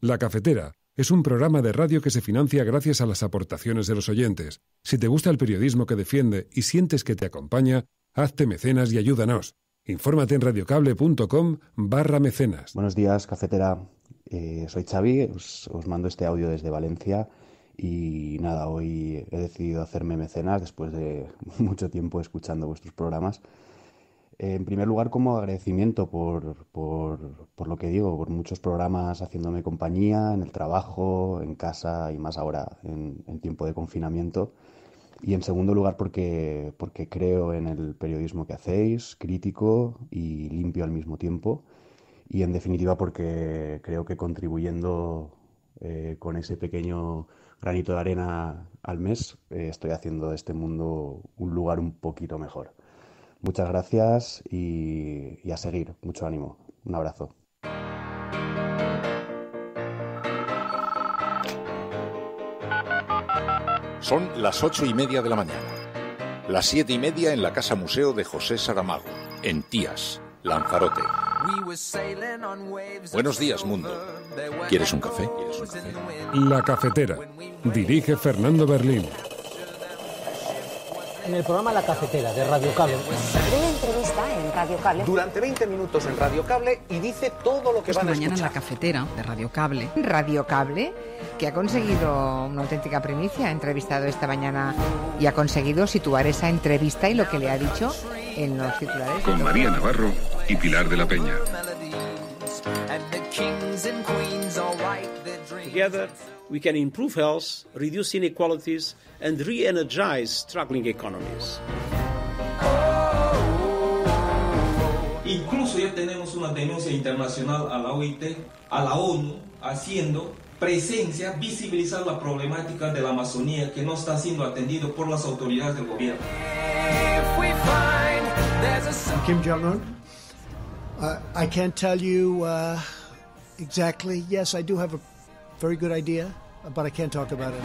La Cafetera es un programa de radio que se financia gracias a las aportaciones de los oyentes. Si te gusta el periodismo que defiende y sientes que te acompaña, hazte mecenas y ayúdanos. Infórmate en radiocable.com/mecenas. Buenos días, Cafetera. Soy Xavi, os mando este audio desde Valencia y nada, hoy he decidido hacerme mecenas después de mucho tiempo escuchando vuestros programas. En primer lugar, como agradecimiento por lo que digo, por muchos programas haciéndome compañía en el trabajo, en casa y más ahora en tiempo de confinamiento. Y en segundo lugar, porque creo en el periodismo que hacéis, crítico y limpio al mismo tiempo. Y en definitiva, porque creo que contribuyendo con ese pequeño granito de arena al mes, estoy haciendo de este mundo un lugar un poquito mejor. Muchas gracias y a seguir. Mucho ánimo. Un abrazo. Son las 8:30 de la mañana. Las 7:30 en la Casa Museo de José Saramago, en Tías, Lanzarote. Buenos días, mundo. ¿Quieres un café? La Cafetera. Dirige Fernando Berlín. En el programa La Cafetera de Radio Cable. Una entrevista en Radio Cable. Durante 20 minutos en Radio Cable y dice todo lo que van a escuchar. Mañana en La Cafetera de Radio Cable. Radio Cable, que ha conseguido una auténtica primicia, ha entrevistado esta mañana y ha conseguido situar esa entrevista y lo que le ha dicho en los titulares. Con María Navarro y Pilar de la Peña. Together we can improve health, reduce inequalities and re-energize struggling economies. Incluso ya tenemos una denuncia internacional a la OIT, a la ONU, haciendo presencia, visibilizar la problemática de la Amazonía que no está siendo atendido por las autoridades del gobierno. Kim Jong-un, I can't tell you exactly. Yes, I do have a very good idea, but I can't talk about it.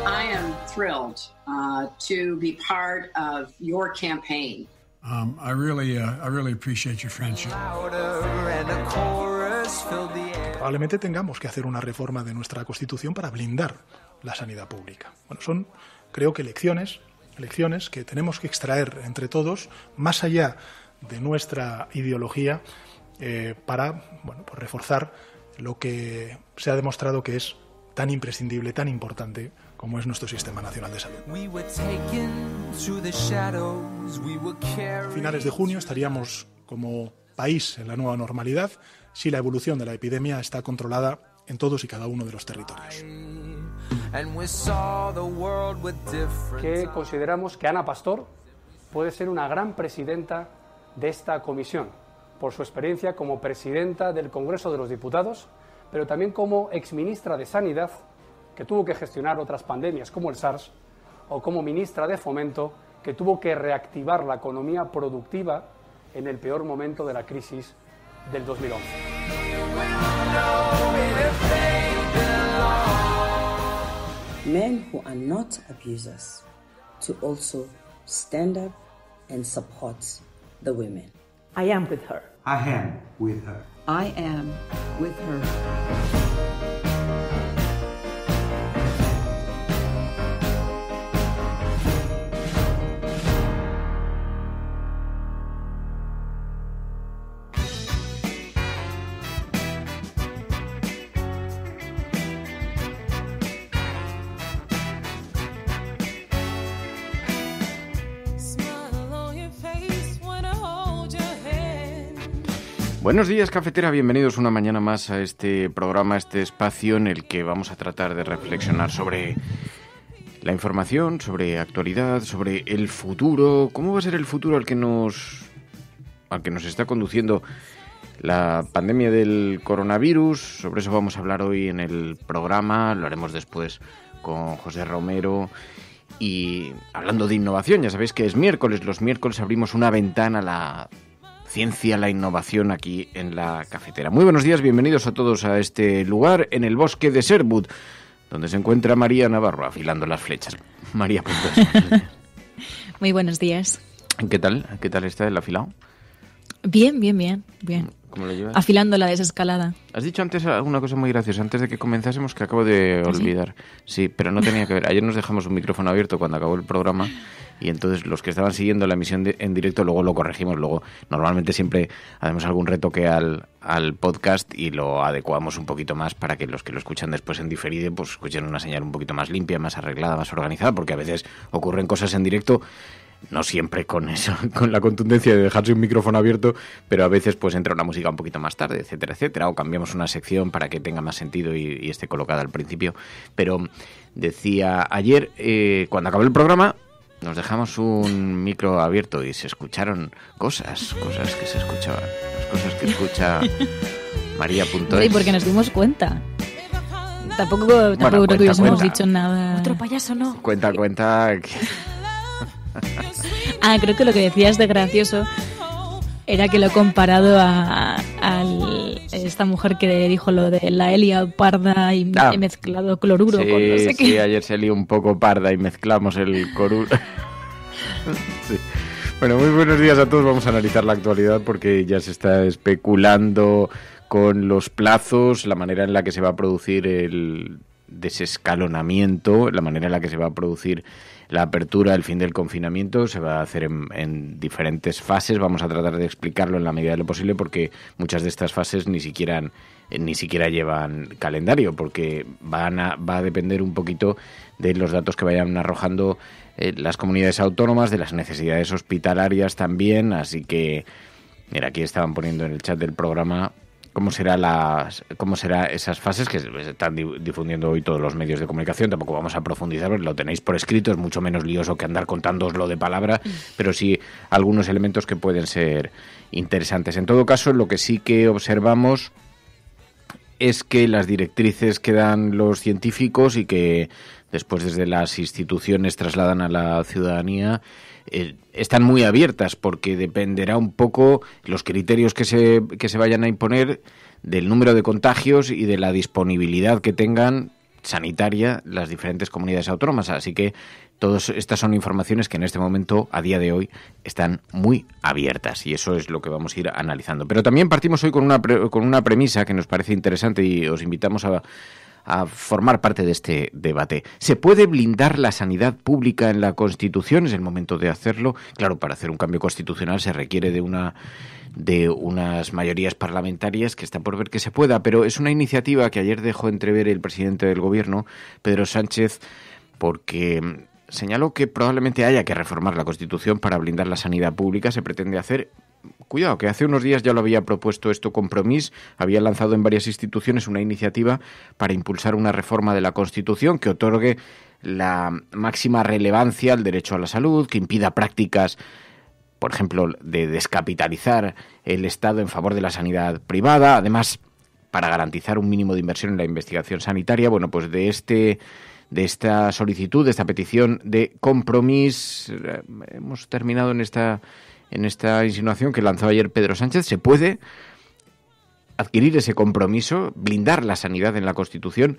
I am thrilled to be part of your campaign. I really appreciate your friendship. Probablemente tengamos que hacer una reforma de nuestra Constitución para blindar la sanidad pública. Bueno, son, creo que lecciones que tenemos que extraer entre todos, más allá de nuestra ideología, para pues reforzar lo que se ha demostrado que es tan imprescindible, tan importante como es nuestro Sistema Nacional de Salud. A finales de junio estaríamos como país en la nueva normalidad si la evolución de la epidemia está controlada en todos y cada uno de los territorios. Que consideramos que Ana Pastor puede ser una gran presidenta de esta comisión, por su experiencia como presidenta del Congreso de los Diputados, pero también como exministra de Sanidad, que tuvo que gestionar otras pandemias como el SARS, o como ministra de Fomento, que tuvo que reactivar la economía productiva en el peor momento de la crisis del 2011. Men who are not abusers to also stand up and support the women. I am with her. I am with her. I am with her. Buenos días, Cafetera, bienvenidos una mañana más a este programa, este espacio en el que vamos a tratar de reflexionar sobre la información, sobre actualidad, sobre el futuro. ¿Cómo va a ser el futuro al que nos está conduciendo la pandemia del coronavirus? Sobre eso vamos a hablar hoy en el programa, lo haremos después con José Romero. Y hablando de innovación, ya sabéis que es miércoles, los miércoles abrimos una ventana a la ciencia, la innovación aquí en la Cafetera. Muy buenos días, bienvenidos a todos a este lugar en el bosque de Sherwood, donde se encuentra María Navarro afilando las flechas. María, Muy buenos días. ¿Qué tal está el afilado? Bien. ¿Cómo lo llevas? Afilando la desescalada. Has dicho antes una cosa muy graciosa, antes de que comenzásemos, que acabo de olvidar. Sí, pero no tenía que ver. Ayer nos dejamos un micrófono abierto cuando acabó el programa y entonces los que estaban siguiendo la emisión en directo luego lo corregimos. Luego, normalmente siempre hacemos algún retoque al podcast y lo adecuamos un poquito más para que los que lo escuchan después en diferido pues escuchen una señal un poquito más limpia, más arreglada, más organizada, porque a veces ocurren cosas en directo. No siempre con eso, con la contundencia de dejarse un micrófono abierto, pero a veces pues entra una música un poquito más tarde, etcétera, etcétera, o cambiamos una sección para que tenga más sentido y esté colocada al principio. Pero decía ayer, cuando acabó el programa, nos dejamos un micro abierto y se escucharon cosas que se escuchaban, las cosas que escucha María.es. Sí, porque nos dimos cuenta. Tampoco creo que hubiésemos dicho nada. Otro payaso no. Cuenta. Creo que lo que decías de gracioso era que lo he comparado a esta mujer que dijo lo de la Elia parda y he mezclado cloruro con no sé qué. Sí, ayer se lió un poco parda y mezclamos el cloruro. Sí. Bueno, muy buenos días a todos. Vamos a analizar la actualidad porque ya se está especulando con los plazos, la manera en la que se va a producir el desescalonamiento, la manera en la que se va a producir la apertura, el fin del confinamiento. Se va a hacer en diferentes fases. Vamos a tratar de explicarlo en la medida de lo posible porque muchas de estas fases ni siquiera llevan calendario, porque va a depender un poquito de los datos que vayan arrojando las comunidades autónomas, de las necesidades hospitalarias también. Así que, mira, aquí estaban poniendo en el chat del programa cómo será esas fases que se están difundiendo hoy todos los medios de comunicación. Tampoco vamos a profundizar, porque lo tenéis por escrito, es mucho menos lioso que andar contándoslo de palabra, pero sí algunos elementos que pueden ser interesantes. En todo caso, lo que sí que observamos es que las directrices que dan los científicos y que después desde las instituciones trasladan a la ciudadanía están muy abiertas, porque dependerá un poco los criterios que se vayan a imponer del número de contagios y de la disponibilidad que tengan sanitaria las diferentes comunidades autónomas. Así que todas estas son informaciones que en este momento, a día de hoy, están muy abiertas y eso es lo que vamos a ir analizando. Pero también partimos hoy con una premisa que nos parece interesante y os invitamos a formar parte de este debate. ¿Se puede blindar la sanidad pública en la Constitución? Es el momento de hacerlo. Claro, para hacer un cambio constitucional se requiere de unas mayorías parlamentarias, que está por ver que se pueda, pero es una iniciativa que ayer dejó entrever el presidente del Gobierno, Pedro Sánchez, porque señaló que probablemente haya que reformar la Constitución para blindar la sanidad pública. Se pretende hacer... Cuidado, que hace unos días ya lo había propuesto esto Compromís, había lanzado en varias instituciones una iniciativa para impulsar una reforma de la Constitución que otorgue la máxima relevancia al derecho a la salud, que impida prácticas, por ejemplo, de descapitalizar el Estado en favor de la sanidad privada, además para garantizar un mínimo de inversión en la investigación sanitaria. Bueno, pues de esta solicitud, de esta petición de Compromís, hemos terminado en esta insinuación que lanzó ayer Pedro Sánchez. Se puede adquirir ese compromiso, blindar la sanidad en la Constitución.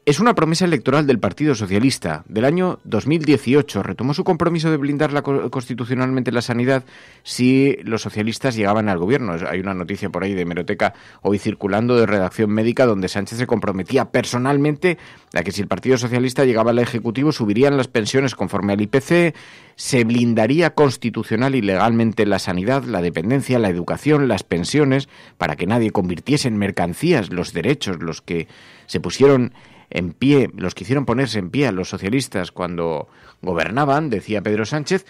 Es una promesa electoral del Partido Socialista del año 2018. Retomó su compromiso de blindar constitucionalmente la sanidad si los socialistas llegaban al gobierno. Hay una noticia por ahí de Hemeroteca hoy circulando de Redacción Médica donde Sánchez se comprometía personalmente a que si el Partido Socialista llegaba al Ejecutivo subirían las pensiones conforme al IPC, se blindaría constitucional y legalmente la sanidad, la dependencia, la educación, las pensiones, para que nadie convirtiese en mercancías los derechos, los que se pusieron en pie, los que hicieron ponerse en pie a los socialistas cuando gobernaban, decía Pedro Sánchez,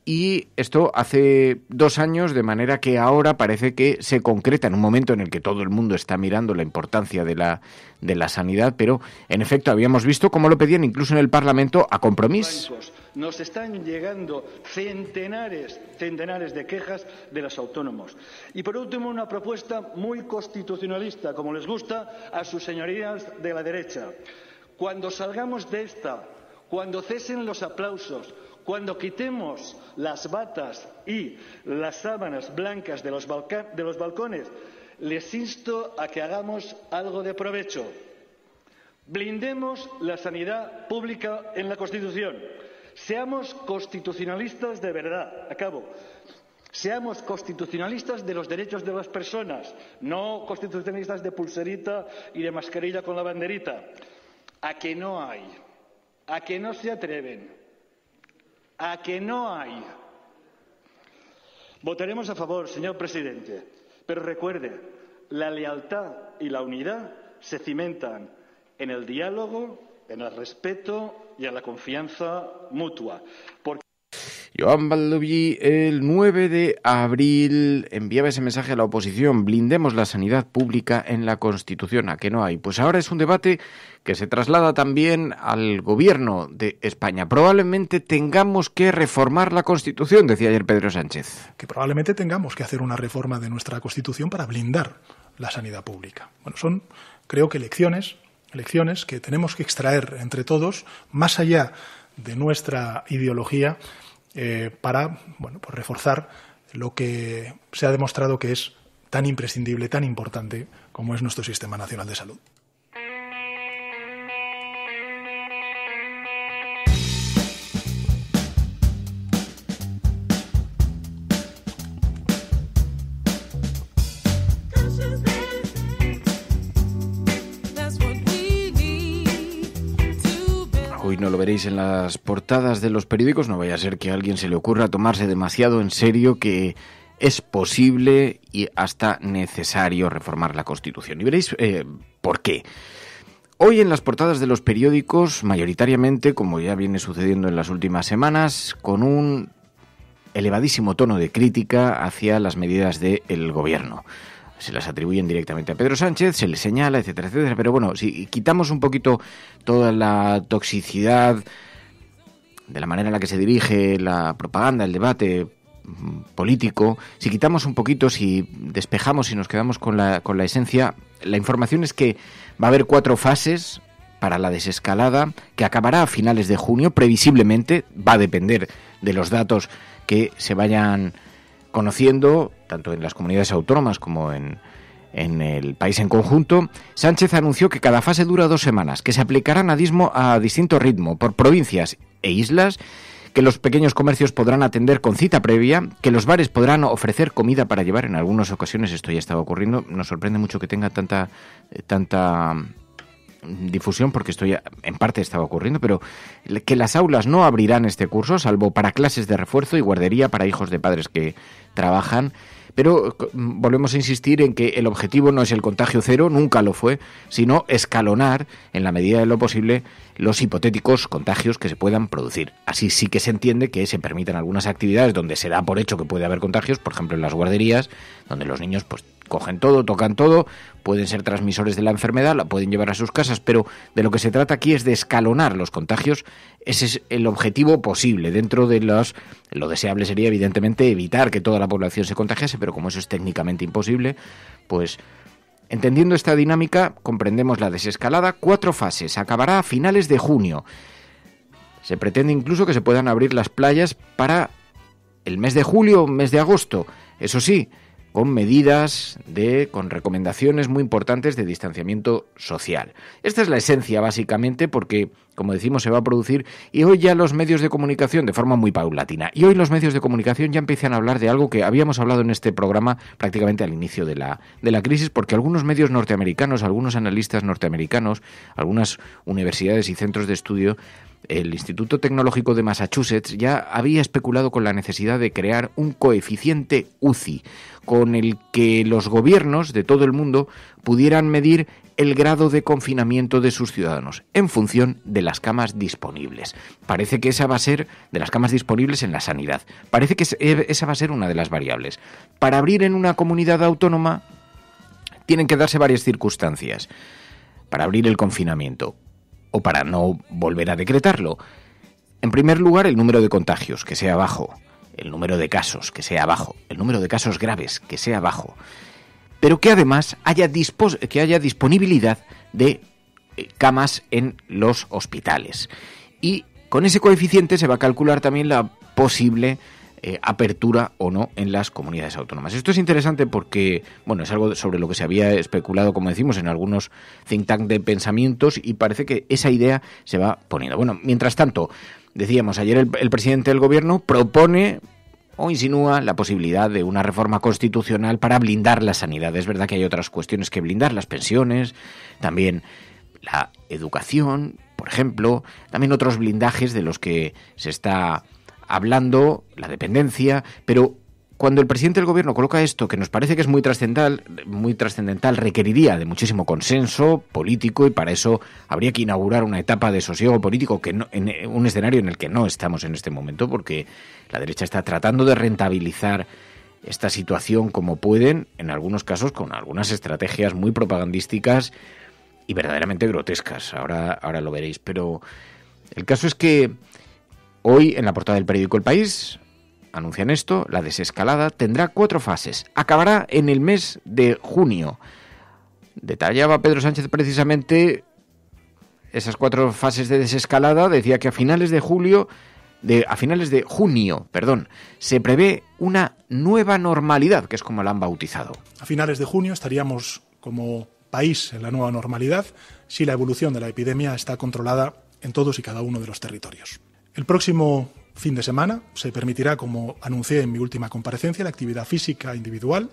y esto hace 2 años, de manera que ahora parece que se concreta en un momento en el que todo el mundo está mirando la importancia de la sanidad, pero en efecto habíamos visto cómo lo pedían incluso en el Parlamento a Compromís. Nos están llegando centenares de quejas de los autónomos. Y por último, una propuesta muy constitucionalista, como les gusta a sus señorías de la derecha. Cuando salgamos de esta, cuando cesen los aplausos, cuando quitemos las batas y las sábanas blancas de los balcones, les insto a que hagamos algo de provecho. Blindemos la sanidad pública en la Constitución. Seamos constitucionalistas de verdad. Acabo. Seamos constitucionalistas de los derechos de las personas, no constitucionalistas de pulserita y de mascarilla con la banderita. ¿A que no hay? ¿A que no se atreven? ¿A que no hay? Votaremos a favor, señor presidente, pero recuerde, la lealtad y la unidad se cimentan en el diálogo, en el respeto y en la confianza mutua. Joan Baldoví, el 9 de abril, enviaba ese mensaje a la oposición: blindemos la sanidad pública en la Constitución. ¿A que no hay? Pues ahora es un debate que se traslada también al gobierno de España. Probablemente tengamos que reformar la Constitución, decía ayer Pedro Sánchez. Que probablemente tengamos que hacer una reforma de nuestra Constitución para blindar la sanidad pública. Bueno, son, creo que lecciones que tenemos que extraer entre todos, más allá de nuestra ideología, para pues reforzar lo que se ha demostrado que es tan imprescindible, tan importante como es nuestro Sistema Nacional de Salud. Hoy no lo veréis en las portadas de los periódicos, no vaya a ser que a alguien se le ocurra tomarse demasiado en serio que es posible y hasta necesario reformar la Constitución. Y veréis por qué. Hoy en las portadas de los periódicos, mayoritariamente, como ya viene sucediendo en las últimas semanas, con un elevadísimo tono de crítica hacia las medidas del gobierno. Se las atribuyen directamente a Pedro Sánchez, se le señala, etcétera, etcétera. Pero bueno, si quitamos un poquito toda la toxicidad de la manera en la que se dirige la propaganda, el debate político, si quitamos un poquito, si despejamos y nos quedamos con la esencia, la información es que va a haber 4 fases para la desescalada, que acabará a finales de junio, previsiblemente. Va a depender de los datos que se vayan conociendo, tanto en las comunidades autónomas como en el país en conjunto. Sánchez anunció que cada fase dura 2 semanas, que se aplicarán a distinto ritmo por provincias e islas, que los pequeños comercios podrán atender con cita previa, que los bares podrán ofrecer comida para llevar. En algunas ocasiones esto ya estaba ocurriendo. Nos sorprende mucho que tenga tanta difusión, porque esto ya en parte estaba ocurriendo, pero que las aulas no abrirán este curso, salvo para clases de refuerzo y guardería para hijos de padres que trabajan. Pero volvemos a insistir en que el objetivo no es el contagio cero, nunca lo fue, sino escalonar, en la medida de lo posible, los hipotéticos contagios que se puedan producir. Así sí que se entiende que se permitan algunas actividades donde se da por hecho que puede haber contagios, por ejemplo en las guarderías, donde los niños pues cogen todo, tocan todo, pueden ser transmisores de la enfermedad, la pueden llevar a sus casas, pero de lo que se trata aquí es de escalonar los contagios. Ese es el objetivo posible. Dentro de lo deseable sería evidentemente evitar que toda la población se contagiase, pero como eso es técnicamente imposible, pues entendiendo esta dinámica comprendemos la desescalada. 4 fases, acabará a finales de junio. Se pretende incluso que se puedan abrir las playas para el mes de julio o mes de agosto, eso sí, con medidas con recomendaciones muy importantes de distanciamiento social. Esta es la esencia, básicamente, porque, como decimos, se va a producir, y hoy ya los medios de comunicación, de forma muy paulatina, y hoy los medios de comunicación ya empiezan a hablar de algo que habíamos hablado en este programa prácticamente al inicio de la crisis, porque algunos medios norteamericanos, algunos analistas norteamericanos, algunas universidades y centros de estudio, el Instituto Tecnológico de Massachusetts ya había especulado con la necesidad de crear un coeficiente UCI, con el que los gobiernos de todo el mundo pudieran medir el grado de confinamiento de sus ciudadanos en función de las camas disponibles. Parece que esa va a ser, de las camas disponibles en la sanidad, parece que esa va a ser una de las variables. Para abrir en una comunidad autónoma tienen que darse varias circunstancias para abrir el confinamiento o para no volver a decretarlo. En primer lugar, el número de contagios, que sea bajo. El número de casos, que sea bajo. El número de casos graves, que sea bajo. Pero que además haya disponibilidad de camas en los hospitales. Y con ese coeficiente se va a calcular también la posible apertura o no en las comunidades autónomas. Esto es interesante porque, bueno, es algo sobre lo que se había especulado, como decimos, en algunos think tank de pensamientos, y parece que esa idea se va poniendo. Bueno, mientras tanto, decíamos, ayer el presidente del gobierno propone o insinúa la posibilidad de una reforma constitucional para blindar la sanidad. Es verdad que hay otras cuestiones que blindar, las pensiones, también la educación, por ejemplo, también otros blindajes de los que se está hablando, la dependencia, pero cuando el presidente del gobierno coloca esto, que nos parece que es muy trascendental, requeriría de muchísimo consenso político, y para eso habría que inaugurar una etapa de sosiego político que no, en un escenario en el que no estamos en este momento, porque la derecha está tratando de rentabilizar esta situación como pueden, en algunos casos con algunas estrategias muy propagandísticas y verdaderamente grotescas. Ahora lo veréis, pero el caso es que hoy en la portada del periódico El País anuncian esto: la desescalada tendrá 4 fases. Acabará en el mes de junio. Detallaba Pedro Sánchez precisamente esas 4 fases de desescalada. Decía que a finales de junio, se prevé una nueva normalidad, que es como la han bautizado. A finales de junio estaríamos como país en la nueva normalidad si la evolución de la epidemia está controlada en todos y cada uno de los territorios. El próximo fin de semana se permitirá, como anuncié en mi última comparecencia, la actividad física individual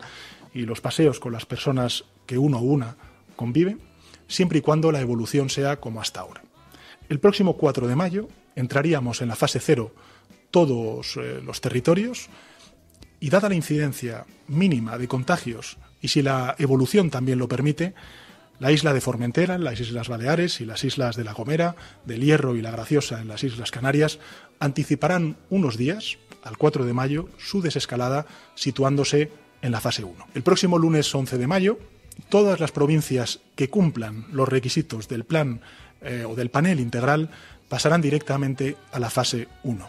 y los paseos con las personas que uno o una conviven, siempre y cuando la evolución sea como hasta ahora. El próximo 4 de mayo entraríamos en la fase 0 todos los territorios, y dada la incidencia mínima de contagios y si la evolución también lo permite, la isla de Formentera, las Islas Baleares y las islas de La Gomera, del Hierro y La Graciosa en las Islas Canarias anticiparán unos días, al 4 de mayo, su desescalada, situándose en la fase 1. El próximo lunes 11 de mayo, todas las provincias que cumplan los requisitos del plan o del panel integral pasarán directamente a la fase 1.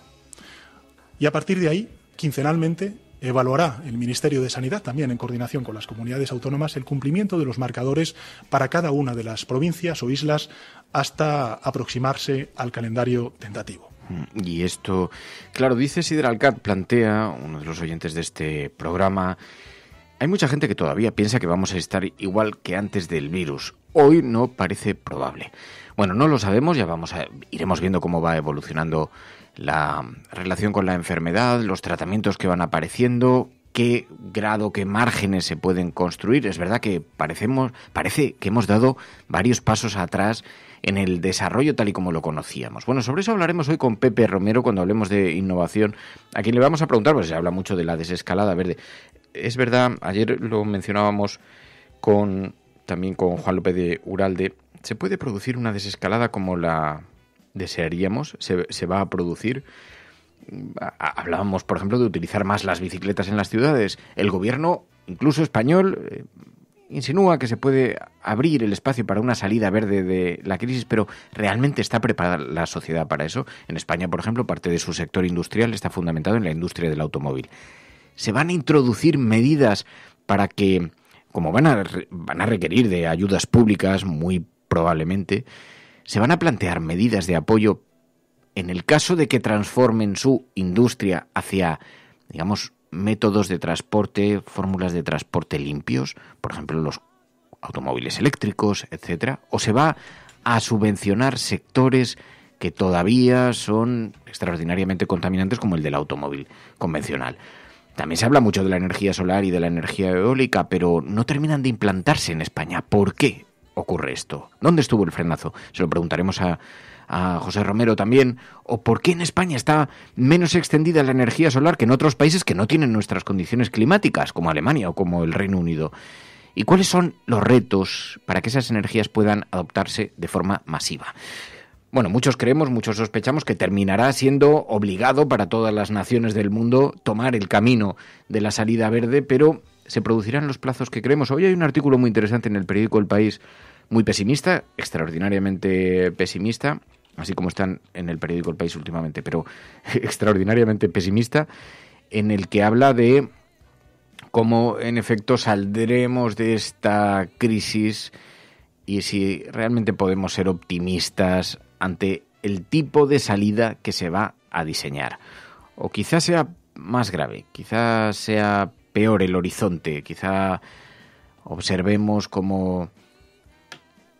Y a partir de ahí, quincenalmente, evaluará el Ministerio de Sanidad, también en coordinación con las comunidades autónomas, el cumplimiento de los marcadores para cada una de las provincias o islas hasta aproximarse al calendario tentativo. Y esto, claro, dice Sideralcat, plantea uno de los oyentes de este programa, hay mucha gente que todavía piensa que vamos a estar igual que antes del virus. Hoy no parece probable. Bueno, no lo sabemos, iremos viendo cómo va evolucionando la relación con la enfermedad, los tratamientos que van apareciendo, qué grado, qué márgenes se pueden construir. Es verdad que parece que hemos dado varios pasos atrás en el desarrollo tal y como lo conocíamos. Bueno, sobre eso hablaremos hoy con Pepe Romero cuando hablemos de innovación, a quien le vamos a preguntar, pues se habla mucho de la desescalada verde. Es verdad, ayer lo mencionábamos también con Juan López de Uralde, ¿se puede producir una desescalada como la desearíamos? ¿Se va a producir? Hablábamos, por ejemplo, de utilizar más las bicicletas en las ciudades. El gobierno, incluso español, insinúa que se puede abrir el espacio para una salida verde de la crisis, pero ¿realmente está preparada la sociedad para eso? En España, por ejemplo, parte de su sector industrial está fundamentado en la industria del automóvil. ¿Se van a introducir medidas para que, como van a requerir de ayudas públicas, muy probablemente, se van a plantear medidas de apoyo en el caso de que transformen su industria hacia, digamos, métodos de transporte, fórmulas de transporte limpios, por ejemplo, los automóviles eléctricos, etcétera? ¿O se va a subvencionar sectores que todavía son extraordinariamente contaminantes, como el del automóvil convencional? También se habla mucho de la energía solar y de la energía eólica, pero no terminan de implantarse en España. ¿Por qué ocurre esto? ¿Dónde estuvo el frenazo? Se lo preguntaremos a José Romero también. ¿O por qué en España está menos extendida la energía solar que en otros países que no tienen nuestras condiciones climáticas, como Alemania o como el Reino Unido? ¿Y cuáles son los retos para que esas energías puedan adoptarse de forma masiva? Bueno, muchos sospechamos que terminará siendo obligado para todas las naciones del mundo tomar el camino de la salida verde, pero se producirán los plazos que creemos. Hoy hay un artículo muy interesante en el periódico El País, muy pesimista, extraordinariamente pesimista, así como están en el periódico El País últimamente, pero extraordinariamente pesimista, en el que habla de cómo en efecto saldremos de esta crisis y si realmente podemos ser optimistas ante el tipo de salida que se va a diseñar. O quizás sea más grave, quizás sea peor el horizonte, quizá observemos como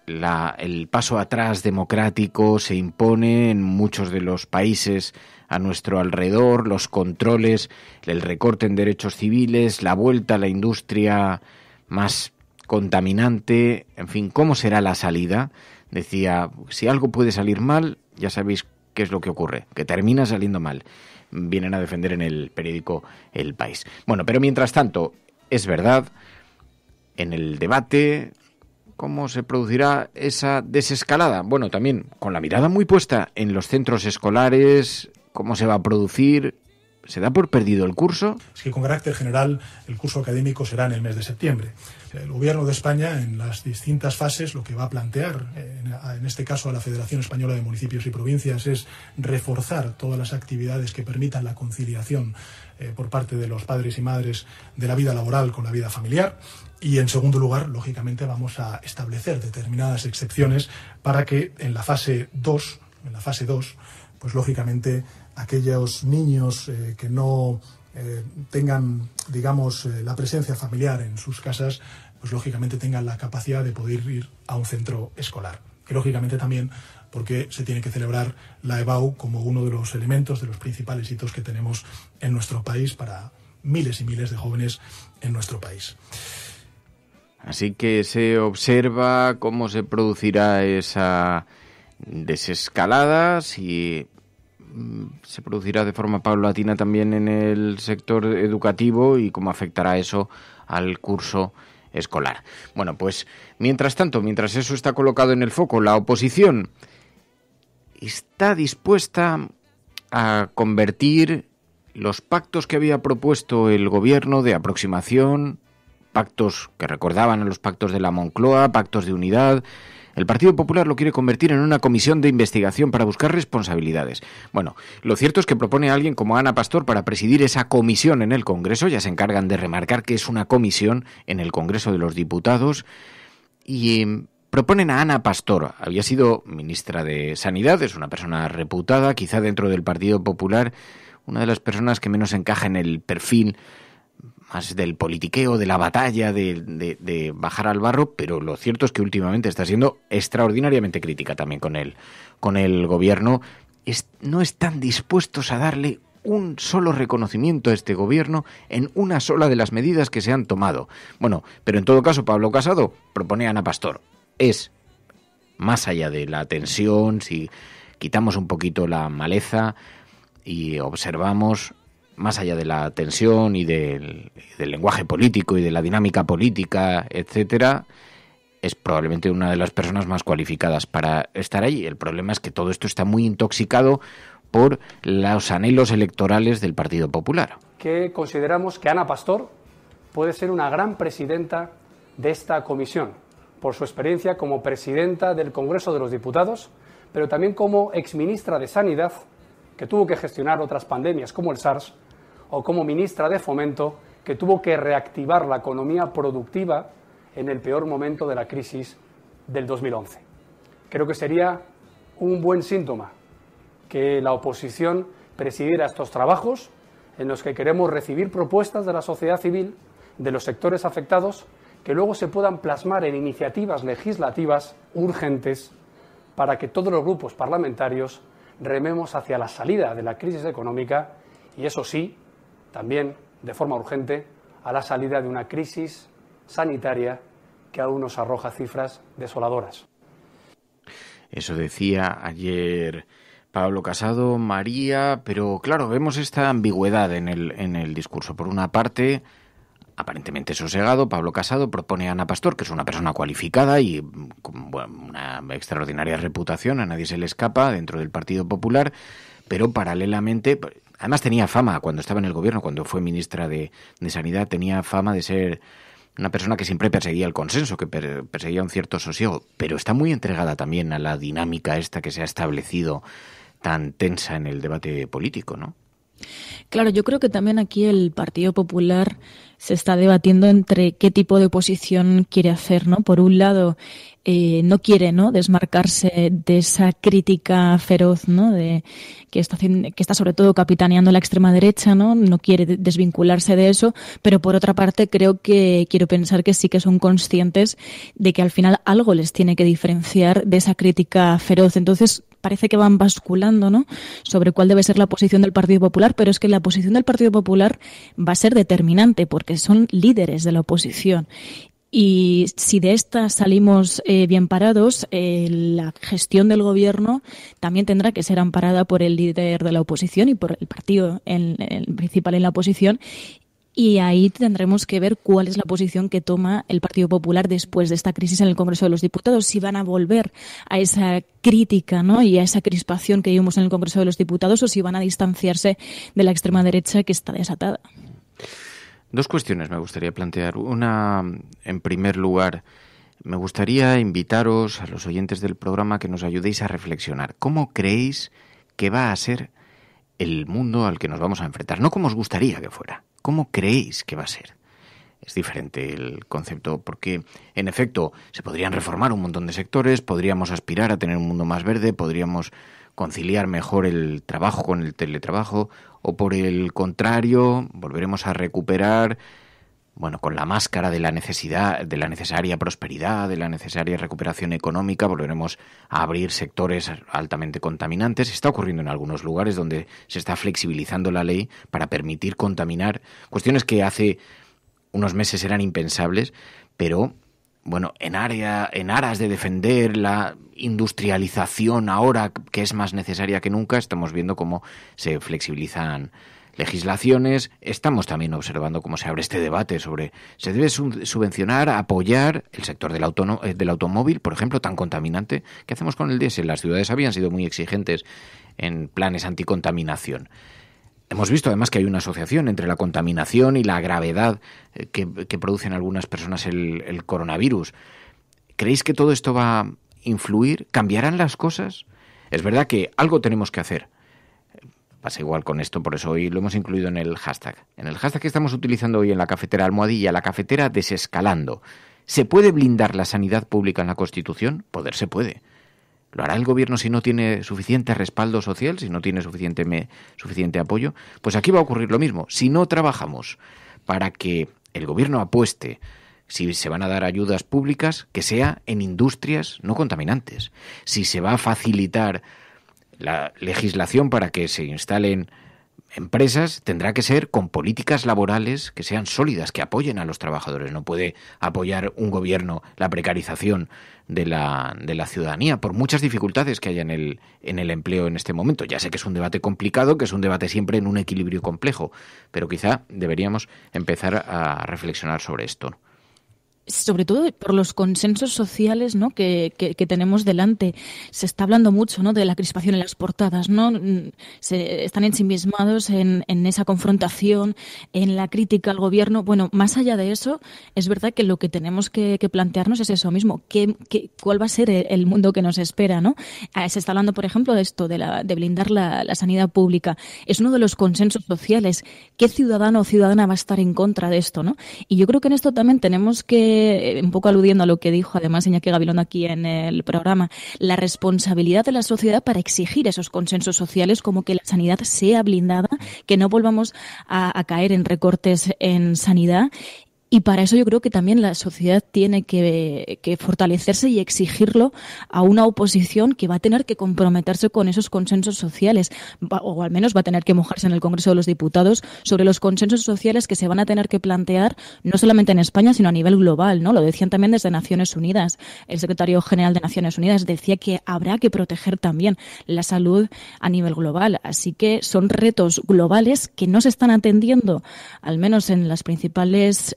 el paso atrás democrático se impone en muchos de los países a nuestro alrededor, los controles, el recorte en derechos civiles, la vuelta a la industria más contaminante, en fin, ¿cómo será la salida? Decía, si algo puede salir mal, ya sabéis qué es lo que ocurre, que termina saliendo mal. Vienen a defender en el periódico El País. Bueno, pero mientras tanto, es verdad, en el debate, ¿cómo se producirá esa desescalada? Bueno, también con la mirada muy puesta en los centros escolares, ¿cómo se va a producir? ¿Se da por perdido el curso? Es que con carácter general el curso académico será en el mes de septiembre. El Gobierno de España, en las distintas fases, lo que va a plantear, en este caso a la Federación Española de Municipios y Provincias, es reforzar todas las actividades que permitan la conciliación por parte de los padres y madres de la vida laboral con la vida familiar. Y, en segundo lugar, lógicamente, vamos a establecer determinadas excepciones para que en la fase 2, pues lógicamente aquellos niños que no tengan, digamos, la presencia familiar en sus casas, pues lógicamente tengan la capacidad de poder ir a un centro escolar. Que lógicamente también porque se tiene que celebrar la EBAU como uno de los elementos, de los principales hitos que tenemos en nuestro país para miles y miles de jóvenes en nuestro país. Así que se observa cómo se producirá esa desescalada, si se producirá de forma paulatina también en el sector educativo y cómo afectará eso al curso escolar. Bueno, pues mientras tanto, mientras eso está colocado en el foco, la oposición está dispuesta a convertir los pactos que había propuesto el gobierno de aproximación, pactos que recordaban a los pactos de la Moncloa, pactos de unidad. El Partido Popular lo quiere convertir en una comisión de investigación para buscar responsabilidades. Bueno, lo cierto es que propone a alguien como Ana Pastor para presidir esa comisión en el Congreso. Ya se encargan de remarcar que es una comisión en el Congreso de los Diputados. Y proponen a Ana Pastor. Había sido ministra de Sanidad, es una persona reputada, quizá dentro del Partido Popular, una de las personas que menos encaja en el perfil más del politiqueo, de la batalla, de bajar al barro, pero lo cierto es que últimamente está siendo extraordinariamente crítica también con el gobierno. No están dispuestos a darle un solo reconocimiento a este gobierno en una sola de las medidas que se han tomado. Bueno, pero en todo caso Pablo Casado propone a Ana Pastor. Es más allá de la tensión, si quitamos un poquito la maleza y observamos más allá de la tensión y del lenguaje político y de la dinámica política, etcétera, es probablemente una de las personas más cualificadas para estar allí. El problema es que todo esto está muy intoxicado por los anhelos electorales del Partido Popular. Que consideramos que Ana Pastor puede ser una gran presidenta de esta comisión, por su experiencia como presidenta del Congreso de los Diputados, pero también como exministra de Sanidad, que tuvo que gestionar otras pandemias como el SARS, o como ministra de Fomento, que tuvo que reactivar la economía productiva en el peor momento de la crisis del 2011. Creo que sería un buen síntoma que la oposición presidiera estos trabajos en los que queremos recibir propuestas de la sociedad civil, de los sectores afectados, que luego se puedan plasmar en iniciativas legislativas urgentes para que todos los grupos parlamentarios rememos hacia la salida de la crisis económica y, eso sí, también, de forma urgente, a la salida de una crisis sanitaria que aún nos arroja cifras desoladoras. Eso decía ayer Pablo Casado, María, pero claro, vemos esta ambigüedad en el discurso. Por una parte, aparentemente sosegado, Pablo Casado propone a Ana Pastor, que es una persona cualificada y con una extraordinaria reputación, a nadie se le escapa dentro del Partido Popular, pero paralelamente, además tenía fama cuando estaba en el gobierno, cuando fue ministra de Sanidad, tenía fama de ser una persona que siempre perseguía el consenso, que perseguía un cierto sosiego, pero está muy entregada también a la dinámica esta que se ha establecido tan tensa en el debate político, ¿no? Claro, yo creo que también aquí el Partido Popular se está debatiendo entre qué tipo de oposición quiere hacer, ¿no? Por un lado, no quiere, ¿no?, desmarcarse de esa crítica feroz, ¿no?, de que está sobre todo capitaneando la extrema derecha, ¿no? No quiere desvincularse de eso, pero por otra parte quiero pensar que sí que son conscientes de que al final algo les tiene que diferenciar de esa crítica feroz. Entonces parece que van basculando, ¿no?, sobre cuál debe ser la posición del Partido Popular, pero es que la posición del Partido Popular va a ser determinante porque son líderes de la oposición. Y si de esta salimos bien parados, la gestión del gobierno también tendrá que ser amparada por el líder de la oposición y por el partido el principal en la oposición. Y ahí tendremos que ver cuál es la posición que toma el Partido Popular después de esta crisis en el Congreso de los Diputados. Si van a volver a esa crítica, ¿no?, y a esa crispación que vimos en el Congreso de los Diputados, o si van a distanciarse de la extrema derecha que está desatada. Dos cuestiones me gustaría plantear. Una, en primer lugar, me gustaría invitaros a los oyentes del programa que nos ayudéis a reflexionar. ¿Cómo creéis que va a ser el mundo al que nos vamos a enfrentar? No como os gustaría que fuera. ¿Cómo creéis que va a ser? Es diferente el concepto porque, en efecto, se podrían reformar un montón de sectores, podríamos aspirar a tener un mundo más verde, podríamos conciliar mejor el trabajo con el teletrabajo, o por el contrario, volveremos a recuperar, bueno, con la máscara de la necesidad, de la necesaria prosperidad, de la necesaria recuperación económica, volveremos a abrir sectores altamente contaminantes. Está ocurriendo en algunos lugares donde se está flexibilizando la ley para permitir contaminar, cuestiones que hace unos meses eran impensables, pero bueno, en aras de defender la industrialización ahora que es más necesaria que nunca, estamos viendo cómo se flexibilizan legislaciones. Estamos también observando cómo se abre este debate sobre se debe subvencionar, apoyar el sector del automóvil, por ejemplo, tan contaminante. ¿Qué hacemos con el diésel? Las ciudades habían sido muy exigentes en planes anticontaminación. Hemos visto además que hay una asociación entre la contaminación y la gravedad que producen algunas personas el coronavirus. ¿Creéis que todo esto va a influir? ¿Cambiarán las cosas? Es verdad que algo tenemos que hacer. Pasa igual con esto, por eso hoy lo hemos incluido en el hashtag. En el hashtag que estamos utilizando hoy en la cafetera Almohadilla, la cafetera desescalando. ¿Se puede blindar la sanidad pública en la Constitución? Poder se puede. ¿Lo hará el gobierno si no tiene suficiente respaldo social, si no tiene suficiente apoyo? Pues aquí va a ocurrir lo mismo. Si no trabajamos para que el gobierno apueste, si se van a dar ayudas públicas, que sea en industrias no contaminantes. Si se va a facilitar la legislación para que se instalen empresas, tendrá que ser con políticas laborales que sean sólidas, que apoyen a los trabajadores. No puede apoyar un gobierno la precarización de la ciudadanía, por muchas dificultades que haya en el empleo en este momento. Ya sé que es un debate complicado, que es un debate siempre en un equilibrio complejo, pero quizá deberíamos empezar a reflexionar sobre esto. Sobre todo por los consensos sociales, ¿no?, que tenemos delante. Se está hablando mucho, ¿no?, de la crispación en las portadas, ¿no? Se están ensimismados en esa confrontación, en la crítica al gobierno. Bueno, más allá de eso, es verdad que lo que tenemos que plantearnos es eso mismo. ¿Cuál va a ser el mundo que nos espera, ¿no? Se está hablando, por ejemplo, de esto, de blindar la sanidad pública. Es uno de los consensos sociales. ¿Qué ciudadano o ciudadana va a estar en contra de esto, no? Y yo creo que en esto también tenemos que, un poco aludiendo a lo que dijo además Iñaki Gabilondo aquí en el programa, la responsabilidad de la sociedad para exigir esos consensos sociales, como que la sanidad sea blindada, que no volvamos a caer en recortes en sanidad. Y para eso yo creo que también la sociedad tiene que fortalecerse y exigirlo a una oposición que va a tener que comprometerse con esos consensos sociales, o al menos va a tener que mojarse en el Congreso de los Diputados sobre los consensos sociales que se van a tener que plantear no solamente en España, sino a nivel global, ¿no? Lo decían también desde Naciones Unidas. El secretario general de Naciones Unidas decía que habrá que proteger también la salud a nivel global. Así que son retos globales que no se están atendiendo, al menos en las principales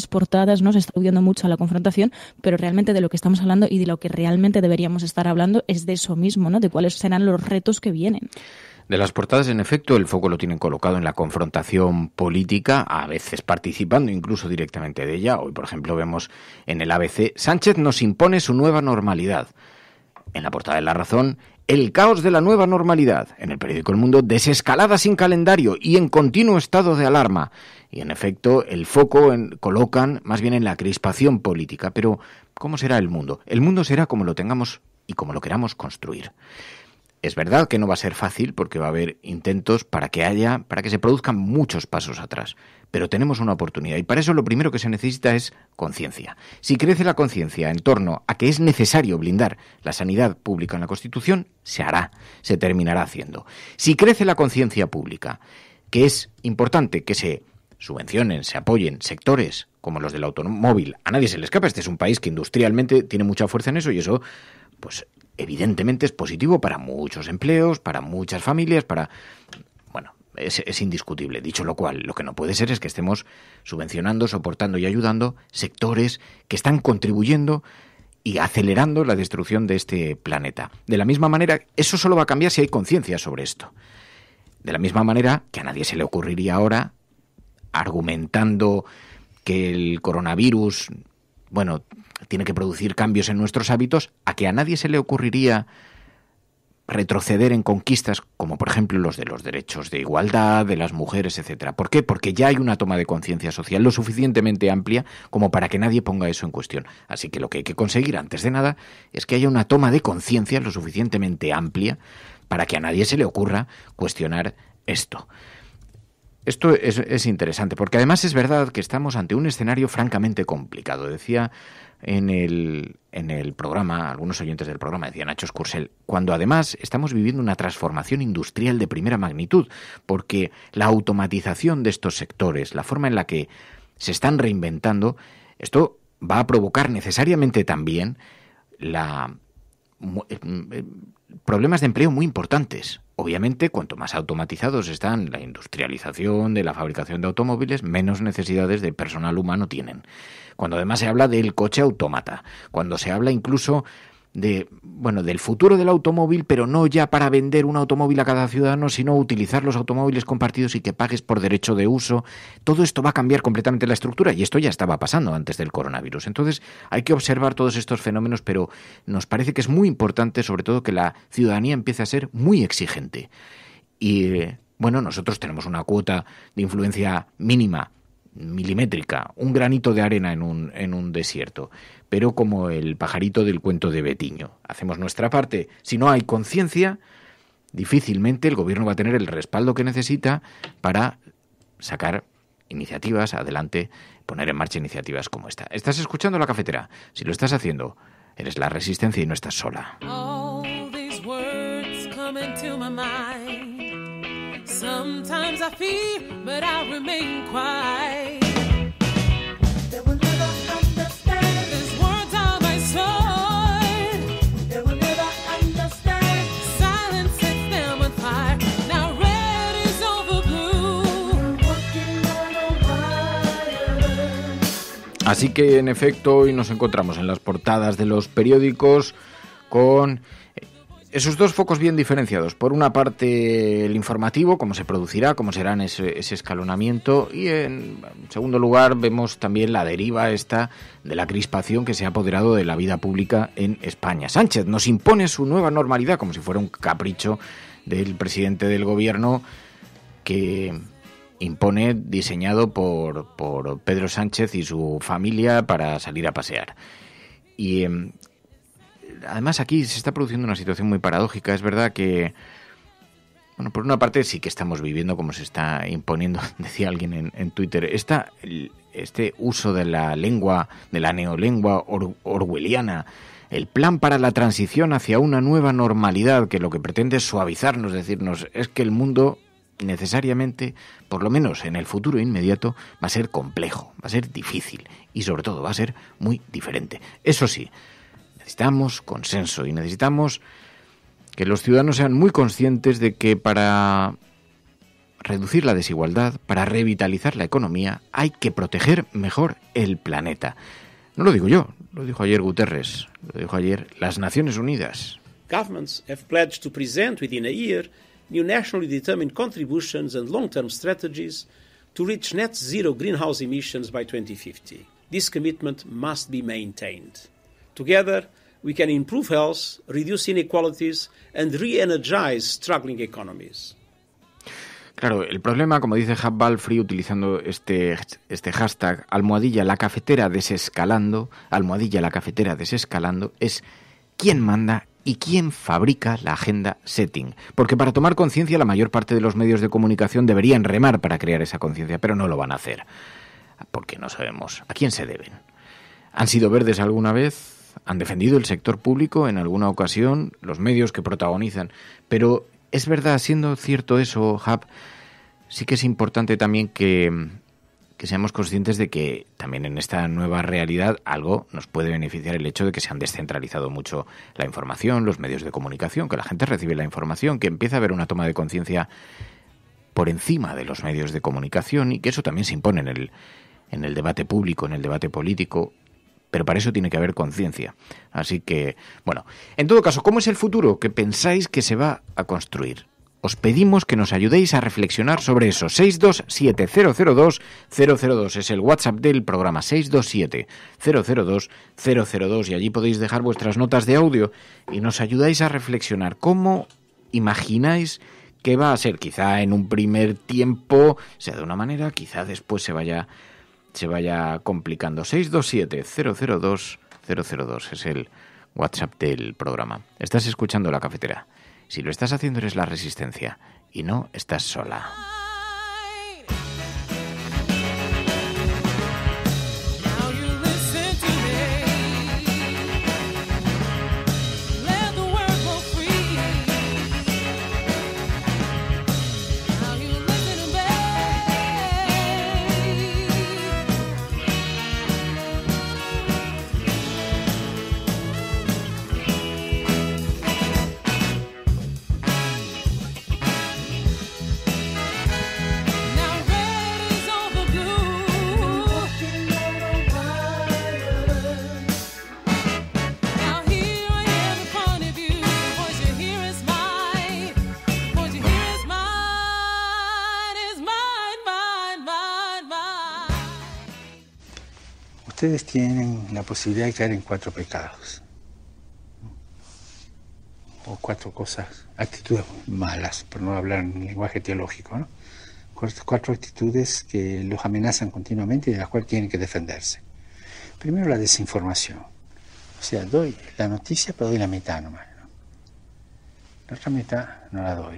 portadas, ¿no? Se está huyendo mucho a la confrontación, pero realmente de lo que estamos hablando y de lo que realmente deberíamos estar hablando es de eso mismo, ¿no? De cuáles serán los retos que vienen. De las portadas, en efecto, el foco lo tienen colocado en la confrontación política, a veces participando incluso directamente de ella. Hoy, por ejemplo, vemos en el ABC: Sánchez nos impone su nueva normalidad. En la portada de La Razón, El caos de la nueva normalidad. En el periódico El Mundo, desescalada sin calendario y en continuo estado de alarma. Y en efecto, el foco colocan más bien en la crispación política. Pero, ¿cómo será el mundo? El mundo será como lo tengamos y como lo queramos construir. Es verdad que no va a ser fácil porque va a haber intentos para que se produzcan muchos pasos atrás. Pero tenemos una oportunidad y para eso lo primero que se necesita es conciencia. Si crece la conciencia en torno a que es necesario blindar la sanidad pública en la Constitución, se hará, se terminará haciendo. Si crece la conciencia pública, que es importante que se subvencionen, se apoyen sectores como los del automóvil, a nadie se le escapa, este es un país que industrialmente tiene mucha fuerza en eso y eso, pues evidentemente es positivo para muchos empleos, para muchas familias, es indiscutible. Dicho lo cual, lo que no puede ser es que estemos subvencionando, soportando y ayudando sectores que están contribuyendo y acelerando la destrucción de este planeta. De la misma manera, eso solo va a cambiar si hay conciencia sobre esto. De la misma manera que a nadie se le ocurriría ahora, argumentando que el coronavirus, tiene que producir cambios en nuestros hábitos, a que a nadie se le ocurriría retroceder en conquistas como por ejemplo los de los derechos de igualdad, de las mujeres, etcétera. ¿Por qué? Porque ya hay una toma de conciencia social lo suficientemente amplia como para que nadie ponga eso en cuestión. Así que lo que hay que conseguir antes de nada es que haya una toma de conciencia lo suficientemente amplia para que a nadie se le ocurra cuestionar esto. Esto es interesante porque además es verdad que estamos ante un escenario francamente complicado. Decía en el programa, algunos oyentes del programa decían Nacho Escursel, cuando además estamos viviendo una transformación industrial de primera magnitud, porque la automatización de estos sectores, la forma en la que se están reinventando, esto va a provocar necesariamente también problemas de empleo muy importantes. Obviamente, cuanto más automatizados están la industrialización de la fabricación de automóviles, menos necesidades de personal humano tienen. Cuando además se habla del coche autómata, cuando se habla incluso del futuro del automóvil, pero no ya para vender un automóvil a cada ciudadano, sino utilizar los automóviles compartidos y que pagues por derecho de uso. Todo esto va a cambiar completamente la estructura y esto ya estaba pasando antes del coronavirus. Entonces hay que observar todos estos fenómenos, pero nos parece que es muy importante, sobre todo, que la ciudadanía empiece a ser muy exigente. Y nosotros tenemos una cuota de influencia mínima, milimétrica, un granito de arena en un desierto, pero como el pajarito del cuento de Betiño. Hacemos nuestra parte. Si no hay conciencia, difícilmente el gobierno va a tener el respaldo que necesita para sacar iniciativas adelante, poner en marcha iniciativas como esta. ¿Estás escuchando La Cafetera? Si lo estás haciendo, eres la Resistencia y no estás sola. All these words come into my mind. Sometimes I fear, but I remain quiet. They will never understand. These words are my sword. They will never understand. Silence sets them on fire. Now red is over blue. Walking on a wire. Así que, en efecto, hoy nos encontramos en las portadas de los periódicos con esos dos focos bien diferenciados. Por una parte, el informativo, cómo se producirá, cómo será ese escalonamiento. Y en segundo lugar, vemos también la deriva esta de la crispación que se ha apoderado de la vida pública en España. Sánchez nos impone su nueva normalidad como si fuera un capricho del presidente del gobierno que impone, diseñado por Pedro Sánchez y su familia para salir a pasear. Y además aquí se está produciendo una situación muy paradójica. Es verdad que, por una parte sí que estamos viviendo como se está imponiendo, decía alguien en Twitter, este uso de la lengua, de la neolengua orwelliana, el plan para la transición hacia una nueva normalidad que lo que pretende es suavizarnos, decirnos, es que el mundo necesariamente, por lo menos en el futuro inmediato, va a ser complejo, va a ser difícil y sobre todo va a ser muy diferente. Eso sí, necesitamos consenso y necesitamos que los ciudadanos sean muy conscientes de que para reducir la desigualdad, para revitalizar la economía, hay que proteger mejor el planeta. No lo digo yo, lo dijo ayer Guterres, lo dijo ayer las Naciones Unidas. Governments have pledged to present within a year new nationally determined contributions and long-term strategies to reach net zero greenhouse emissions by 2050. This commitment must be maintained. Together, we can improve health, reduce inequalities, and re-energize struggling economies. Claro, el problema, como dice Hub Balfrey, utilizando este hashtag #la cafetera desescalando, es quién manda y quién fabrica la agenda setting. Porque para tomar conciencia, la mayor parte de los medios de comunicación deberían remar para crear esa conciencia, pero no lo van a hacer. Porque no sabemos a quién se deben. ¿Han sido verdes alguna vez? ¿Han defendido el sector público en alguna ocasión? Los medios que protagonizan. Pero es verdad, siendo cierto eso, Hub, sí que es importante también que seamos conscientes de que también en esta nueva realidad algo nos puede beneficiar el hecho de que se han descentralizado mucho la información, los medios de comunicación, que la gente recibe la información, que empieza a haber una toma de conciencia por encima de los medios de comunicación y que eso también se impone en el debate público, en el debate político, pero para eso tiene que haber conciencia. Así que, bueno, en todo caso, ¿cómo es el futuro que pensáis que se va a construir? Os pedimos que nos ayudéis a reflexionar sobre eso. 627-002-002 es el WhatsApp del programa, 627-002-002, y allí podéis dejar vuestras notas de audio y nos ayudáis a reflexionar. ¿Cómo imagináis que va a ser? Quizá en un primer tiempo sea de una manera, quizá después se vaya complicando. 627-002-002 es el WhatsApp del programa. Estás escuchando La Cafetera. Si lo estás haciendo, eres la Resistencia y no estás sola. Ustedes tienen la posibilidad de caer en 4 pecados, o 4 cosas, actitudes malas, por no hablar en lenguaje teológico, ¿no? 4 actitudes que los amenazan continuamente y de las cuales tienen que defenderse. Primero, la desinformación. O sea, doy la noticia, pero doy la mitad nomás, ¿no? La otra mitad no la doy.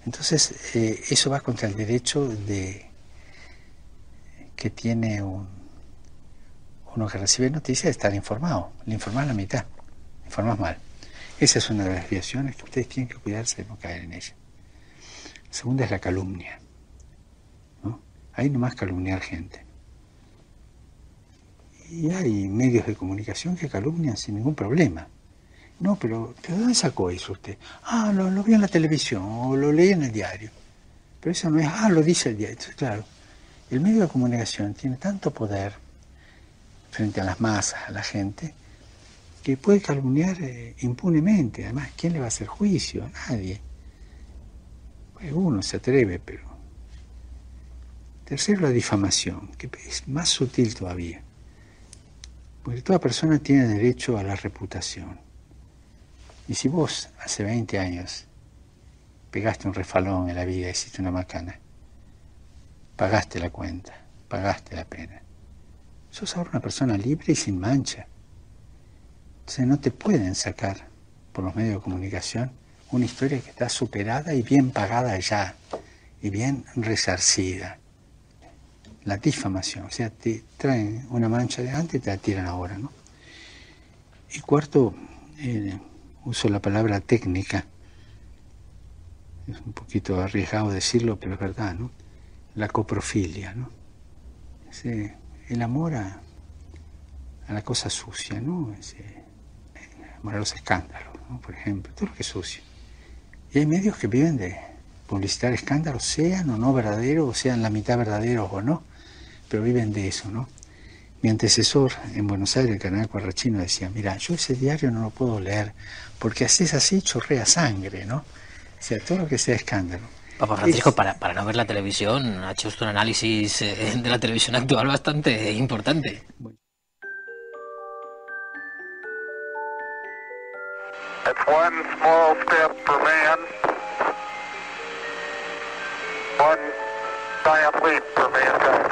Entonces, eso va contra el derecho que tiene uno que recibe noticias de estar informado. Le informas la mitad, le informas mal. Esa es una de las desviaciones que ustedes tienen que cuidarse de no caer en ella. Segunda es la calumnia, ¿no? Hay nomás calumniar gente. Y hay medios de comunicación que calumnian sin ningún problema. No, pero ¿de dónde sacó eso usted? Ah, lo vi en la televisión o lo leí en el diario. Pero eso no es, lo dice el diario. Entonces, claro, el medio de comunicación tiene tanto poder frente a las masas, a la gente, que puede calumniar impunemente. Además, ¿quién le va a hacer juicio? Nadie. Pues uno se atreve, pero... Tercero, la difamación, que es más sutil todavía. Porque toda persona tiene derecho a la reputación. Y si vos, hace 20 años, pegaste un refalón en la vida, hiciste una macana, pagaste la cuenta, pagaste la pena, sos ahora una persona libre y sin mancha. Entonces no te pueden sacar por los medios de comunicación una historia que está superada y bien pagada ya, y bien resarcida. La difamación, o sea, te traen una mancha de antes y te la tiran ahora, ¿no? Y cuarto, uso la palabra técnica, es un poquito arriesgado decirlo, pero es verdad, ¿no? La coprofilia, ¿no? El amor a la cosa sucia, ¿no? El amor a los escándalos, ¿no? Por ejemplo, todo lo que es sucio. Y hay medios que viven de publicitar escándalos, sean o no verdaderos, o sean la mitad verdaderos o no, pero viven de eso, ¿no? Mi antecesor en Buenos Aires, el cardenal Quarrachino, decía, mira, yo ese diario no lo puedo leer, porque haces así, chorrea sangre, ¿no? O sea, todo lo que sea escándalo. Papa Francisco, para no ver la televisión, ha hecho usted un análisis de la televisión actual bastante importante. It's one small step for man, one giant leap for mankind.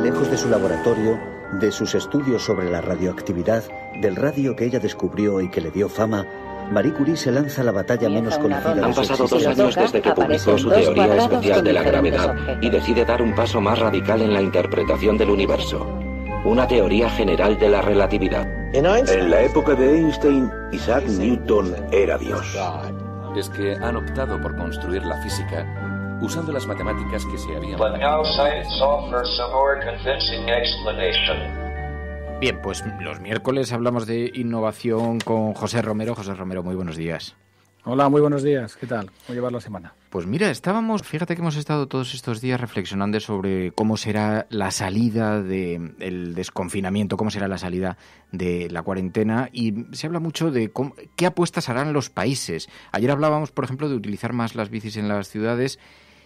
Lejos de su laboratorio, de sus estudios sobre la radioactividad, del radio que ella descubrió y que le dio fama, Marie Curie se lanza a la batalla menos conocida de su Han pasado 2 años desde que publicó su teoría especial de la gravedad y decide dar un paso más radical en la interpretación del universo. Una teoría general de la relatividad. En la época de Einstein, Isaac Newton era Dios. Es que han optado por construir la física usando las matemáticas que se habían... Bien, pues los miércoles hablamos de innovación con José Romero. José Romero, muy buenos días. Hola, muy buenos días. ¿Qué tal? ¿Cómo llevar la semana? Pues mira, fíjate que hemos estado todos estos días reflexionando sobre cómo será la salida del desconfinamiento, cómo será la salida de la cuarentena, y se habla mucho de qué apuestas harán los países. Ayer hablábamos, por ejemplo, de utilizar más las bicis en las ciudades.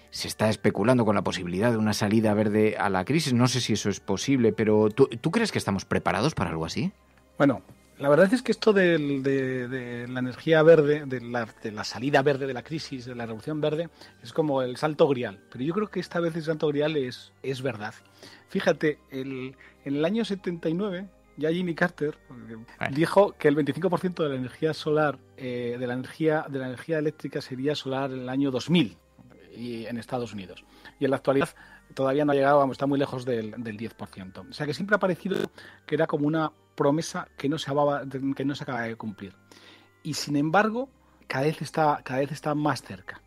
Se está especulando con la posibilidad de una salida verde a la crisis. No sé si eso es posible, pero ¿tú crees que estamos preparados para algo así? Bueno, la verdad es que esto de la energía verde, de la salida verde de la crisis, de la revolución verde, es como el santo grial. Pero yo creo que esta vez el santo grial es verdad. Fíjate, en el año 79... ya Jimmy Carter dijo que el 25% de la energía solar, de la energía eléctrica sería solar en el año 2000 y en Estados Unidos. Y en la actualidad todavía no ha llegado, está muy lejos del 10%. O sea que siempre ha parecido que era como una promesa que no se acaba de cumplir. Y sin embargo, cada vez está más cerca.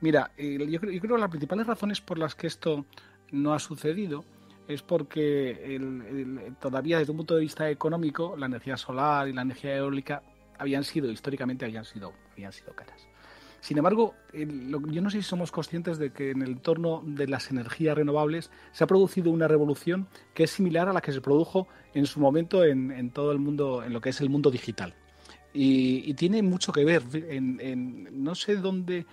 Mira, yo creo que las principales razones por las que esto no ha sucedido es porque todavía desde un punto de vista económico la energía solar y la energía eólica históricamente habían sido caras. Sin embargo, yo no sé si somos conscientes de que en el entorno de las energías renovables se ha producido una revolución que es similar a la que se produjo en su momento en todo el mundo, en lo que es el mundo digital. Y tiene mucho que ver. No sé dónde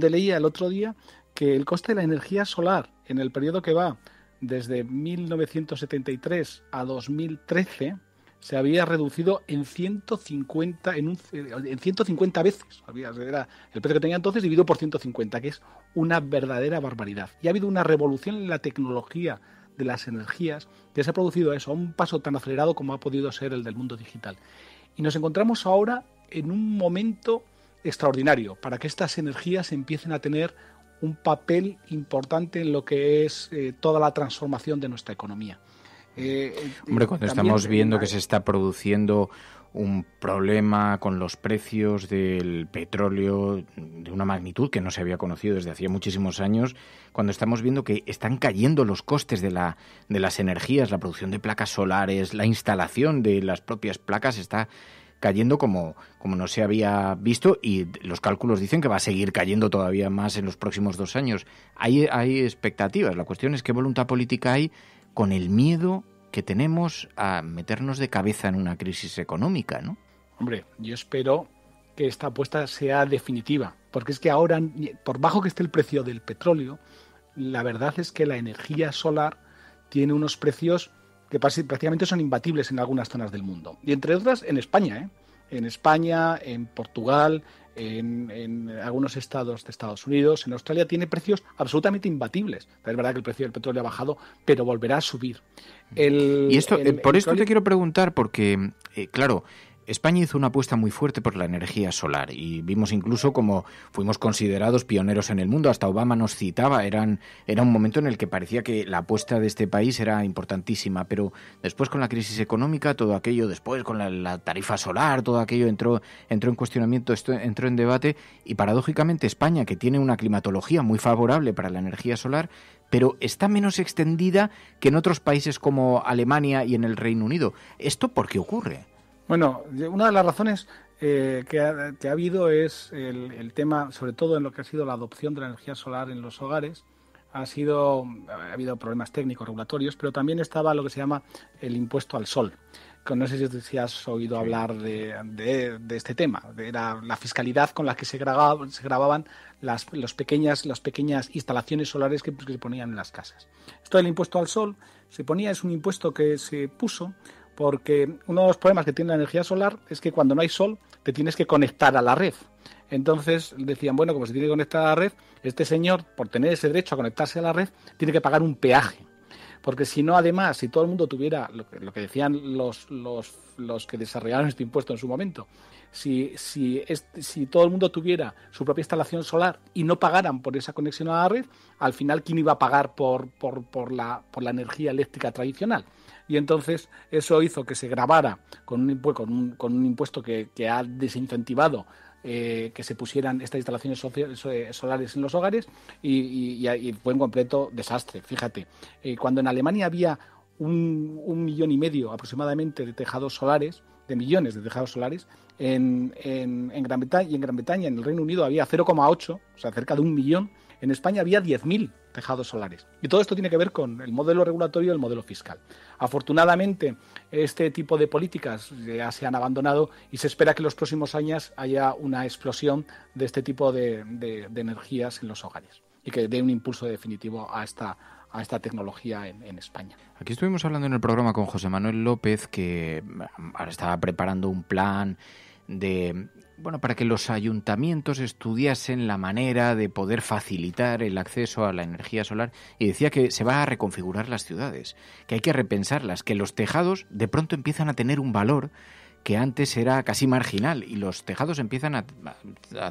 leía el otro día que el coste de la energía solar en el periodo que va desde 1973 a 2013 se había reducido en 150 veces. Era el precio que tenía entonces dividido por 150, que es una verdadera barbaridad. Y ha habido una revolución en la tecnología de las energías que se ha producido eso, a un paso tan acelerado como ha podido ser el del mundo digital. Y nos encontramos ahora en un momento extraordinario para que estas energías empiecen a tener un papel importante en lo que es toda la transformación de nuestra economía. Hombre, cuando estamos viendo que se está produciendo un problema con los precios del petróleo de una magnitud que no se había conocido desde hacía muchísimos años, cuando estamos viendo que están cayendo los costes de las energías, la producción de placas solares, la instalación de las propias placas está cayendo como no se había visto, y los cálculos dicen que va a seguir cayendo todavía más en los próximos 2 años. Hay expectativas. La cuestión es qué voluntad política hay con el miedo que tenemos a meternos de cabeza en una crisis económica, ¿no? Hombre, yo espero que esta apuesta sea definitiva, porque es que ahora, por bajo que esté el precio del petróleo, la verdad es que la energía solar tiene unos precios que prácticamente son imbatibles en algunas zonas del mundo. Y entre otras en España, ¿eh? En España, en Portugal, en algunos estados de Estados Unidos, en Australia, tiene precios absolutamente imbatibles. Es verdad que el precio del petróleo ha bajado, pero volverá a subir. Por esto te quiero preguntar, porque, claro, España hizo una apuesta muy fuerte por la energía solar y vimos incluso como fuimos considerados pioneros en el mundo. Hasta Obama nos citaba, era un momento en el que parecía que la apuesta de este país era importantísima, pero después con la crisis económica, todo aquello, después con la tarifa solar, todo aquello entró en cuestionamiento, entró en debate, y paradójicamente España, que tiene una climatología muy favorable para la energía solar, pero está menos extendida que en otros países como Alemania y en el Reino Unido. ¿Esto por qué ocurre? Bueno, una de las razones que ha habido es el tema, sobre todo en lo que ha sido la adopción de la energía solar en los hogares. Ha habido problemas técnicos, regulatorios, pero también estaba lo que se llama el impuesto al sol. No sé si has oído hablar de este tema. Era la fiscalidad con la que se grababan las pequeñas instalaciones solares que se ponían en las casas. Esto del impuesto al sol es un impuesto que se puso porque uno de los problemas que tiene la energía solar es que cuando no hay sol te tienes que conectar a la red. Entonces decían, bueno, como se tiene que conectar a la red, este señor, por tener ese derecho a conectarse a la red, tiene que pagar un peaje. Porque si no, además, si todo el mundo tuviera, lo que decían los que desarrollaron este impuesto en su momento, si todo el mundo tuviera su propia instalación solar y no pagaran por esa conexión a la red, al final, ¿quién iba a pagar por la energía eléctrica tradicional? Y entonces eso hizo que se gravara con un impuesto que ha desincentivado que se pusieran estas instalaciones solares en los hogares y fue un completo desastre. Fíjate, cuando en Alemania había 1,5 millones aproximadamente de tejados solares, de millones de tejados solares, en Gran Bretaña, en el Reino Unido había 0,8, o sea, cerca de 1 millón. En España había 10.000 tejados solares. Y todo esto tiene que ver con el modelo regulatorio y el modelo fiscal. Afortunadamente, este tipo de políticas ya se han abandonado y se espera que en los próximos años haya una explosión de este tipo de energías en los hogares y que dé un impulso definitivo a esta tecnología en España. Aquí estuvimos hablando en el programa con José Manuel López, que ahora estaba preparando un plan para que los ayuntamientos estudiasen la manera de poder facilitar el acceso a la energía solar, y decía que se va a reconfigurar las ciudades, que hay que repensarlas, que los tejados de pronto empiezan a tener un valor que antes era casi marginal, y los tejados empiezan a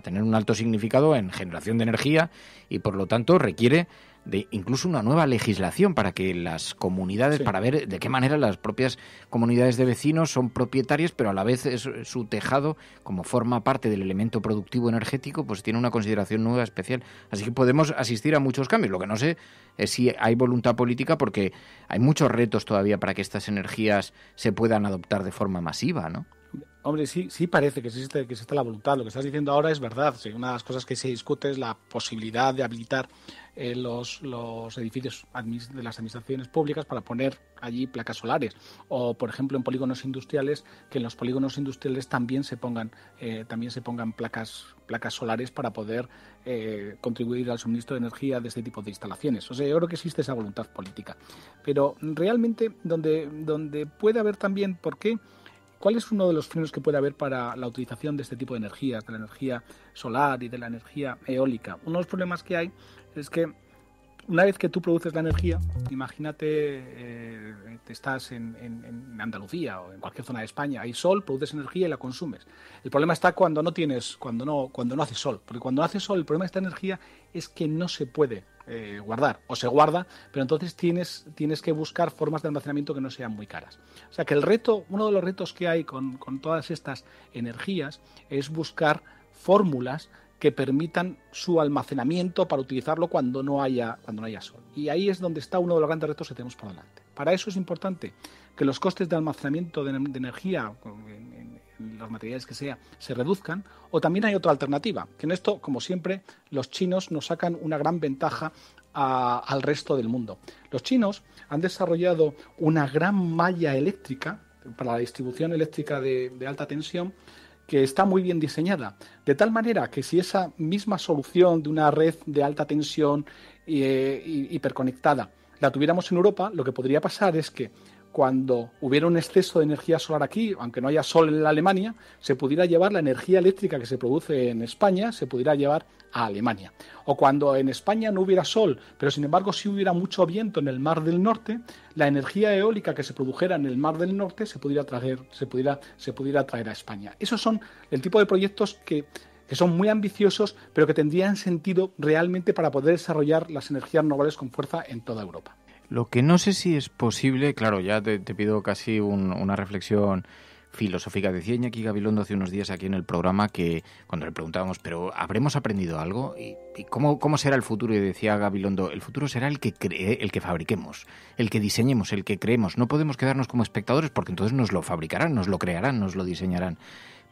tener un alto significado en generación de energía y por lo tanto requiere de incluso una nueva legislación para que las comunidades, para ver de qué manera las propias comunidades de vecinos son propietarias, pero a la vez su tejado, como forma parte del elemento productivo energético, pues tiene una consideración nueva especial. Así que podemos asistir a muchos cambios. Lo que no sé es si hay voluntad política, porque hay muchos retos todavía para que estas energías se puedan adoptar de forma masiva, ¿no? Hombre, sí parece que existe la voluntad. Lo que estás diciendo ahora es verdad. Sí, una de las cosas que se discute es la posibilidad de habilitar los edificios de las administraciones públicas para poner allí placas solares. O, por ejemplo, en polígonos industriales, que en los polígonos industriales también se pongan placas solares para poder contribuir al suministro de energía de este tipo de instalaciones. O sea, yo creo que existe esa voluntad política. Pero realmente donde puede haber también, ¿cuál es uno de los frenos que puede haber para la utilización de este tipo de energías, de la energía solar y de la energía eólica? Uno de los problemas que hay es que una vez que tú produces la energía, imagínate, estás en Andalucía o en cualquier zona de España, hay sol, produces energía y la consumes. El problema está cuando no hace sol, porque cuando no hace sol, el problema de esta energía es que no se puede guardar, o se guarda, pero entonces tienes que buscar formas de almacenamiento que no sean muy caras. O sea que uno de los retos que hay con todas estas energías es buscar fórmulas que permitan su almacenamiento para utilizarlo cuando no haya sol. Y ahí es donde está uno de los grandes retos que tenemos por delante. Para eso es importante que los costes de almacenamiento de energía en los materiales que sea se reduzcan, o también hay otra alternativa, que en esto, como siempre, los chinos nos sacan una gran ventaja al resto del mundo. Los chinos han desarrollado una gran malla eléctrica para la distribución eléctrica de alta tensión, que está muy bien diseñada, de tal manera que si esa misma solución de una red de alta tensión hiperconectada la tuviéramos en Europa, lo que podría pasar es que cuando hubiera un exceso de energía solar aquí, aunque no haya sol en la Alemania, se pudiera llevar la energía eléctrica que se produce en España, se pudiera llevar a Alemania. O cuando en España no hubiera sol, pero sin embargo sí hubiera mucho viento en el Mar del Norte, la energía eólica que se produjera en el Mar del Norte se pudiera traer a España. Esos son el tipo de proyectos que son muy ambiciosos, pero que tendrían sentido realmente para poder desarrollar las energías renovables con fuerza en toda Europa. Lo que no sé si es posible, claro, ya te pido casi una reflexión filosófica. Decía Iñaki Gabilondo hace unos días aquí en el programa que cuando le preguntábamos, ¿pero habremos aprendido algo? ¿Y cómo será el futuro? Y decía Gabilondo, el futuro será el que fabriquemos, el que diseñemos, el que creemos. No podemos quedarnos como espectadores porque entonces nos lo fabricarán, nos lo crearán, nos lo diseñarán.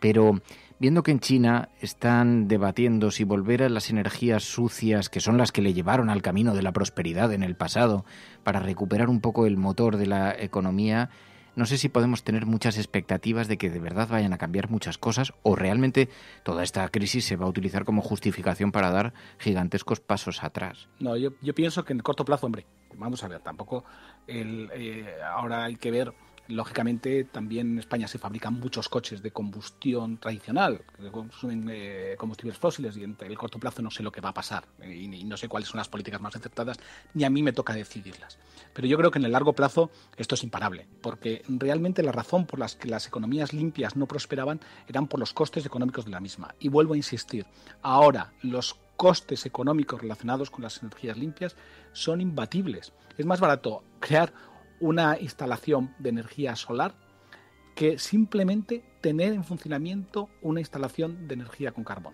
Pero viendo que en China están debatiendo si volver a las energías sucias, que son las que le llevaron al camino de la prosperidad en el pasado, para recuperar un poco el motor de la economía, no sé si podemos tener muchas expectativas de que de verdad vayan a cambiar muchas cosas, o realmente toda esta crisis se va a utilizar como justificación para dar gigantescos pasos atrás. No, yo pienso que en el corto plazo, hombre, vamos a ver, tampoco ahora hay que ver Lógicamente, también en España se fabrican muchos coches de combustión tradicional, que consumen combustibles fósiles, y en el corto plazo no sé lo que va a pasar, y no sé cuáles son las políticas más acertadas, ni a mí me toca decidirlas. Pero yo creo que en el largo plazo esto es imparable, porque realmente la razón por la que las economías limpias no prosperaban eran por los costes económicos de la misma. Y vuelvo a insistir, ahora los costes económicos relacionados con las energías limpias son imbatibles. Es más barato crear una instalación de energía solar que simplemente tener en funcionamiento una instalación de energía con carbón.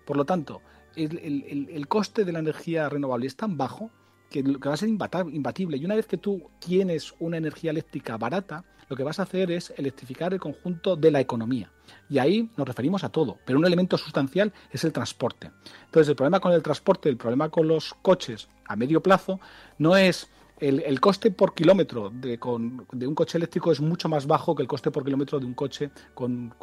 Por lo tanto, el coste de la energía renovable es tan bajo que va a ser imbatible. Y una vez que tú tienes una energía eléctrica barata, lo que vas a hacer es electrificar el conjunto de la economía. Y ahí nos referimos a todo, pero un elemento sustancial es el transporte. Entonces, el problema con el transporte, el problema con los coches a medio plazo, no es el coste por kilómetro de un coche eléctrico es mucho más bajo que el coste por kilómetro de un coche con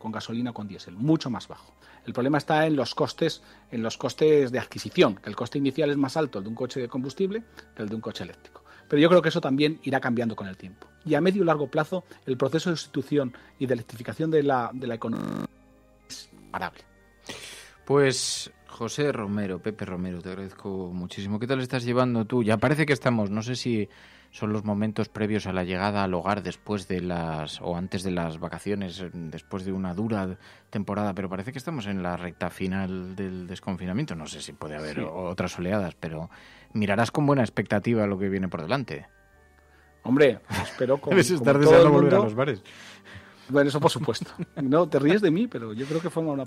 gasolina o con diésel, mucho más bajo. El problema está en los costes de adquisición, que el coste inicial es más alto el de un coche de combustible que el de un coche eléctrico. Pero yo creo que eso también irá cambiando con el tiempo. Y a medio y largo plazo, el proceso de sustitución y de electrificación de la economía es imparable. Pues José Romero, Pepe Romero, te agradezco muchísimo. ¿Qué tal estás llevando tú? Ya parece que estamos, no sé si son los momentos previos a la llegada al hogar después de o antes de las vacaciones, después de una dura temporada, pero parece que estamos en la recta final del desconfinamiento. No sé si puede haber otras oleadas, pero mirarás con buena expectativa lo que viene por delante. Hombre, espero con debes estar todo deseando el volver mundo. a los bares. Bueno, eso por supuesto. No, te ríes de mí, pero yo creo que forma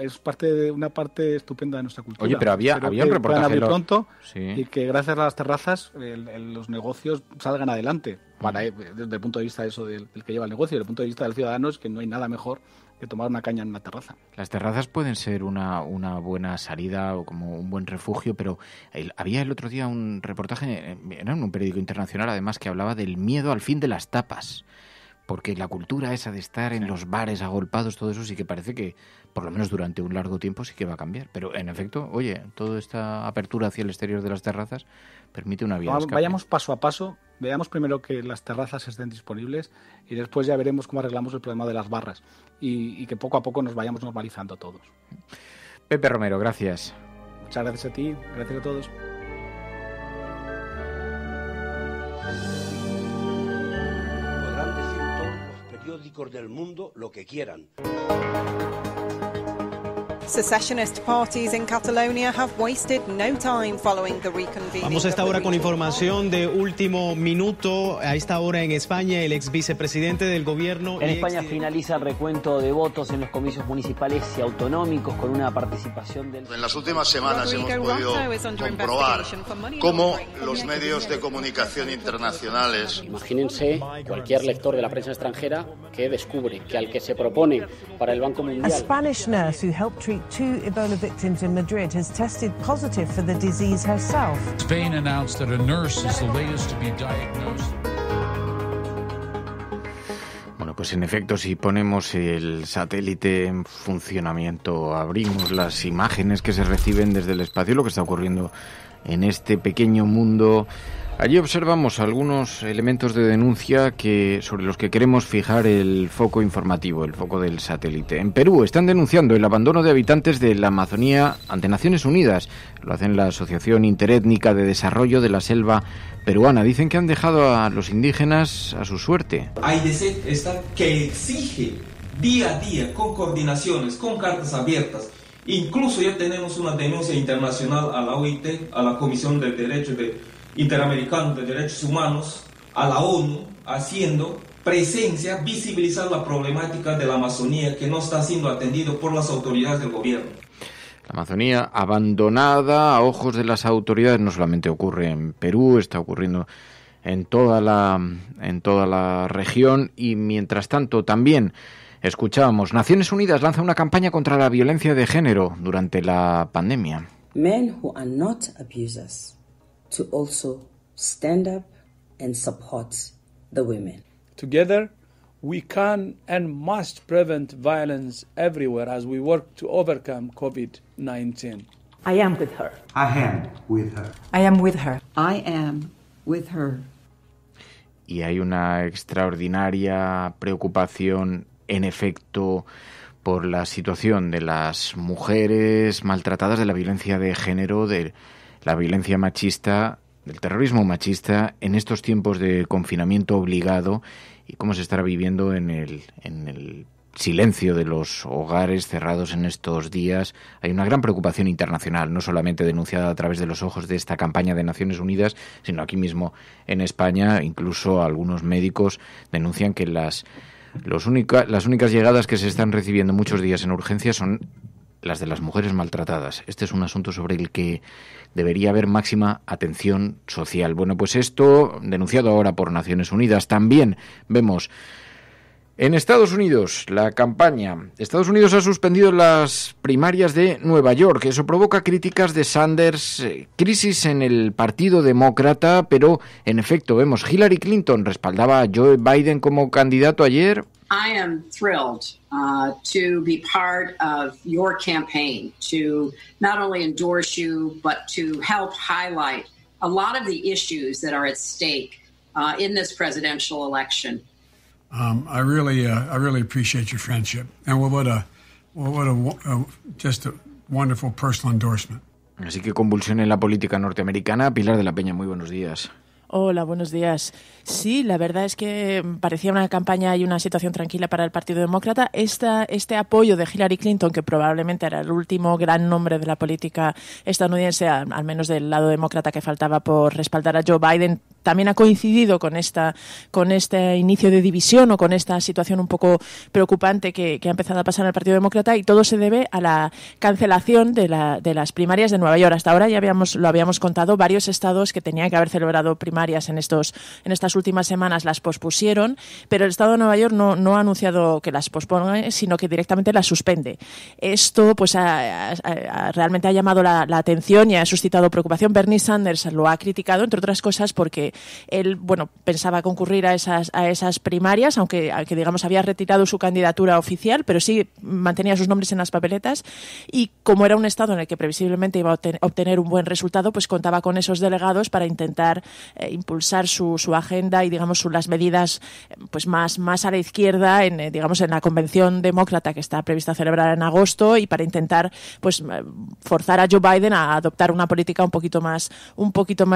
es parte de una parte estupenda de nuestra cultura. Oye, pero había un reportaje puedan abrir pronto sí. Y que gracias a las terrazas los negocios salgan adelante. Desde el punto de vista del que lleva el negocio, desde el punto de vista del ciudadano, es que no hay nada mejor que tomar una caña en una terraza. Las terrazas pueden ser una buena salida o como un buen refugio, pero había el otro día un reportaje, era en un periódico internacional además, que hablaba del miedo al fin de las tapas. Porque la cultura esa de estar en los bares agolpados, todo eso sí que parece que, por lo menos durante un largo tiempo, sí que va a cambiar. Pero, en efecto, oye, toda esta apertura hacia el exterior de las terrazas permite una vía de escape. Vayamos paso a paso, veamos primero que las terrazas estén disponibles y después ya veremos cómo arreglamos el problema de las barras y que poco a poco nos vayamos normalizando todos. Pepe Romero, gracias. Muchas gracias a ti, gracias a todos. Periódicos del mundo lo que quieran. Secessionist parties in Catalonia have wasted no time following the reconvening. Vamos a esta hora con información de último minuto. A esta hora en España, el ex vicepresidente del gobierno... En España finaliza el recuento de votos en los comicios municipales y autonómicos con una participación del... En las últimas semanas hemos podido comprobar cómo los medios de comunicación internacionales... Imagínense cualquier lector de la prensa extranjera que descubre que al que se propone para el Banco Mundial... A Spanish nurse who helped treat 2 Ebola victims in Madrid has tested positive for the disease herself. Spain announced that a nurse is the latest to be diagnosed. Bueno, pues en efecto, si ponemos el satélite en funcionamiento, abrimos las imágenes que se reciben desde el espacio, lo que está ocurriendo en este pequeño mundo. Allí observamos algunos elementos de denuncia sobre los que queremos fijar el foco informativo, el foco del satélite. En Perú están denunciando el abandono de habitantes de la Amazonía ante Naciones Unidas. Lo hacen la Asociación Interétnica de Desarrollo de la Selva Peruana. Dicen que han dejado a los indígenas a su suerte. AIDC está que exige día a día, con coordinaciones, con cartas abiertas. Incluso ya tenemos una denuncia internacional a la OIT, a la Comisión de Derechos Interamericano de Derechos Humanos, a la ONU, haciendo presencia, visibilizar la problemática de la Amazonía que no está siendo atendido por las autoridades del gobierno. La Amazonía abandonada a ojos de las autoridades no solamente ocurre en Perú, está ocurriendo en toda la región y mientras tanto también escuchábamos, Naciones Unidas lanza una campaña contra la violencia de género durante la pandemia. Men who are not abusers to also stand up and support the women. Together, we can and must prevent violence everywhere as we work to overcome COVID-19. I am with her. I am with her. I am with her. I am with her. y hay una extraordinaria preocupación, en efecto, por la situación de las mujeres maltratadas, de la violencia de género, de la violencia machista, del terrorismo machista en estos tiempos de confinamiento obligado y cómo se estará viviendo en el silencio de los hogares cerrados en estos días. Hay una gran preocupación internacional, no solamente denunciada a través de los ojos de esta campaña de Naciones Unidas, sino aquí mismo en España. Incluso algunos médicos denuncian que las únicas llegadas que se están recibiendo muchos días en urgencias son las de las mujeres maltratadas. Este es un asunto sobre el que debería haber máxima atención social. Bueno, pues esto denunciado ahora por Naciones Unidas. También vemos en Estados Unidos la campaña. Estados Unidos ha suspendido las primarias de Nueva York. Eso provoca críticas de Sanders, crisis en el Partido Demócrata, pero en efecto vemos Hillary Clinton respaldaba a Joe Biden como candidato ayer. I am thrilled to be part of your campaign, to not only endorse you, but to help highlight a lot of the issues that are at stake in this presidential election. I really appreciate your friendship, and what a just a wonderful personal endorsement. Así que convulsión en la política norteamericana. Pilar de la Peña, muy buenos días. Hola, buenos días. Sí, la verdad es que parecía una campaña y una situación tranquila para el Partido Demócrata. Este apoyo de Hillary Clinton, que probablemente era el último gran nombre de la política estadounidense, al menos del lado demócrata, que faltaba por respaldar a Joe Biden, también ha coincidido con este inicio de división o con esta situación un poco preocupante que ha empezado a pasar en el Partido Demócrata, y todo se debe a la cancelación de las primarias de Nueva York. Hasta ahora ya lo habíamos contado, varios estados que tenían que haber celebrado primarias en estas últimas semanas las pospusieron, pero el estado de Nueva York no ha anunciado que las posponga, sino que directamente las suspende. Esto pues realmente ha llamado la atención y ha suscitado preocupación. Bernie Sanders lo ha criticado, entre otras cosas, porque él pensaba concurrir a esas primarias, aunque digamos había retirado su candidatura oficial, pero sí mantenía sus nombres en las papeletas, y como era un estado en el que previsiblemente iba a obtener un buen resultado, pues contaba con esos delegados para intentar impulsar su agenda y digamos las medidas pues más a la izquierda en la convención demócrata que está prevista celebrar en agosto, y para intentar pues forzar a Joe Biden a adoptar una política un poquito más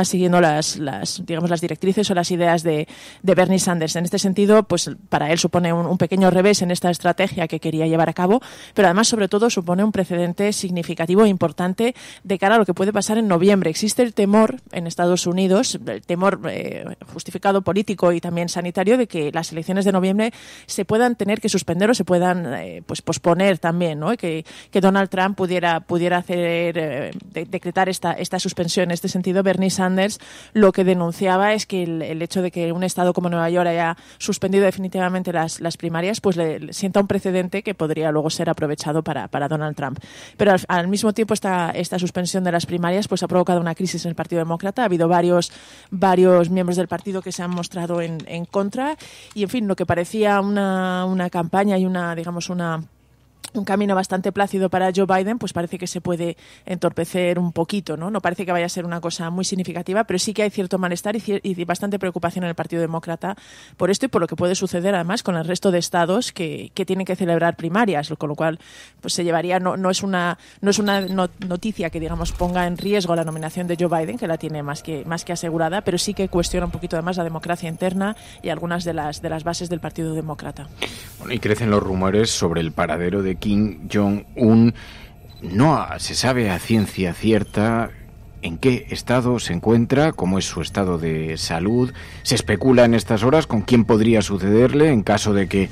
siguiendo las directrices o las ideas de Bernie Sanders. En este sentido, pues para él supone un pequeño revés en esta estrategia que quería llevar a cabo, pero además sobre todo supone un precedente significativo e importante de cara a lo que puede pasar en noviembre. Existe el temor en Estados Unidos, el temor justificado político y también sanitario, de que las elecciones de noviembre se puedan tener que suspender o se puedan posponer también, ¿no? Que Donald Trump pudiera decretar esta suspensión. En este sentido, Bernie Sanders lo que denunciaba es que el hecho de que un estado como Nueva York haya suspendido definitivamente las primarias, pues le sienta un precedente que podría luego ser aprovechado para Donald Trump. Pero al mismo tiempo esta suspensión de las primarias pues ha provocado una crisis en el Partido Demócrata. Ha habido varios miembros del partido que se han mostrado en contra, y en fin, lo que parecía una campaña y un camino bastante plácido para Joe Biden, pues parece que se puede entorpecer un poquito, ¿no? No parece que vaya a ser una cosa muy significativa, pero sí que hay cierto malestar y bastante preocupación en el Partido Demócrata por esto y por lo que puede suceder además con el resto de estados que tienen que celebrar primarias, con lo cual pues se llevaría, no es una noticia que digamos ponga en riesgo la nominación de Joe Biden, que la tiene más que asegurada, pero sí que cuestiona un poquito además la democracia interna y algunas de las bases del Partido Demócrata. Bueno, y crecen los rumores sobre el paradero de Kim Jong-un. No se sabe a ciencia cierta en qué estado se encuentra, cómo es su estado de salud. Se especula en estas horas con quién podría sucederle en caso de que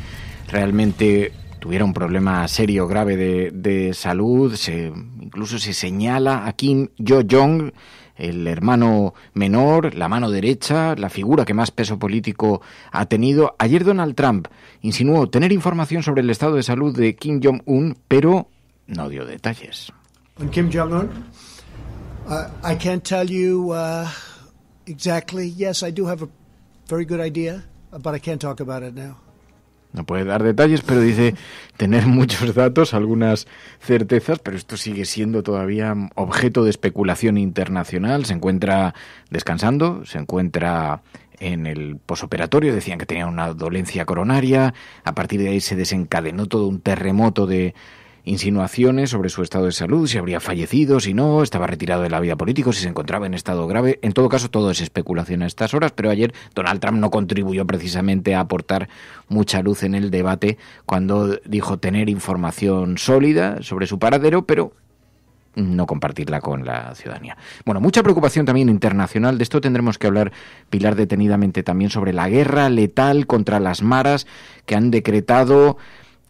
realmente tuviera un problema serio, grave de salud. Incluso se señala a Kim Yo-jong, el hermano menor, la mano derecha, la figura que más peso político ha tenido. Ayer Donald Trump insinuó tener información sobre el estado de salud de Kim Jong-un, pero no dio detalles. On Kim Jong-un, I can't tell you exactly. Yes, I do have a very good idea, but I can't talk about it now. No puede dar detalles, pero dice tener muchos datos, algunas certezas, pero esto sigue siendo todavía objeto de especulación internacional. Se encuentra descansando, se encuentra en el posoperatorio, decían que tenía una dolencia coronaria, a partir de ahí se desencadenó todo un terremoto de insinuaciones sobre su estado de salud, si habría fallecido, si no, estaba retirado de la vida política, si se encontraba en estado grave. En todo caso, todo es especulación a estas horas, pero ayer Donald Trump no contribuyó precisamente a aportar mucha luz en el debate cuando dijo tener información sólida sobre su paradero, pero no compartirla con la ciudadanía. Bueno, mucha preocupación también internacional. De esto tendremos que hablar, Pilar, detenidamente también sobre la guerra letal contra las maras que han decretado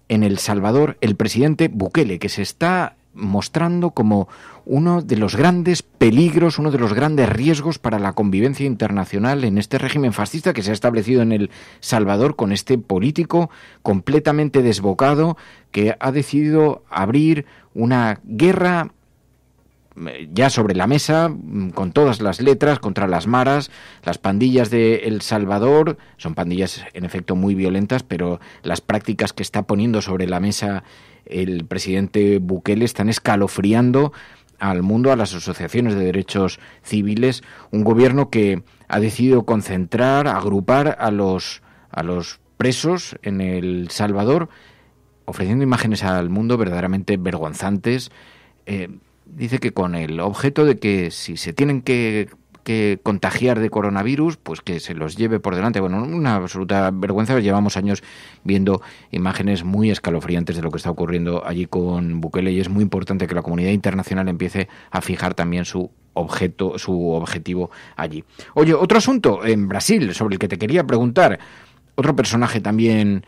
en El Salvador el presidente Bukele, que se está mostrando como uno de los grandes peligros, uno de los grandes riesgos para la convivencia internacional en este régimen fascista que se ha establecido en El Salvador, con este político completamente desbocado que ha decidido abrir una guerra ya sobre la mesa, con todas las letras, contra las maras, las pandillas de El Salvador. Son pandillas en efecto muy violentas, pero las prácticas que está poniendo sobre la mesa el presidente Bukele están escalofriando al mundo, a las asociaciones de derechos civiles. Un gobierno que ha decidido concentrar, agrupar a los presos en El Salvador, ofreciendo imágenes al mundo verdaderamente vergonzantes. Dice que con el objeto de que si se tienen que contagiar de coronavirus, pues que se los lleve por delante. Bueno, una absoluta vergüenza. Llevamos años viendo imágenes muy escalofriantes de lo que está ocurriendo allí con Bukele, y es muy importante que la comunidad internacional empiece a fijar también su objetivo allí. Oye, otro asunto en Brasil sobre el que te quería preguntar. Otro personaje también,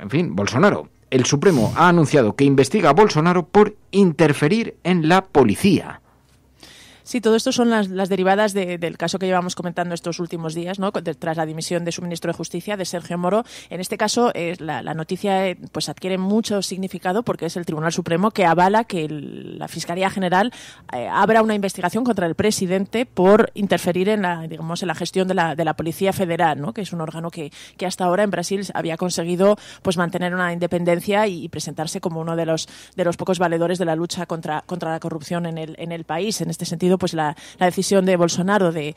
en fin, Bolsonaro. El Supremo ha anunciado que investiga a Bolsonaro por interferir en la policía. Sí, todo esto son las derivadas del caso que llevamos comentando estos últimos días, ¿no? Tras la dimisión de su ministro de Justicia, de Sergio Moro. En este caso, la noticia pues adquiere mucho significado porque es el Tribunal Supremo que avala que la Fiscalía General abra una investigación contra el presidente por interferir en la gestión de la Policía Federal, ¿no? Que es un órgano que hasta ahora en Brasil había conseguido pues mantener una independencia y presentarse como uno de los pocos valedores de la lucha contra la corrupción en el país. En este sentido, pues la decisión de Bolsonaro de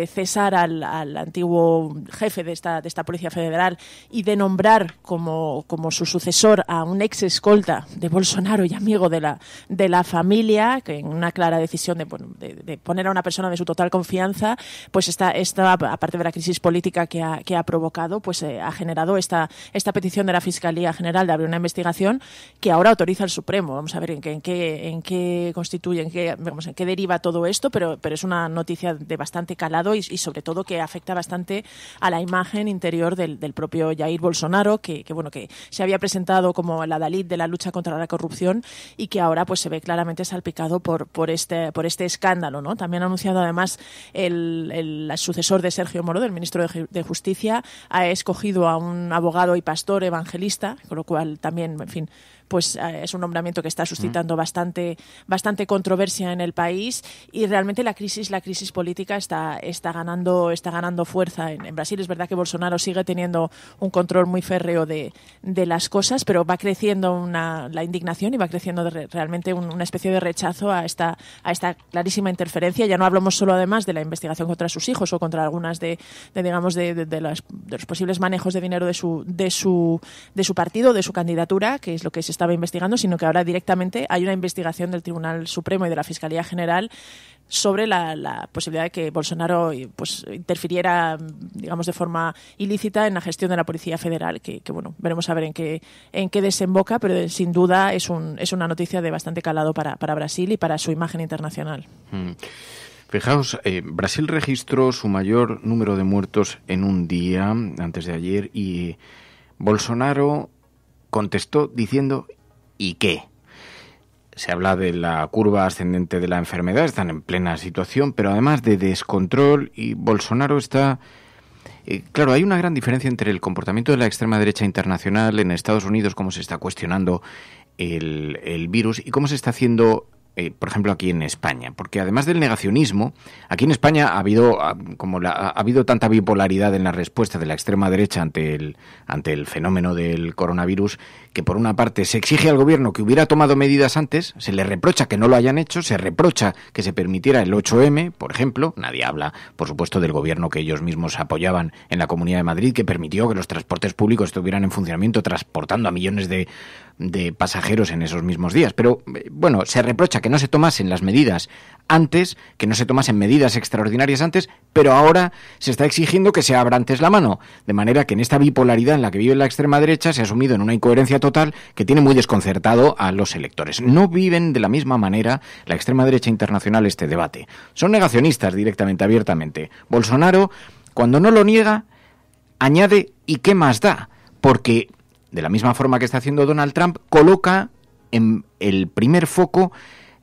cesar al antiguo jefe de esta Policía Federal y de nombrar como su sucesor a un ex escolta de Bolsonaro y amigo de la familia, que en una clara decisión de poner a una persona de su total confianza, pues esta aparte de la crisis política que ha provocado, pues ha generado esta petición de la Fiscalía General de abrir una investigación que ahora autoriza el Supremo. Vamos a ver en qué constituye, en qué deriva todo esto, pero es una noticia de bastante calado y sobre todo que afecta bastante a la imagen interior del propio Jair Bolsonaro, que se había presentado como el adalid de la lucha contra la corrupción y que ahora pues se ve claramente salpicado por este escándalo, ¿no? También ha anunciado además el sucesor de Sergio Moro, del ministro de Justicia, ha escogido a un abogado y pastor evangelista, con lo cual también, en fin, pues es un nombramiento que está suscitando bastante controversia en el país, y realmente la crisis política está ganando fuerza en Brasil. Es verdad que Bolsonaro sigue teniendo un control muy férreo de las cosas, pero va creciendo la indignación y va creciendo realmente una especie de rechazo a esta clarísima interferencia. Ya no hablamos solo además de la investigación contra sus hijos o contra algunas de los posibles manejos de dinero de su partido, de su candidatura, que es lo que se estaba investigando, sino que ahora directamente hay una investigación del Tribunal Supremo y de la Fiscalía General sobre la posibilidad de que Bolsonaro pues interfiriera, digamos, de forma ilícita en la gestión de la Policía Federal, que veremos a ver en qué desemboca, pero sin duda es una noticia de bastante calado para Brasil y para su imagen internacional. Fijaos, Brasil registró su mayor número de muertos en un día, antes de ayer, y Bolsonaro contestó diciendo ¿y qué? Se habla de la curva ascendente de la enfermedad, están en plena situación, pero además de descontrol, y Bolsonaro está... claro, hay una gran diferencia entre el comportamiento de la extrema derecha internacional en Estados Unidos, cómo se está cuestionando el virus, y cómo se está haciendo por ejemplo, aquí en España? Porque además del negacionismo, aquí en España ha habido tanta bipolaridad en la respuesta de la extrema derecha ante el fenómeno del coronavirus, que por una parte se exige al gobierno que hubiera tomado medidas antes, se le reprocha que no lo hayan hecho, se reprocha que se permitiera el 8M, por ejemplo. Nadie habla, por supuesto, del gobierno que ellos mismos apoyaban en la Comunidad de Madrid, que permitió que los transportes públicos estuvieran en funcionamiento, transportando a millones de pasajeros en esos mismos días. Pero, bueno, se reprocha que no se tomasen las medidas antes, que no se tomasen medidas extraordinarias antes, pero ahora se está exigiendo que se abra antes la mano. De manera que en esta bipolaridad en la que vive la extrema derecha se ha asumido en una incoherencia total que tiene muy desconcertado a los electores. No viven de la misma manera la extrema derecha internacional este debate. Son negacionistas directamente, abiertamente. Bolsonaro, cuando no lo niega, añade ¿y qué más da? Porque de la misma forma que está haciendo Donald Trump, coloca en el primer foco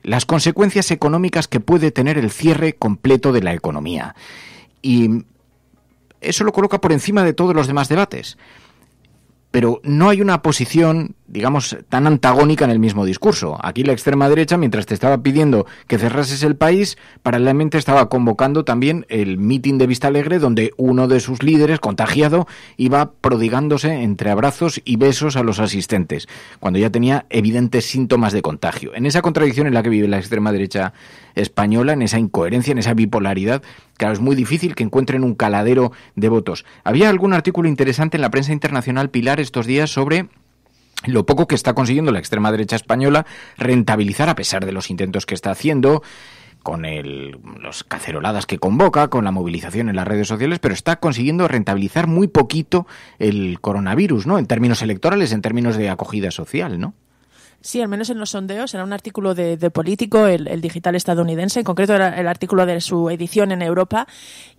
las consecuencias económicas que puede tener el cierre completo de la economía. Y eso lo coloca por encima de todos los demás debates. Pero no hay una posición, digamos, tan antagónica en el mismo discurso. Aquí la extrema derecha, mientras te estaba pidiendo que cerrases el país, paralelamente estaba convocando también el mitin de Vistalegre, donde uno de sus líderes, contagiado, iba prodigándose entre abrazos y besos a los asistentes, cuando ya tenía evidentes síntomas de contagio. En esa contradicción en la que vive la extrema derecha española, en esa incoherencia, en esa bipolaridad, claro, es muy difícil que encuentren un caladero de votos. Había algún artículo interesante en la prensa internacional, Pilar, estos días sobre lo poco que está consiguiendo la extrema derecha española rentabilizar, a pesar de los intentos que está haciendo, con los caceroladas que convoca, con la movilización en las redes sociales, pero está consiguiendo rentabilizar muy poquito el coronavirus, ¿no? En términos electorales, en términos de acogida social, ¿no? Sí, al menos en los sondeos. Era un artículo de Político, el digital estadounidense, en concreto era el artículo de su edición en Europa,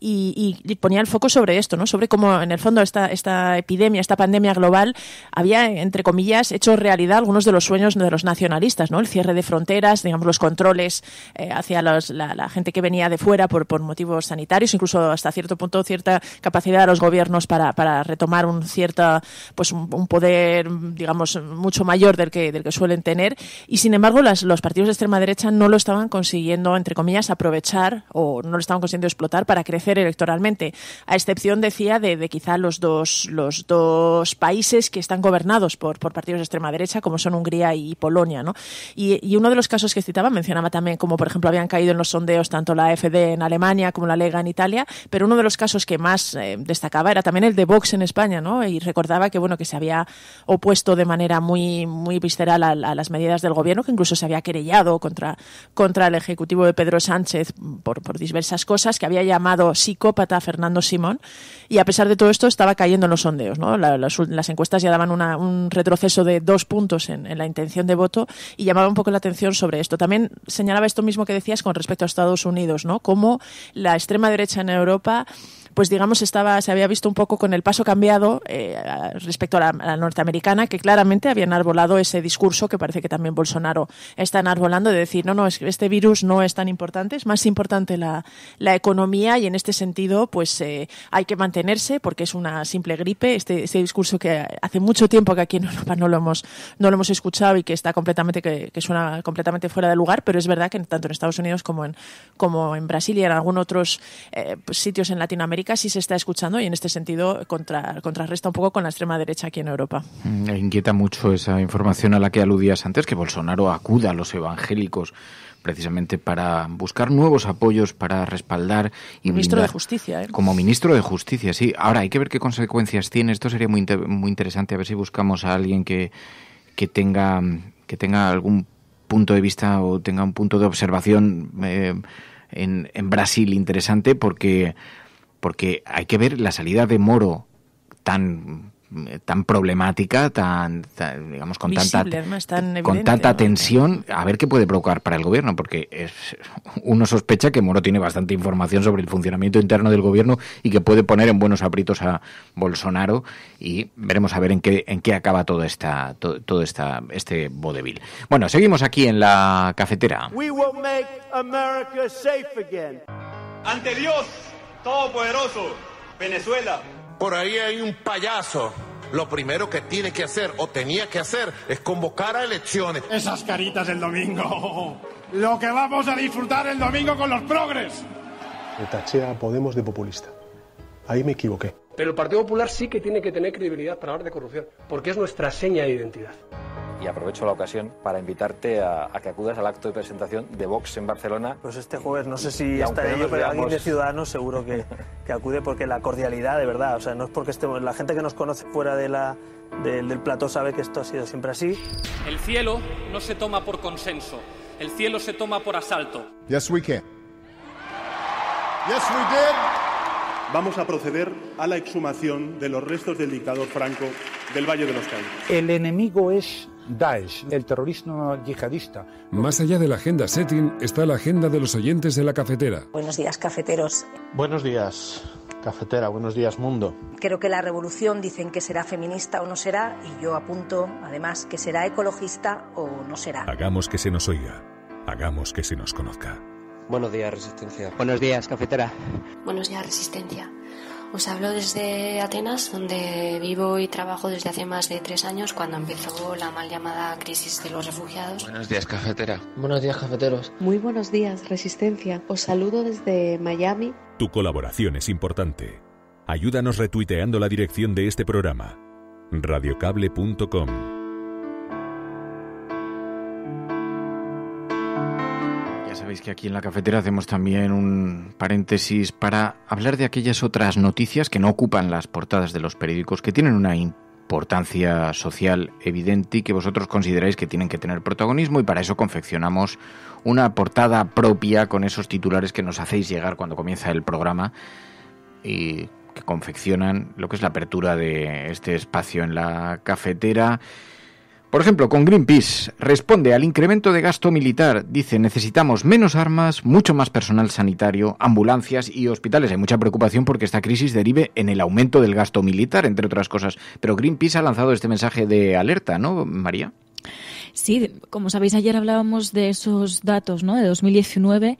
y ponía el foco sobre esto, ¿no? Sobre cómo, en el fondo, esta epidemia, esta pandemia global, había, entre comillas, hecho realidad algunos de los sueños de los nacionalistas, ¿no? El cierre de fronteras, digamos, los controles hacia la gente que venía de fuera por motivos sanitarios, incluso hasta cierto punto cierta capacidad de los gobiernos para retomar un poder, digamos, mucho mayor del que suelen tener, y sin embargo los partidos de extrema derecha no lo estaban consiguiendo, entre comillas, aprovechar, o no lo estaban consiguiendo explotar para crecer electoralmente, a excepción, decía, de quizá los dos países que están gobernados por partidos de extrema derecha, como son Hungría y Polonia, ¿no? Y uno de los casos que citaba mencionaba también como, por ejemplo, habían caído en los sondeos tanto la AfD en Alemania como la Lega en Italia, pero uno de los casos que más destacaba era también el de Vox en España, ¿no? Y recordaba que, bueno, que se había opuesto de manera muy, muy visceral a las medidas del gobierno, que incluso se había querellado contra el ejecutivo de Pedro Sánchez por diversas cosas, que había llamado psicópata a Fernando Simón, y a pesar de todo esto estaba cayendo en los sondeos, ¿no? Las encuestas ya daban un retroceso de 2 puntos en la intención de voto, y llamaba un poco la atención sobre esto. También señalaba esto mismo que decías con respecto a Estados Unidos, ¿no? Cómo la extrema derecha en Europa, pues digamos, se había visto un poco con el paso cambiado respecto a la norteamericana, que claramente había enarbolado ese discurso que parece que también Bolsonaro está enarbolando, de decir, no, este virus no es tan importante, es más importante la economía, y en este sentido pues hay que mantenerse porque es una simple gripe. Este discurso que hace mucho tiempo que aquí en Europa no lo hemos escuchado, y que está que suena completamente fuera de lugar, pero es verdad que tanto en Estados Unidos como en Brasil y en algunos otros sitios en Latinoamérica sí se está escuchando, y en este sentido contrarresta un poco con la extrema derecha aquí en Europa. Me inquieta mucho esa información a la que aludías antes, que Bolsonaro acuda a los evangélicos precisamente para buscar nuevos apoyos, para respaldar y ministro blindar. De Justicia, ¿eh? Como ministro de Justicia, sí. Ahora hay que ver qué consecuencias tiene. Esto sería muy interesante, a ver si buscamos a alguien que tenga algún punto de vista o tenga un punto de observación en Brasil interesante, porque hay que ver la salida de Moro tan problemática, digamos, con visible, tanta tensión, a ver qué puede provocar para el gobierno, porque uno sospecha que Moro tiene bastante información sobre el funcionamiento interno del gobierno y que puede poner en buenos aprietos a Bolsonaro, y veremos a ver en qué acaba todo este vodevil. Bueno, seguimos aquí en la cafetera. We will make America safe again. Ante Dios Todopoderoso, Venezuela. Por ahí hay un payaso lo primero que tiene que hacer o tenía que hacer es convocar a elecciones. Esas caritas del domingo. Lo que vamos a disfrutar el domingo con los progres. Me taché a Podemos de populista. Ahí me equivoqué. Pero el Partido Popular sí que tiene que tener credibilidad para hablar de corrupción, porque es nuestra seña de identidad. Y aprovecho la ocasión para invitarte a que acudas al acto de presentación de Vox en Barcelona. Pues este jueves, no sé si estaré yo, pero alguien de Ciudadanos seguro que acude, porque la cordialidad, de verdad, o sea, no es porque estemos, la gente que nos conoce fuera del plató sabe que esto ha sido siempre así. El cielo no se toma por consenso, el cielo se toma por asalto. Yes, we can. Yes, we did. Vamos a proceder a la exhumación de los restos del dictador Franco del Valle de los Caídos. El enemigo es Daesh, el terrorismo yihadista. Más allá de la agenda setting está la agenda de los oyentes de la cafetera. Buenos días, cafeteros. Buenos días, cafetera. Buenos días, mundo. Creo que la revolución dicen que será feminista o no será, y yo apunto, además, que será ecologista o no será. Hagamos que se nos oiga. Hagamos que se nos conozca. Buenos días, Resistencia. Buenos días, cafetera. Buenos días, Resistencia. Os hablo desde Atenas, donde vivo y trabajo desde hace más de 3 años, cuando empezó la mal llamada crisis de los refugiados. Buenos días, cafetera. Buenos días, cafeteros. Muy buenos días, Resistencia. Os saludo desde Miami. Tu colaboración es importante. Ayúdanos retuiteando la dirección de este programa. radiocable.com. Sabéis que aquí en la cafetera hacemos también un paréntesis para hablar de aquellas otras noticias que no ocupan las portadas de los periódicos, que tienen una importancia social evidente y que vosotros consideráis que tienen que tener protagonismo, y para eso confeccionamos una portada propia con esos titulares que nos hacéis llegar cuando comienza el programa y que confeccionan lo que es la apertura de este espacio en la cafetera. Por ejemplo, con Greenpeace responde al incremento de gasto militar. Dice, necesitamos menos armas, mucho más personal sanitario, ambulancias y hospitales. Hay mucha preocupación porque esta crisis derive en el aumento del gasto militar, entre otras cosas. Pero Greenpeace ha lanzado este mensaje de alerta, ¿no, María? Sí, como sabéis, ayer hablábamos de esos datos, ¿no?, de 2019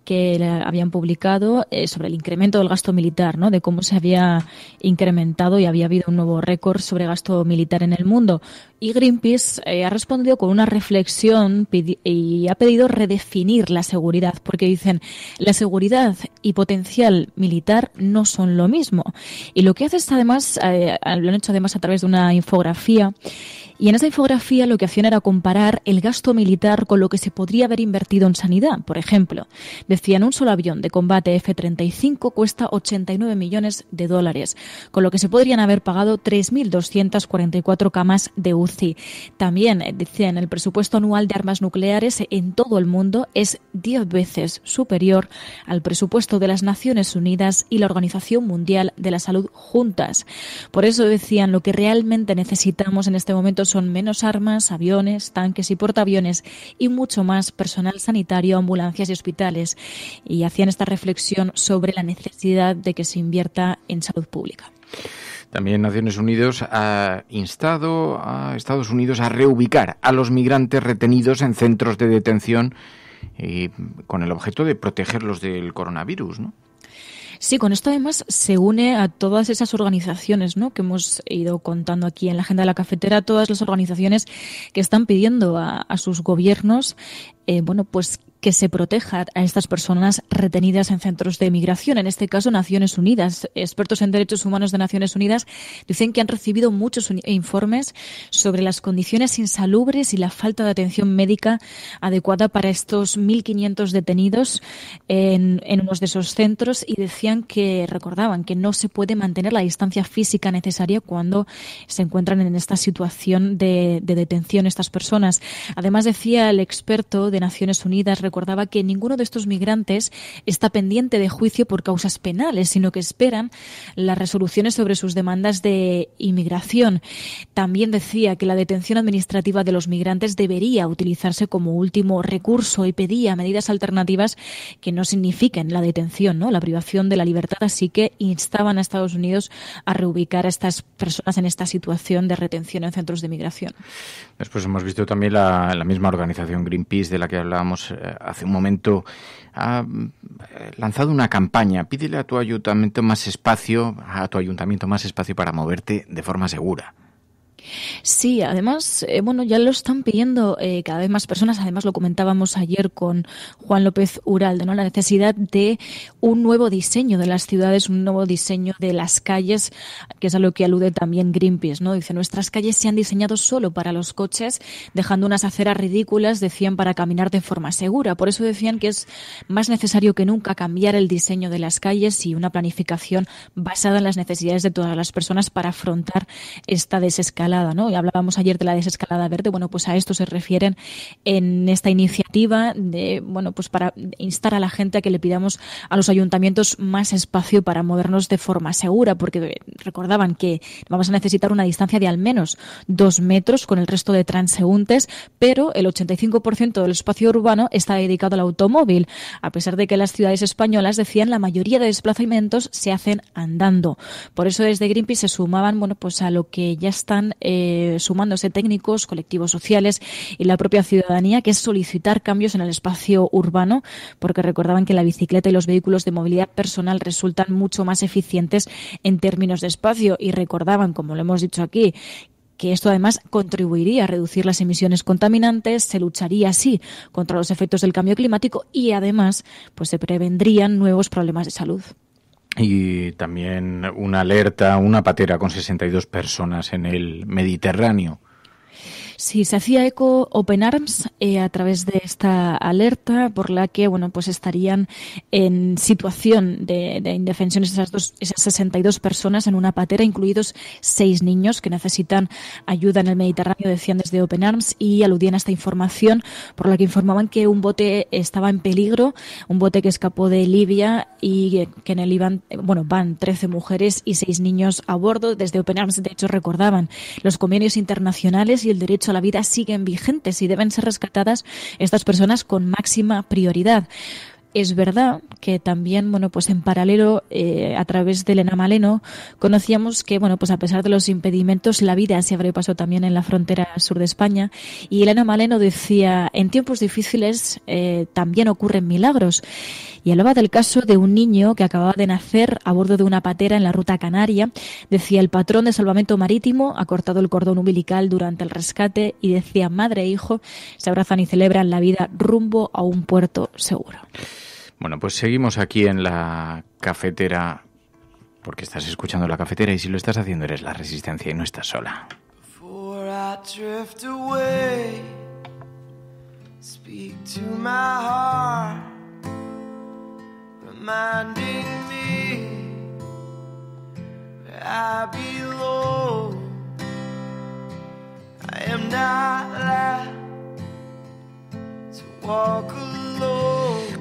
que habían publicado sobre el incremento del gasto militar, ¿no?, de cómo se había incrementado y había habido un nuevo récord sobre gasto militar en el mundo. Y Greenpeace ha respondido con una reflexión y ha pedido redefinir la seguridad, porque dicen, la seguridad y potencial militar no son lo mismo. Y lo que hace es, además, lo han hecho además a través de una infografía. Y en esa infografía lo que hacían era comparar el gasto militar con lo que se podría haber invertido en sanidad. Por ejemplo, decían, un solo avión de combate F-35 cuesta $89 millones, con lo que se podrían haber pagado 3.244 camas de UCI. También decían, el presupuesto anual de armas nucleares en todo el mundo es 10 veces superior al presupuesto de las Naciones Unidas y la Organización Mundial de la Salud juntas. Por eso decían, lo que realmente necesitamos en este momento son menos armas, aviones, tanques y portaaviones y mucho más personal sanitario, ambulancias y hospitales. Y hacían esta reflexión sobre la necesidad de que se invierta en salud pública. También Naciones Unidas ha instado a Estados Unidos a reubicar a los migrantes retenidos en centros de detención con el objeto de protegerlos del coronavirus, ¿no? Sí, con esto además se une a todas esas organizaciones, ¿no?, que hemos ido contando aquí en la agenda de la cafetera, todas las organizaciones que están pidiendo a sus gobiernos, pues que se proteja a estas personas retenidas en centros de migración. En este caso, Naciones Unidas. Expertos en derechos humanos de Naciones Unidas dicen que han recibido muchos informes sobre las condiciones insalubres y la falta de atención médica adecuada para estos 1.500 detenidos en uno de esos centros, y recordaban que no se puede mantener la distancia física necesaria cuando se encuentran en esta situación de detención estas personas. Además, decía el experto de Naciones Unidas, recordaba que ninguno de estos migrantes está pendiente de juicio por causas penales, sino que esperan las resoluciones sobre sus demandas de inmigración. También decía que la detención administrativa de los migrantes debería utilizarse como último recurso y pedía medidas alternativas que no signifiquen la detención, ¿no?, la privación de la libertad. Así que instaban a Estados Unidos a reubicar a estas personas en esta situación de retención en centros de migración. Después hemos visto también la misma organización Greenpeace de la que hablábamos hace un momento ha lanzado una campaña. Pídele a tu ayuntamiento más espacio para moverte de forma segura. Sí, además, ya lo están pidiendo cada vez más personas. Además, lo comentábamos ayer con Juan López Uralde, ¿no? La necesidad de un nuevo diseño de las ciudades, un nuevo diseño de las calles, que es a lo que alude también Greenpeace, ¿no? Dice, nuestras calles se han diseñado solo para los coches, dejando unas aceras ridículas, decían, para caminar de forma segura. Por eso decían que es más necesario que nunca cambiar el diseño de las calles y una planificación basada en las necesidades de todas las personas para afrontar esta desescalada, ¿no? Y hablábamos ayer de la desescalada verde. Bueno, pues a esto se refieren en esta iniciativa de, pues para instar a la gente a que le pidamos a los ayuntamientos más espacio para movernos de forma segura, porque recordaban que vamos a necesitar una distancia de al menos 2 metros con el resto de transeúntes, pero el 85% del espacio urbano está dedicado al automóvil, a pesar de que las ciudades españolas, decían, la mayoría de desplazamientos se hacen andando. Por eso desde Greenpeace se sumaban, pues a lo que ya están sumándose técnicos, colectivos sociales y la propia ciudadanía, que es solicitar cambios en el espacio urbano, porque recordaban que la bicicleta y los vehículos de movilidad personal resultan mucho más eficientes en términos de espacio, y recordaban, como lo hemos dicho aquí, que esto además contribuiría a reducir las emisiones contaminantes, se lucharía así contra los efectos del cambio climático y además se prevendrían nuevos problemas de salud. Y también una alerta, una patera con 62 personas en el Mediterráneo. Sí, se hacía eco Open Arms a través de esta alerta por la que, estarían en situación de indefensión esas 62 personas en una patera, incluidos 6 niños que necesitan ayuda en el Mediterráneo, decían desde Open Arms, y aludían a esta información por la que informaban que un bote estaba en peligro, un bote que escapó de Libia y que en él van 13 mujeres y 6 niños a bordo. Desde Open Arms, de hecho, recordaban los convenios internacionales y el derecho a la vida siguen vigentes y deben ser rescatadas estas personas con máxima prioridad. Es verdad que también, en paralelo, a través de Elena Maleno, conocíamos que, a pesar de los impedimentos, la vida se abre paso también en la frontera sur de España. Y Elena Maleno decía, en tiempos difíciles también ocurren milagros. Y hablaba del caso de un niño que acababa de nacer a bordo de una patera en la ruta canaria. Decía, el patrón de salvamento marítimo ha cortado el cordón umbilical durante el rescate, y decía, madre e hijo se abrazan y celebran la vida rumbo a un puerto seguro. Bueno, pues seguimos aquí en la cafetera, porque estás escuchando la cafetera, y si lo estás haciendo eres la Resistencia y no estás sola. Before I drift away, speak to my heart, reminding me where I belong. I am not allowed to walk alone.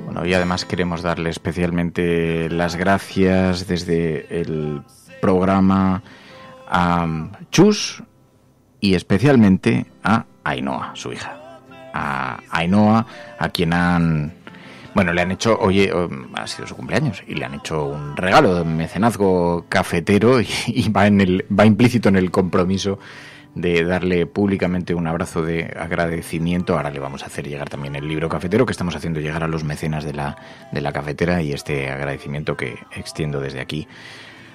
Bueno, y además queremos darle especialmente las gracias desde el programa a Chus y especialmente a Ainhoa, su hija. A Ainhoa, a quien le han hecho, ha sido su cumpleaños y le han hecho un regalo de mecenazgo cafetero y va implícito en el compromiso de darle públicamente un abrazo de agradecimiento. Ahora le vamos a hacer llegar también el libro cafetero que estamos haciendo llegar a los mecenas de la cafetera, y este agradecimiento que extiendo desde aquí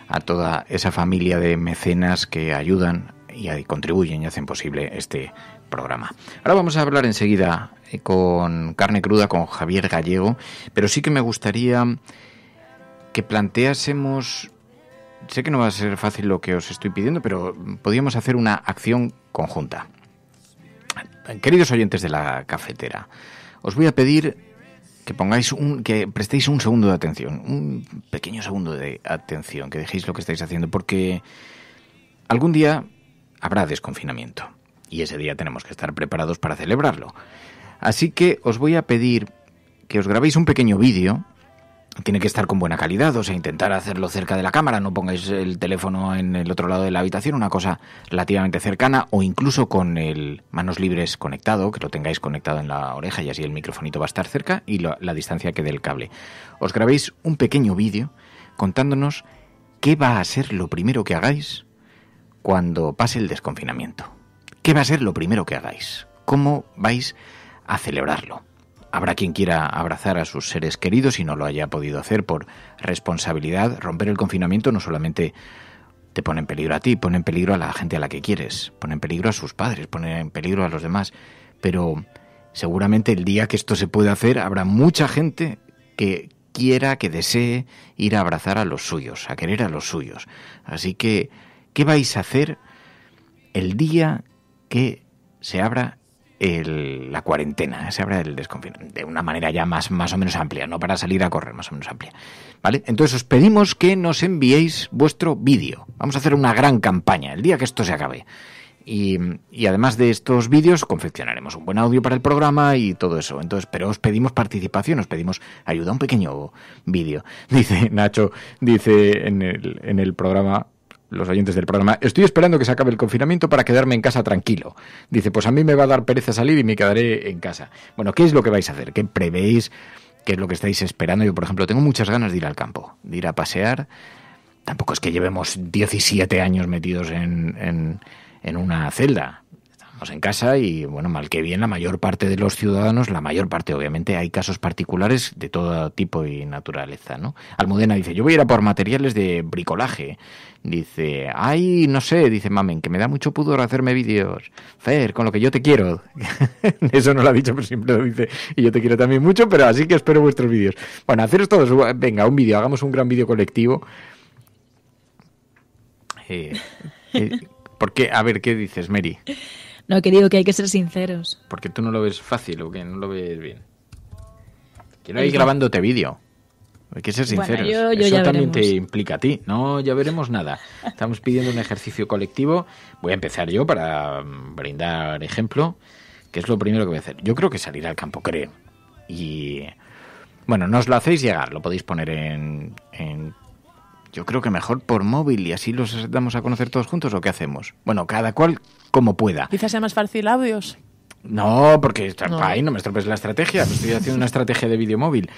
a toda esa familia de mecenas que ayudan y contribuyen y hacen posible este programa. Ahora vamos a hablar enseguida con Carne Cruda, con Javier Gallego, pero sí que me gustaría que planteásemos. Sé que no va a ser fácil lo que os estoy pidiendo, pero podríamos hacer una acción conjunta. Queridos oyentes de la cafetera, os voy a pedir que prestéis un segundo de atención, un pequeño segundo de atención, que dejéis lo que estáis haciendo, porque algún día habrá desconfinamiento y ese día tenemos que estar preparados para celebrarlo. Así que os voy a pedir que os grabéis un pequeño vídeo. Tiene que estar con buena calidad, intentar hacerlo cerca de la cámara, no pongáis el teléfono en el otro lado de la habitación, una cosa relativamente cercana, o incluso con el manos libres conectado, que lo tengáis conectado en la oreja y así el microfonito va a estar cerca y la distancia que dé el cable. Os grabéis un pequeño vídeo contándonos qué va a ser lo primero que hagáis cuando pase el desconfinamiento. ¿Qué va a ser lo primero que hagáis? ¿Cómo vais a celebrarlo? Habrá quien quiera abrazar a sus seres queridos y no lo haya podido hacer por responsabilidad. Romper el confinamiento no solamente te pone en peligro a ti, pone en peligro a la gente a la que quieres, pone en peligro a sus padres, pone en peligro a los demás. Pero seguramente el día que esto se pueda hacer habrá mucha gente que quiera, que desee ir a abrazar a los suyos, a querer a los suyos. Así que, ¿qué vais a hacer el día que se abra la cuarentena, se abra el desconfinamiento? De una manera ya más o menos amplia, no para salir a correr, más o menos amplia. ¿Vale? Entonces os pedimos que nos enviéis vuestro vídeo. Vamos a hacer una gran campaña el día que esto se acabe. Y además de estos vídeos confeccionaremos un buen audio para el programa y todo eso. Entonces, pero os pedimos participación, os pedimos ayuda, un pequeño vídeo. Dice Nacho, en el programa, los oyentes del programa, estoy esperando que se acabe el confinamiento para quedarme en casa tranquilo. Dice, pues a mí me va a dar pereza salir y me quedaré en casa. Bueno, ¿qué es lo que vais a hacer? ¿Qué prevéis? ¿Qué es lo que estáis esperando? Yo, por ejemplo, tengo muchas ganas de ir al campo, de ir a pasear. Tampoco es que llevemos 17 años metidos en una celda. Estamos en casa y, bueno, mal que bien, la mayor parte de los ciudadanos, la mayor parte, obviamente, hay casos particulares de todo tipo y naturaleza, ¿no? Almudena dice, yo voy a ir a por materiales de bricolaje. Dice, ay, no sé, dice Mamen, que me da mucho pudor hacerme vídeos. Fer, con lo que yo te quiero. Eso no lo ha dicho, pero siempre lo dice. Y yo te quiero también mucho, pero así que espero vuestros vídeos. Bueno, haceros todos, venga, un vídeo, hagamos un gran vídeo colectivo. ¿Por qué? A ver, ¿qué dices, Mary? No, que digo que hay que ser sinceros. Porque tú no lo ves fácil o que no lo ves bien. Quiero ir grabándote vídeo. Hay que ser sinceros. Bueno, yo eso ya también veremos. te implica a ti. No, ya veremos nada. Estamos pidiendo un ejercicio colectivo. Voy a empezar yo para brindar ejemplo. ¿Qué es lo primero que voy a hacer? Yo creo que salir al campo, creo. Y bueno, nos lo hacéis llegar. Lo podéis poner en yo creo que mejor por móvil y así los damos a conocer todos juntos, ¿o qué hacemos? Bueno, cada cual como pueda. Quizás sea más fácil audios. No, porque ahí no me estropees la estrategia. Estoy haciendo una estrategia de vídeo móvil.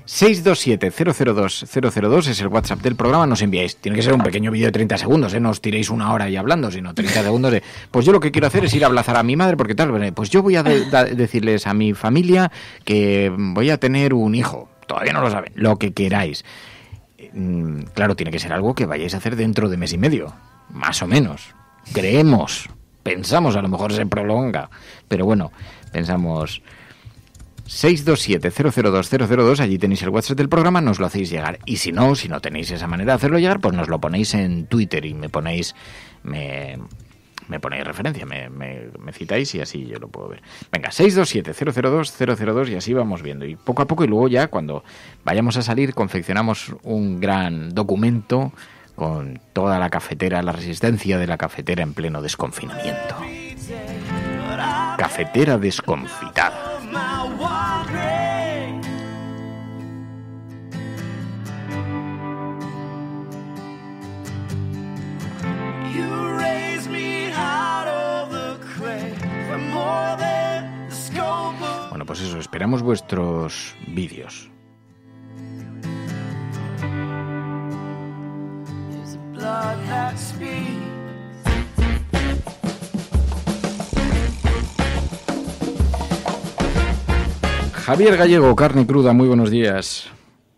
627-002-002 es el WhatsApp del programa. Nos enviáis. Tiene que ser un pequeño vídeo de 30 segundos, ¿eh? No os tiréis una hora ahí hablando, sino 30 segundos de... Pues yo lo que quiero hacer es ir a abrazar a mi madre, porque tal, pues yo voy a decirles a mi familia que voy a tener un hijo. Todavía no lo saben. Lo que queráis. Claro, tiene que ser algo que vayáis a hacer dentro de mes y medio. Más o menos. Creemos. Pensamos, a lo mejor se prolonga, pero bueno, pensamos 627-002-002, allí tenéis el WhatsApp del programa, nos lo hacéis llegar. Y si no tenéis esa manera de hacerlo llegar, pues nos lo ponéis en Twitter y me ponéis referencia, me citáis y así yo lo puedo ver. Venga, 627-002-002 y así vamos viendo. Y poco a poco, y luego ya cuando vayamos a salir, confeccionamos un gran documento con toda la cafetera, la resistencia de la cafetera en pleno desconfinamiento. Cafetera desconfitada. Bueno, pues eso, esperamos vuestros vídeos. Javier Gallego, Carne Cruda, muy buenos días.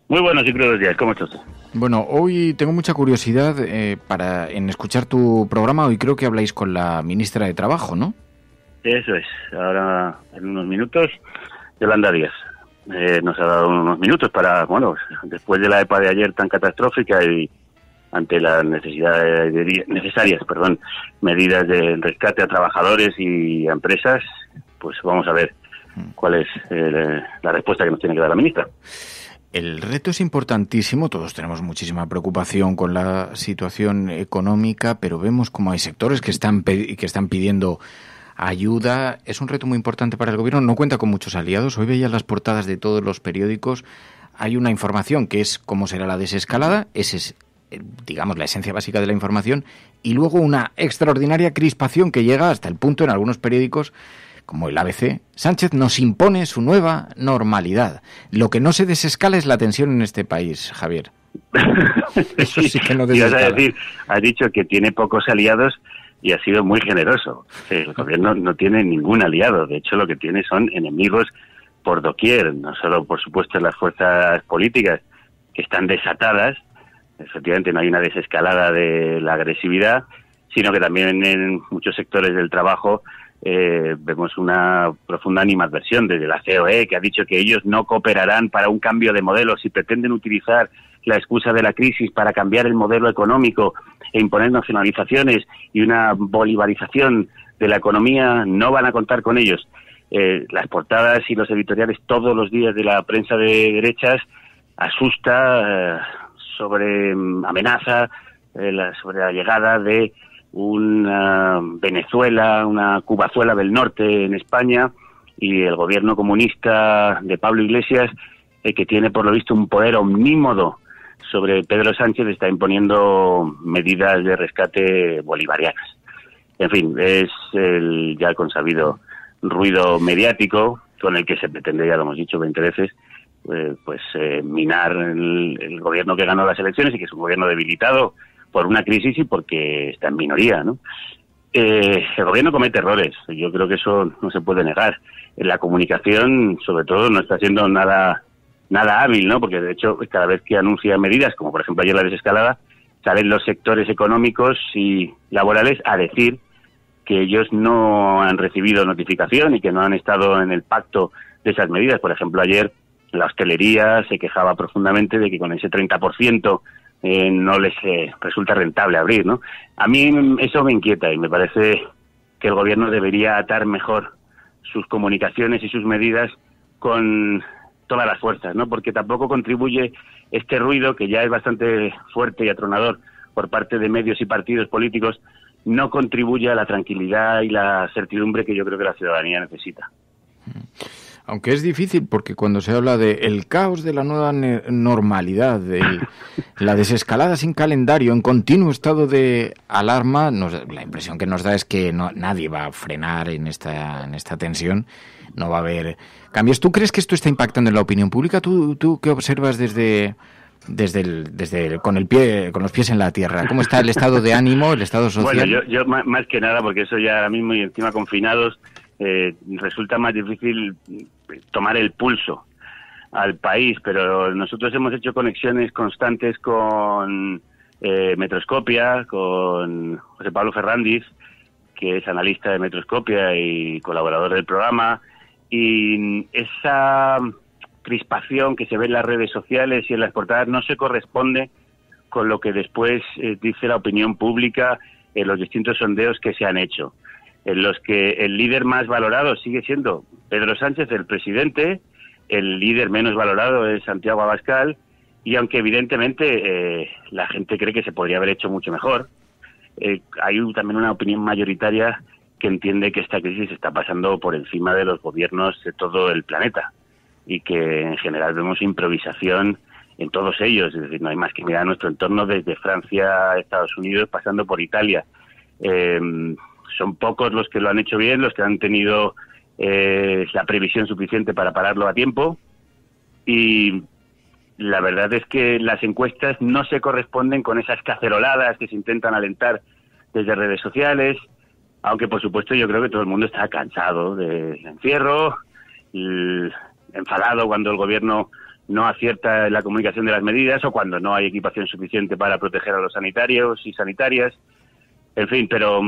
Muy buenos y crudos días, ¿cómo estás? Bueno, hoy tengo mucha curiosidad en escuchar tu programa. Hoy creo que habláis con la ministra de Trabajo, ¿no? Eso es, ahora en unos minutos, Yolanda Díaz nos ha dado unos minutos para, bueno, después de la EPA de ayer tan catastrófica y ante las necesarias medidas de rescate a trabajadores y a empresas, pues vamos a ver cuál es la respuesta que nos tiene que dar la ministra. El reto es importantísimo, todos tenemos muchísima preocupación con la situación económica, pero vemos como hay sectores que están pidiendo ayuda. Es un reto muy importante para el gobierno, no cuenta con muchos aliados. Hoy veía las portadas de todos los periódicos, hay una información que es cómo será la desescalada, esa es, digamos, la esencia básica de la información, y luego una extraordinaria crispación que llega hasta el punto en algunos periódicos como el ABC, Sánchez nos impone su nueva normalidad. Lo que no se desescala es la tensión en este país, Javier. Eso sí que no desescala. Has dicho que tiene pocos aliados y ha sido muy generoso. El gobierno no tiene ningún aliado. De hecho, lo que tiene son enemigos por doquier, no solo, por supuesto, en las fuerzas políticas, que están desatadas. Efectivamente, no hay una desescalada de la agresividad, sino que también en muchos sectores del trabajo vemos una profunda animadversión desde la COE, que ha dicho que ellos no cooperarán para un cambio de modelo si pretenden utilizar la excusa de la crisis para cambiar el modelo económico e imponer nacionalizaciones y una bolivarización de la economía. No van a contar con ellos. Las portadas y los editoriales todos los días de la prensa de derechas asusta sobre amenaza sobre la llegada de una Venezuela, una Cubazuela del norte en España, y el gobierno comunista de Pablo Iglesias, que tiene por lo visto un poder omnímodo sobre Pedro Sánchez, está imponiendo medidas de rescate bolivarianas. En fin, es el ya consabido ruido mediático con el que se pretende, ya lo hemos dicho 20 veces, minar el gobierno que ganó las elecciones y que es un gobierno debilitado por una crisis y porque está en minoría, ¿no? El gobierno comete errores, yo creo que eso no se puede negar. La comunicación, sobre todo, no está siendo nada hábil, ¿no? Porque, de hecho, cada vez que anuncia medidas, como por ejemplo ayer la desescalada, salen los sectores económicos y laborales a decir que ellos no han recibido notificación y que no han estado en el pacto de esas medidas. Por ejemplo, ayer la hostelería se quejaba profundamente de que con ese 30% no les resulta rentable abrir, ¿no? A mí eso me inquieta y me parece que el gobierno debería atar mejor sus comunicaciones y sus medidas con todas las fuerzas, ¿no? Porque tampoco contribuye este ruido, que ya es bastante fuerte y atronador por parte de medios y partidos políticos, no contribuye a la tranquilidad y la certidumbre que yo creo que la ciudadanía necesita. Aunque es difícil, porque cuando se habla de el caos de la nueva normalidad, de la desescalada sin calendario, en continuo estado de alarma, la impresión que nos da es que nadie va a frenar en esta tensión, no va a haber cambios. ¿Tú crees que esto está impactando en la opinión pública? ¿Tú qué observas desde con los pies en la tierra? ¿Cómo está el estado de ánimo, el estado social? Bueno, yo más que nada, porque eso ya ahora mismo y encima confinados, resulta más difícil tomar el pulso al país, pero nosotros hemos hecho conexiones constantes con Metroscopia, con José Pablo Ferrandiz, que es analista de Metroscopia y colaborador del programa, y esa crispación que se ve en las redes sociales y en las portadas no se corresponde con lo que después dice la opinión pública en los distintos sondeos que se han hecho, en los que el líder más valorado sigue siendo Pedro Sánchez, el presidente, el líder menos valorado es Santiago Abascal, y aunque evidentemente la gente cree que se podría haber hecho mucho mejor, hay también una opinión mayoritaria que entiende que esta crisis está pasando por encima de los gobiernos de todo el planeta y que en general vemos improvisación en todos ellos. Es decir, no hay más que mirar a nuestro entorno desde Francia a Estados Unidos, pasando por Italia. Son pocos los que lo han hecho bien, los que han tenido la previsión suficiente para pararlo a tiempo, y la verdad es que las encuestas no se corresponden con esas caceroladas que se intentan alentar desde redes sociales, aunque por supuesto yo creo que todo el mundo está cansado del encierro, enfadado cuando el gobierno no acierta en la comunicación de las medidas o cuando no hay equipación suficiente para proteger a los sanitarios y sanitarias. En fin, pero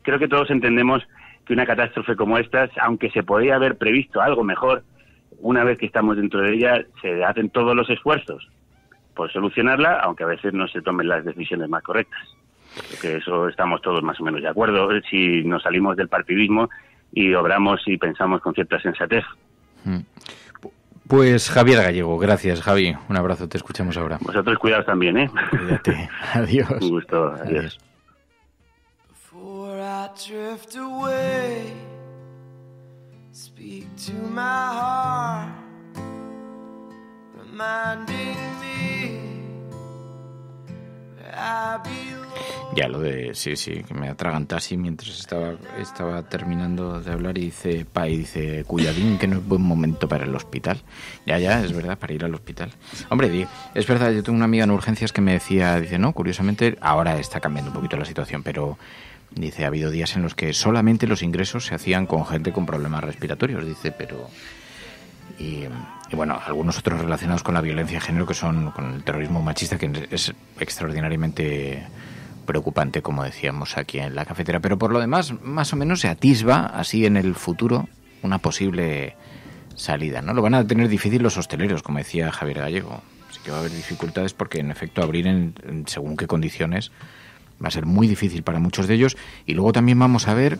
creo que todos entendemos que una catástrofe como esta, aunque se podría haber previsto algo mejor, una vez que estamos dentro de ella, se hacen todos los esfuerzos por solucionarla, aunque a veces no se tomen las decisiones más correctas. Creo que eso estamos todos más o menos de acuerdo, si nos salimos del partidismo y obramos y pensamos con cierta sensatez. Pues Javier Gallego, gracias Javi, un abrazo, te escuchamos ahora. Vosotros cuidaos también, ¿eh? Cuídate, adiós. Un gusto, adiós. Before I drift away, speak to my heart, reminding me that I belong. Ya lo de, sí, que me atragantase mientras estaba terminando de hablar y dice, cuidadín, que no es buen momento para el hospital. Ya, es verdad, para ir al hospital. Hombre, es verdad, yo tengo una amiga en urgencias que me decía, dice, no, curiosamente, ahora está cambiando un poquito la situación, pero dice, ha habido días en los que solamente los ingresos se hacían con gente con problemas respiratorios, dice, pero y bueno, algunos otros relacionados con la violencia de género, que son con el terrorismo machista, que es extraordinariamente preocupante, como decíamos aquí en la cafetera. Pero por lo demás, más o menos se atisba así en el futuro una posible salida, ¿no? Lo van a tener difícil los hosteleros, como decía Javier Gallego. Así que va a haber dificultades porque, en efecto, abrir en según qué condiciones va a ser muy difícil para muchos de ellos. Y luego también vamos a ver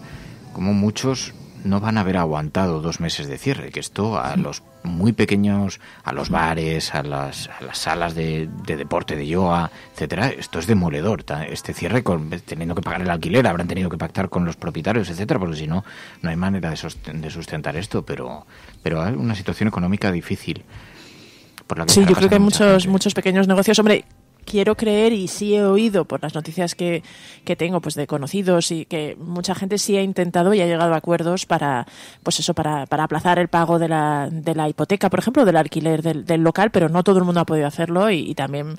cómo muchos no van a haber aguantado 2 meses de cierre, que esto a los muy pequeños, a los bares, a las salas de deporte, de yoga, etcétera, esto es demoledor. Este cierre, teniendo que pagar el alquiler, habrán tenido que pactar con los propietarios, etcétera, porque si no, no hay manera de sustentar esto, pero hay una situación económica difícil. Por la que sí, yo creo que hay muchos pequeños negocios. Hombre, quiero creer, y sí he oído por las noticias que tengo, pues de conocidos, y que mucha gente sí ha intentado y ha llegado a acuerdos para aplazar el pago de la hipoteca, por ejemplo, del alquiler del local, pero no todo el mundo ha podido hacerlo, y también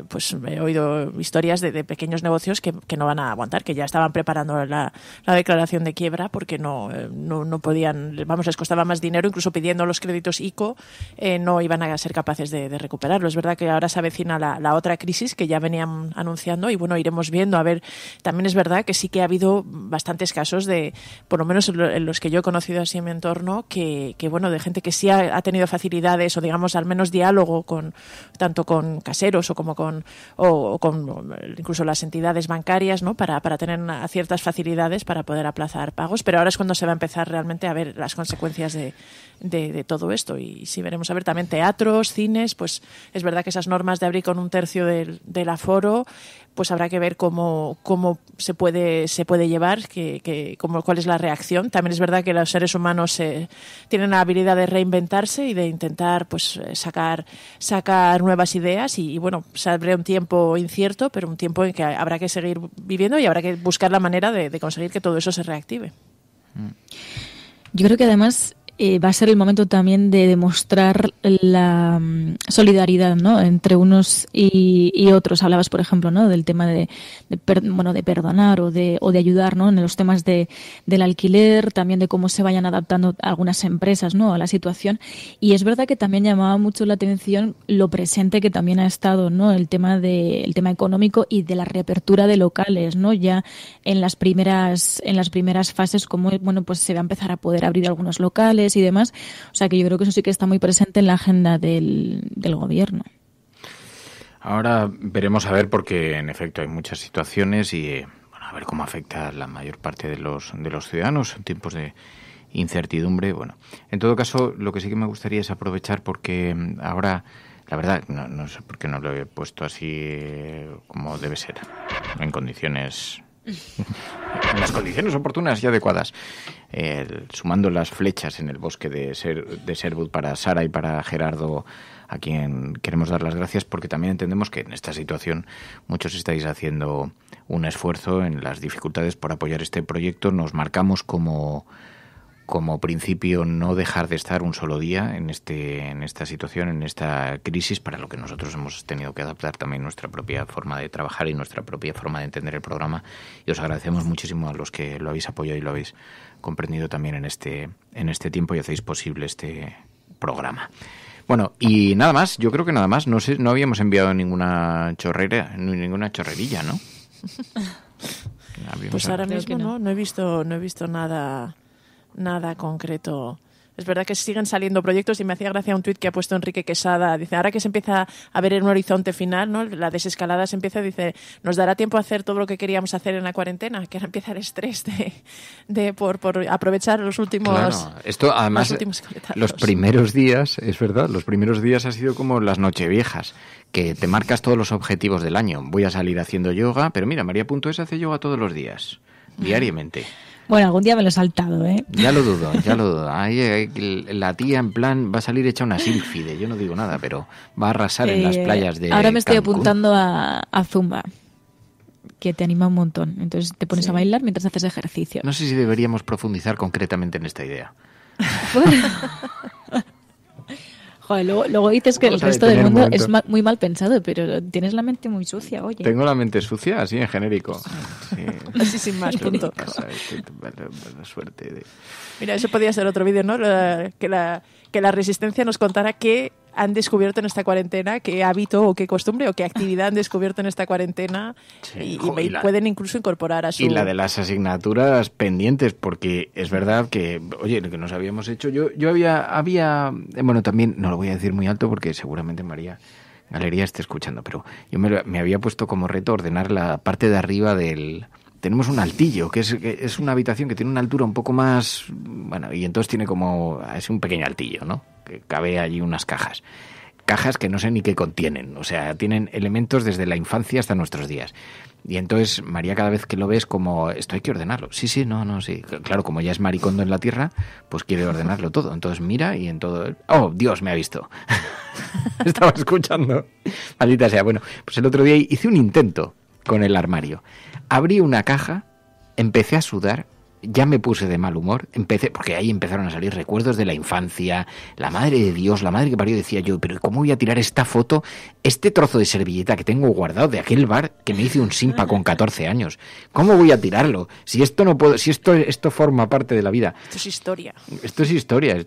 pues he oído historias de pequeños negocios que no van a aguantar, que ya estaban preparando la declaración de quiebra porque no podían, les costaba más dinero, incluso pidiendo los créditos ICO, no iban a ser capaces de recuperarlo. Es verdad que ahora se avecina la otra crisis que ya venían anunciando, y bueno, iremos viendo. A ver, también es verdad que sí que ha habido bastantes casos de, por lo menos en los que yo he conocido así en mi entorno, que bueno, de gente que sí ha tenido facilidades, o digamos al menos diálogo tanto con caseros o con incluso las entidades bancarias, ¿no? Para tener ciertas facilidades para poder aplazar pagos, pero ahora es cuando se va a empezar realmente a ver las consecuencias de todo esto. Y sí veremos, a ver, también teatros, cines, pues es verdad que esas normas de abrir con 1/3 del aforo, pues habrá que ver cómo se puede llevar, cuál es la reacción. También es verdad que los seres humanos tienen la habilidad de reinventarse y de intentar pues sacar nuevas ideas, y bueno, se abre un tiempo incierto, pero un tiempo en que habrá que seguir viviendo y habrá que buscar la manera de conseguir que todo eso se reactive. Yo creo que además va a ser el momento también de demostrar la solidaridad, ¿no?, entre unos y otros. Hablabas, por ejemplo, ¿no?, del tema de perdonar o de ayudar, ¿no?, en los temas del alquiler, también de cómo se vayan adaptando algunas empresas, ¿no?, a la situación. Y es verdad que también llamaba mucho la atención lo presente que también ha estado, ¿no?, el tema económico y de la reapertura de locales, ¿no?, ya en las primeras fases, como bueno, pues se va a empezar a poder abrir algunos locales y demás. O sea que yo creo que eso sí que está muy presente en la agenda del gobierno. Ahora veremos a ver, porque en efecto hay muchas situaciones y a ver cómo afecta a la mayor parte de los ciudadanos en tiempos de incertidumbre. Bueno, en todo caso, lo que sí que me gustaría es aprovechar, porque ahora, la verdad, no sé por qué no lo he puesto así como debe ser, en condiciones... en las condiciones oportunas y adecuadas, sumando las flechas en el bosque de Sherwood para Sara y para Gerardo, a quien queremos dar las gracias, porque también entendemos que en esta situación muchos estáis haciendo un esfuerzo en las dificultades por apoyar este proyecto. Nos marcamos como principio no dejar de estar un solo día en esta situación, en esta crisis, para lo que nosotros hemos tenido que adaptar también nuestra propia forma de trabajar y nuestra propia forma de entender el programa, y os agradecemos muchísimo a los que lo habéis apoyado y lo habéis comprendido también en este tiempo y hacéis posible este programa. Bueno, y nada más, yo creo que nada más. No sé, no habíamos enviado ninguna chorrerilla, ¿no? Pues ahora mismo no he visto nada concreto. Es verdad que siguen saliendo proyectos, y me hacía gracia un tuit que ha puesto Enrique Quesada. Dice, ahora que se empieza a ver en un horizonte final, ¿no?, la desescalada se empieza, dice, nos dará tiempo a hacer todo lo que queríamos hacer en la cuarentena, que ahora empieza el estrés por aprovechar los últimos... Claro, esto además, los primeros días, es verdad, los primeros días ha sido como las nocheviejas, que te marcas todos los objetivos del año. Voy a salir haciendo yoga, pero mira, María.es hace yoga todos los días, diariamente. Bueno, algún día me lo he saltado, ¿eh? Ya lo dudo. Ahí, la tía en plan va a salir hecha una sílfide, yo no digo nada, pero va a arrasar en las playas de ahora me estoy Cancún. Apuntando a Zumba, que te anima un montón. Entonces te pones a bailar mientras haces ejercicio. No sé si deberíamos profundizar concretamente en esta idea. Joder, luego dices que el resto del mundo es muy mal pensado, pero tienes la mente muy sucia, oye. Tengo la mente sucia, así en genérico. Sí. Así sin más, punto. La suerte de... Mira, eso podría ser otro vídeo, ¿no? Que la Resistencia nos contara qué han descubierto en esta cuarentena, qué hábito o qué costumbre o qué actividad han descubierto en esta cuarentena y pueden incluso incorporar a su... Y la de las asignaturas pendientes, porque es verdad que, oye, lo que nos habíamos hecho, yo había bueno, también, no lo voy a decir muy alto porque seguramente María Galería esté escuchando, pero yo me había puesto como reto ordenar la parte de arriba del... Tenemos un altillo, que es una habitación que tiene una altura un poco más... Bueno, y entonces tiene como... Es un pequeño altillo, ¿no? Que cabe allí unas cajas. Cajas que no sé ni qué contienen. O sea, tienen elementos desde la infancia hasta nuestros días. Y entonces María cada vez que lo ves como... Esto hay que ordenarlo. Sí, sí. Claro, como ya es maricondo en la tierra, pues quiere ordenarlo todo. Entonces mira y en todo... ¡Oh, Dios, me ha visto! Estaba escuchando. Maldita sea. Bueno, pues el otro día hice un intento con el armario. Abrí una caja, empecé a sudar, ya me puse de mal humor, porque ahí empezaron a salir recuerdos de la infancia, la madre de Dios, la madre que parió, decía yo, pero ¿cómo voy a tirar esta foto, este trozo de servilleta que tengo guardado de aquel bar que me hice un simpa con 14 años? ¿Cómo voy a tirarlo? Si esto no puedo, si esto forma parte de la vida. Esto es historia. Esto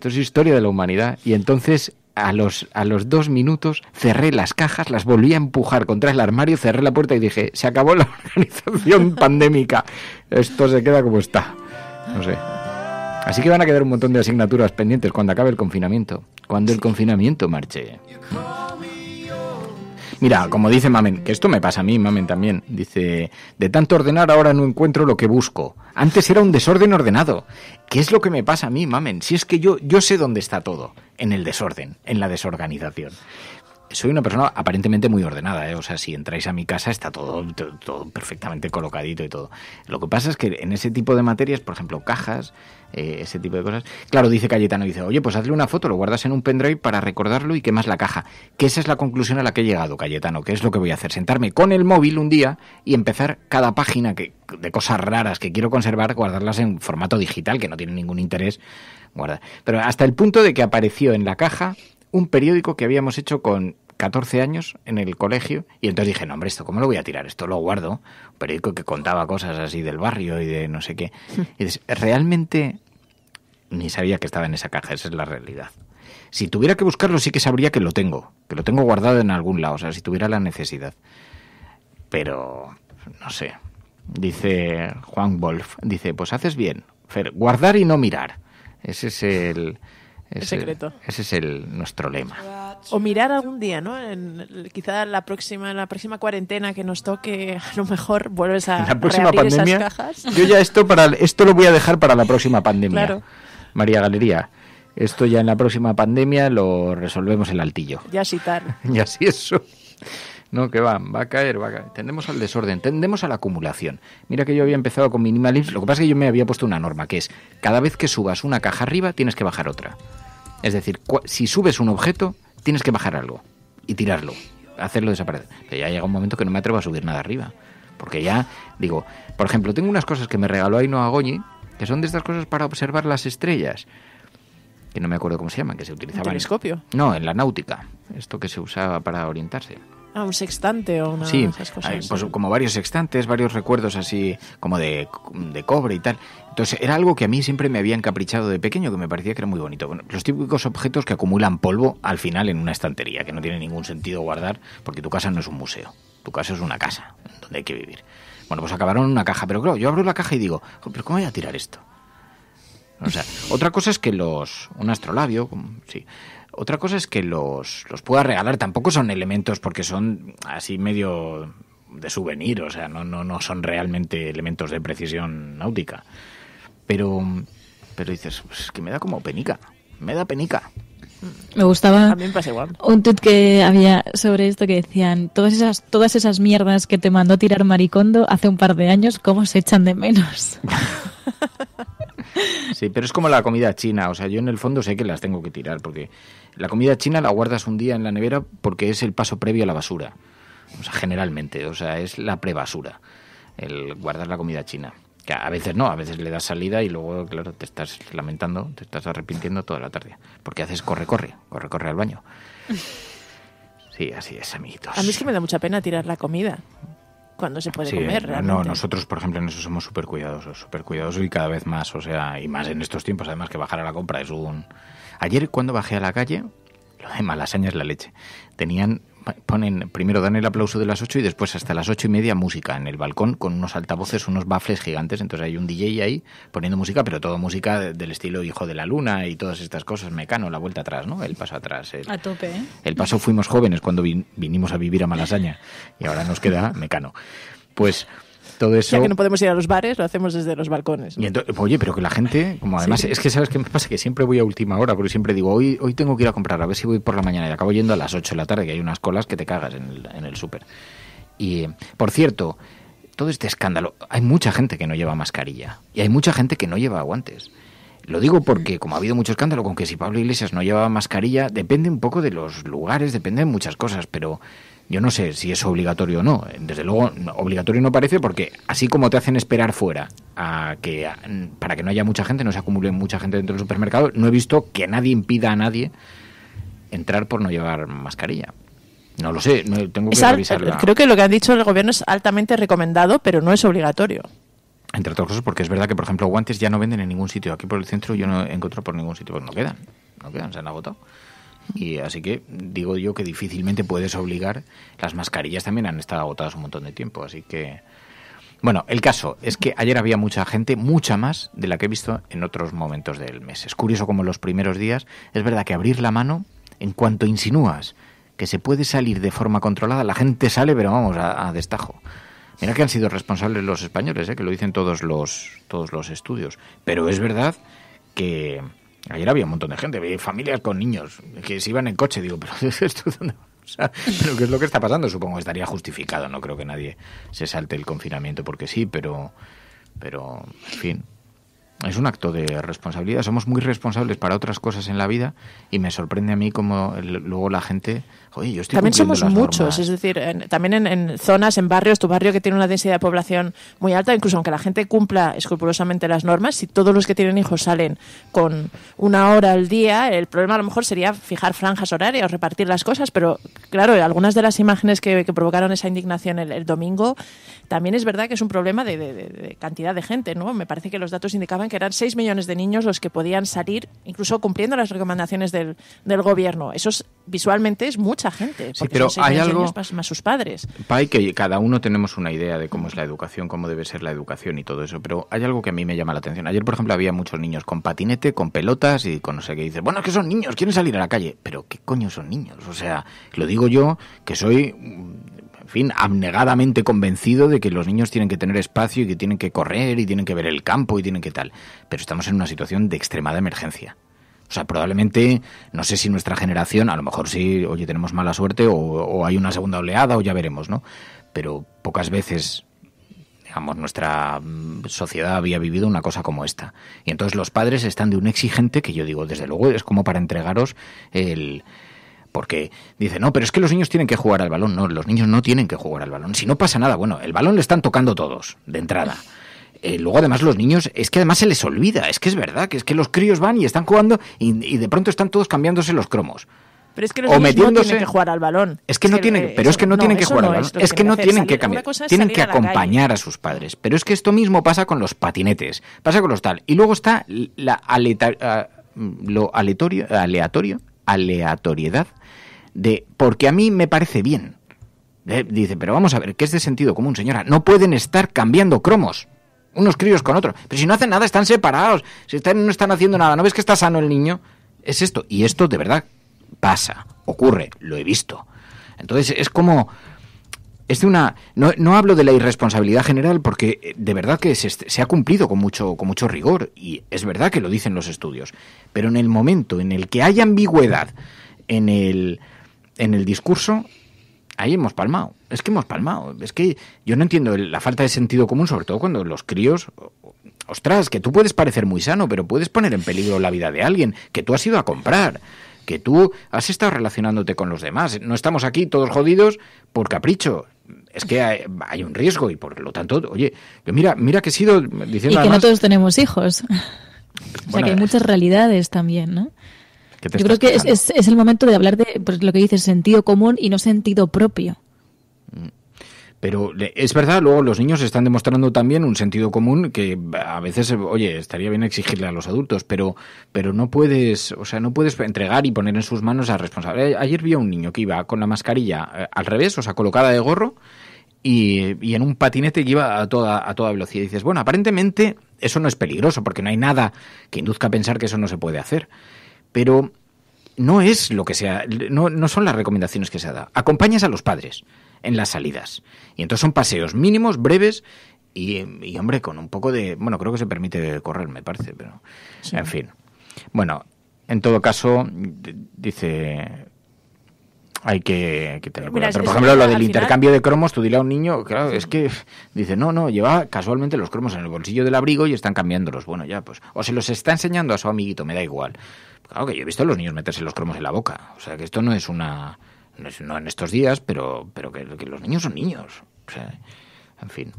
es historia de la humanidad. Y entonces... A los 2 minutos cerré las cajas, las volví a empujar contra el armario, cerré la puerta y dije, se acabó la organización pandémica, esto se queda como está, no sé. Así que van a quedar un montón de asignaturas pendientes cuando acabe el confinamiento, cuando el confinamiento marche. Mira, como dice Mamen, que esto me pasa a mí, Mamen también, dice, de tanto ordenar ahora no encuentro lo que busco. Antes era un desorden ordenado. ¿Qué es lo que me pasa a mí, Mamen? Si es que yo sé dónde está todo, en el desorden, en la desorganización. Soy una persona aparentemente muy ordenada, ¿eh? O sea, si entráis a mi casa está todo perfectamente colocadito y todo. Lo que pasa es que en ese tipo de materias, por ejemplo, cajas, ese tipo de cosas, claro, dice Cayetano, dice, oye, pues hazle una foto, lo guardas en un pendrive para recordarlo y quemas la caja. Que esa es la conclusión a la que he llegado, Cayetano, que es lo que voy a hacer, sentarme con el móvil un día y empezar cada página de cosas raras que quiero conservar, guardarlas en formato digital, que no tiene ningún interés, guardar. Pero hasta el punto de que apareció en la caja un periódico que habíamos hecho con 14 años en el colegio, y entonces dije, no, hombre, ¿esto cómo lo voy a tirar? Esto lo guardo. Un periódico que contaba cosas así del barrio y de no sé qué. Y dices, realmente ni sabía que estaba en esa caja, esa es la realidad. Si tuviera que buscarlo, sí que sabría que lo tengo guardado en algún lado, o sea, si tuviera la necesidad. Pero, no sé. Dice Juan Wolf, dice, pues haces bien, Fer, guardar y no mirar. Ese es el secreto. Ese es nuestro lema. O mirar algún día, ¿no? Quizá en la próxima cuarentena que nos toque, a lo mejor vuelves a reabrir pandemia, esas cajas. Yo ya esto lo voy a dejar para la próxima pandemia. Claro. María Galería, esto ya en la próxima pandemia lo resolvemos el altillo. Ya sí tal. Ya sí eso. No, que va a caer. Tendemos al desorden, tendemos a la acumulación. Mira que yo había empezado con minimalismo, lo que pasa es que yo me había puesto una norma, que es, cada vez que subas una caja arriba, tienes que bajar otra. Es decir, si subes un objeto, tienes que bajar algo y tirarlo, hacerlo desaparecer. Pero ya llega un momento que no me atrevo a subir nada arriba. Porque ya, digo, por ejemplo, tengo unas cosas que me regaló Ainhoa Goñi, que son de estas cosas para observar las estrellas, que no me acuerdo cómo se llaman, que se utilizaban... ¿Un telescopio? No, en la náutica, esto que se usaba para orientarse. Ah, un sextante o una sí, de esas cosas. Pues como varios sextantes, varios recuerdos así como de cobre y tal. Entonces era algo que a mí siempre me había encaprichado de pequeño, que me parecía que era muy bonito. Bueno, los típicos objetos que acumulan polvo al final en una estantería, que no tiene ningún sentido guardar, porque tu casa no es un museo, tu casa es una casa donde hay que vivir. Bueno, pues acabaron en una caja, pero claro, yo abro la caja y digo, ¿pero cómo voy a tirar esto? O sea, otra cosa es que un astrolabio, sí. Otra cosa es que los pueda regalar. Tampoco son elementos porque son así medio de souvenir, o sea, no son realmente elementos de precisión náutica. Pero dices, pues es que me da como penica. Me da penica. Me gustaba a mí me pasa igual. Un tuit que había sobre esto que decían, todas esas mierdas que te mandó tirar Maricondo hace un par de años, ¿cómo se echan de menos? Sí, pero es como la comida china, o sea, yo en el fondo sé que las tengo que tirar, porque la comida china la guardas un día en la nevera porque es el paso previo a la basura, o sea, generalmente, o sea, es la prebasura, el guardar la comida china. Que a veces no, a veces le das salida y luego, claro, te estás lamentando, te estás arrepintiendo toda la tarde. Porque haces corre al baño. Sí, así es, amiguitos. A mí es que me da mucha pena tirar la comida cuando se puede comer, realmente. No, nosotros, por ejemplo, en eso somos súper cuidadosos y cada vez más, o sea, y más en estos tiempos, además que bajar a la compra es un... Ayer cuando bajé a la calle, lo de Malasaña es la leche. Primero dan el aplauso de las 8 y después hasta las 8:30 música en el balcón con unos altavoces, unos baffles gigantes. Entonces hay un DJ ahí poniendo música, pero todo música del estilo Hijo de la Luna y todas estas cosas. Mecano, la vuelta atrás, ¿no? El paso atrás. A tope, ¿eh? El paso fuimos jóvenes cuando vinimos a vivir a Malasaña y ahora nos queda Mecano. Pues... todo eso... Ya que no podemos ir a los bares, lo hacemos desde los balcones, ¿no? Y entonces, oye, pero que la gente, como además, sí. Es que ¿sabes qué me pasa? Que siempre voy a última hora, porque siempre digo, hoy tengo que ir a comprar, a ver si voy por la mañana, y acabo yendo a las 8 de la tarde, que hay unas colas que te cagas en el súper. Y, por cierto, todo este escándalo, hay mucha gente que no lleva mascarilla, y hay mucha gente que no lleva guantes. Lo digo porque, como ha habido mucho escándalo con que si Pablo Iglesias no llevaba mascarilla, depende un poco de los lugares, depende de muchas cosas, pero... yo no sé si es obligatorio o no. Desde luego, obligatorio no parece porque así como te hacen esperar fuera para que no haya mucha gente, no se acumule mucha gente dentro del supermercado, no he visto que nadie impida a nadie entrar por no llevar mascarilla. No lo sé, tengo que revisarla. Creo que lo que han dicho el gobierno es altamente recomendado, pero no es obligatorio. Entre otras cosas porque es verdad que, por ejemplo, guantes ya no venden en ningún sitio. Aquí por el centro yo no he encontrado por ningún sitio, porque no quedan, se han agotado. Y así que digo yo que difícilmente puedes obligar. Las mascarillas también han estado agotadas un montón de tiempo, así que... Bueno, el caso es que ayer había mucha gente, mucha más de la que he visto en otros momentos del mes. Es curioso como en los primeros días, es verdad que abrir la mano, en cuanto insinúas que se puede salir de forma controlada, la gente sale, pero vamos, a destajo. Mira que han sido responsables los españoles, que lo dicen todos los estudios. Pero es verdad que... ayer había un montón de gente, familias con niños que se iban en coche. Digo, pero esto dónde? O sea, ¿pero qué es lo que está pasando? Supongo que estaría justificado. No creo que nadie se salte el confinamiento porque sí, pero en fin, es un acto de responsabilidad. Somos muy responsables para otras cosas en la vida y me sorprende a mí como luego la gente... Oye, yo estoy también somos las muchos, normas. Es decir, también en zonas, en barrios, tu barrio que tiene una densidad de población muy alta, incluso aunque la gente cumpla escrupulosamente las normas, si todos los que tienen hijos salen con 1 hora al día, el problema a lo mejor sería fijar franjas horarias, repartir las cosas, pero claro, algunas de las imágenes que provocaron esa indignación el domingo, también es verdad que es un problema de cantidad de gente, ¿no? Me parece que los datos indicaban que eran 6 millones de niños los que podían salir, incluso cumpliendo las recomendaciones del gobierno. Eso visualmente es mucha gente, porque sí, pero son 6 hay millones algo, más sus padres. Pai, que cada uno tenemos una idea de cómo es la educación, cómo debe ser la educación y todo eso, pero hay algo que a mí me llama la atención. Ayer, por ejemplo, había muchos niños con patinete, con pelotas y con no sé qué. Dice, bueno, es que son niños, quieren salir a la calle. Pero ¿qué coño son niños? O sea, lo digo yo, que soy... en fin, abnegadamente convencido de que los niños tienen que tener espacio y que tienen que correr y tienen que ver el campo y tienen que tal. Pero estamos en una situación de extremada emergencia. O sea, probablemente, no sé si nuestra generación, a lo mejor sí, oye, tenemos mala suerte o hay una segunda oleada o ya veremos, ¿no? Pero pocas veces, digamos, nuestra sociedad había vivido una cosa como esta. Y entonces los padres están de un exigente que yo digo, desde luego, es como para entregaros el... Porque dice, no, pero es que los niños tienen que jugar al balón. No, los niños no tienen que jugar al balón. Si no pasa nada, bueno, el balón le están tocando todos, de entrada. Luego, además, los niños, es que además se les olvida. Es que es verdad, que es que los críos van y están jugando y de pronto están todos cambiándose los cromos. Pero es que los niños no tienen que jugar al balón. Es que no tienen, pero es que no tienen que jugar al balón. Es que no tienen que cambiar. Tienen que acompañar a sus padres. Pero es que esto mismo pasa con los patinetes, pasa con los tal. Y luego está la aleatoriedad de porque a mí me parece bien. Dice, pero vamos a ver, que es de sentido común, señora. No pueden estar cambiando cromos unos críos con otros. Pero si no hacen nada, están separados. Si no están haciendo nada, ¿no ves que está sano el niño? Es esto. Y esto de verdad pasa, ocurre, lo he visto. Entonces es como... es de una... No hablo de la irresponsabilidad general porque de verdad que se ha cumplido con mucho rigor. Y es verdad que lo dicen los estudios. Pero en el momento en el que hay ambigüedad en el discurso... ahí hemos palmado. Es que hemos palmado. Es que yo no entiendo la falta de sentido común, sobre todo cuando los críos... ostras, que tú puedes parecer muy sano, pero puedes poner en peligro la vida de alguien, que tú has ido a comprar, que tú has estado relacionándote con los demás. No estamos aquí todos jodidos por capricho. es que hay un riesgo y por lo tanto, oye, yo mira que he sido diciendo... Y que además, no todos tenemos hijos. O sea, que hay muchas realidades también, ¿no? Yo creo que es el momento de hablar de pues, lo que dices, sentido común y no sentido propio. Pero es verdad, luego los niños están demostrando también un sentido común que a veces, oye, estaría bien exigirle a los adultos, pero no puedes entregar y poner en sus manos a responsabilidad. Ayer vi a un niño que iba con la mascarilla al revés, o sea, colocada de gorro, y en un patinete que iba a toda velocidad. Y dices, bueno, aparentemente eso no es peligroso, porque no hay nada que induzca a pensar que eso no se puede hacer. Pero no es lo que sea, no son las recomendaciones que se da. Acompañas a los padres en las salidas. Y entonces son paseos mínimos, breves y hombre, con un poco de... Bueno, creo que se permite correr, me parece, pero... Sí. En fin. Bueno, en todo caso, dice... Hay que tener cuidado. Pero, por ejemplo, lo del intercambio de cromos, tú dile a un niño, claro, es que dice, no, lleva casualmente los cromos en el bolsillo del abrigo y están cambiándolos. Bueno, ya, pues... O se los está enseñando a su amiguito, me da igual. Claro que yo he visto a los niños meterse los cromos en la boca. O sea, que esto no es una... No en estos días, pero que los niños son niños. O sea, en fin.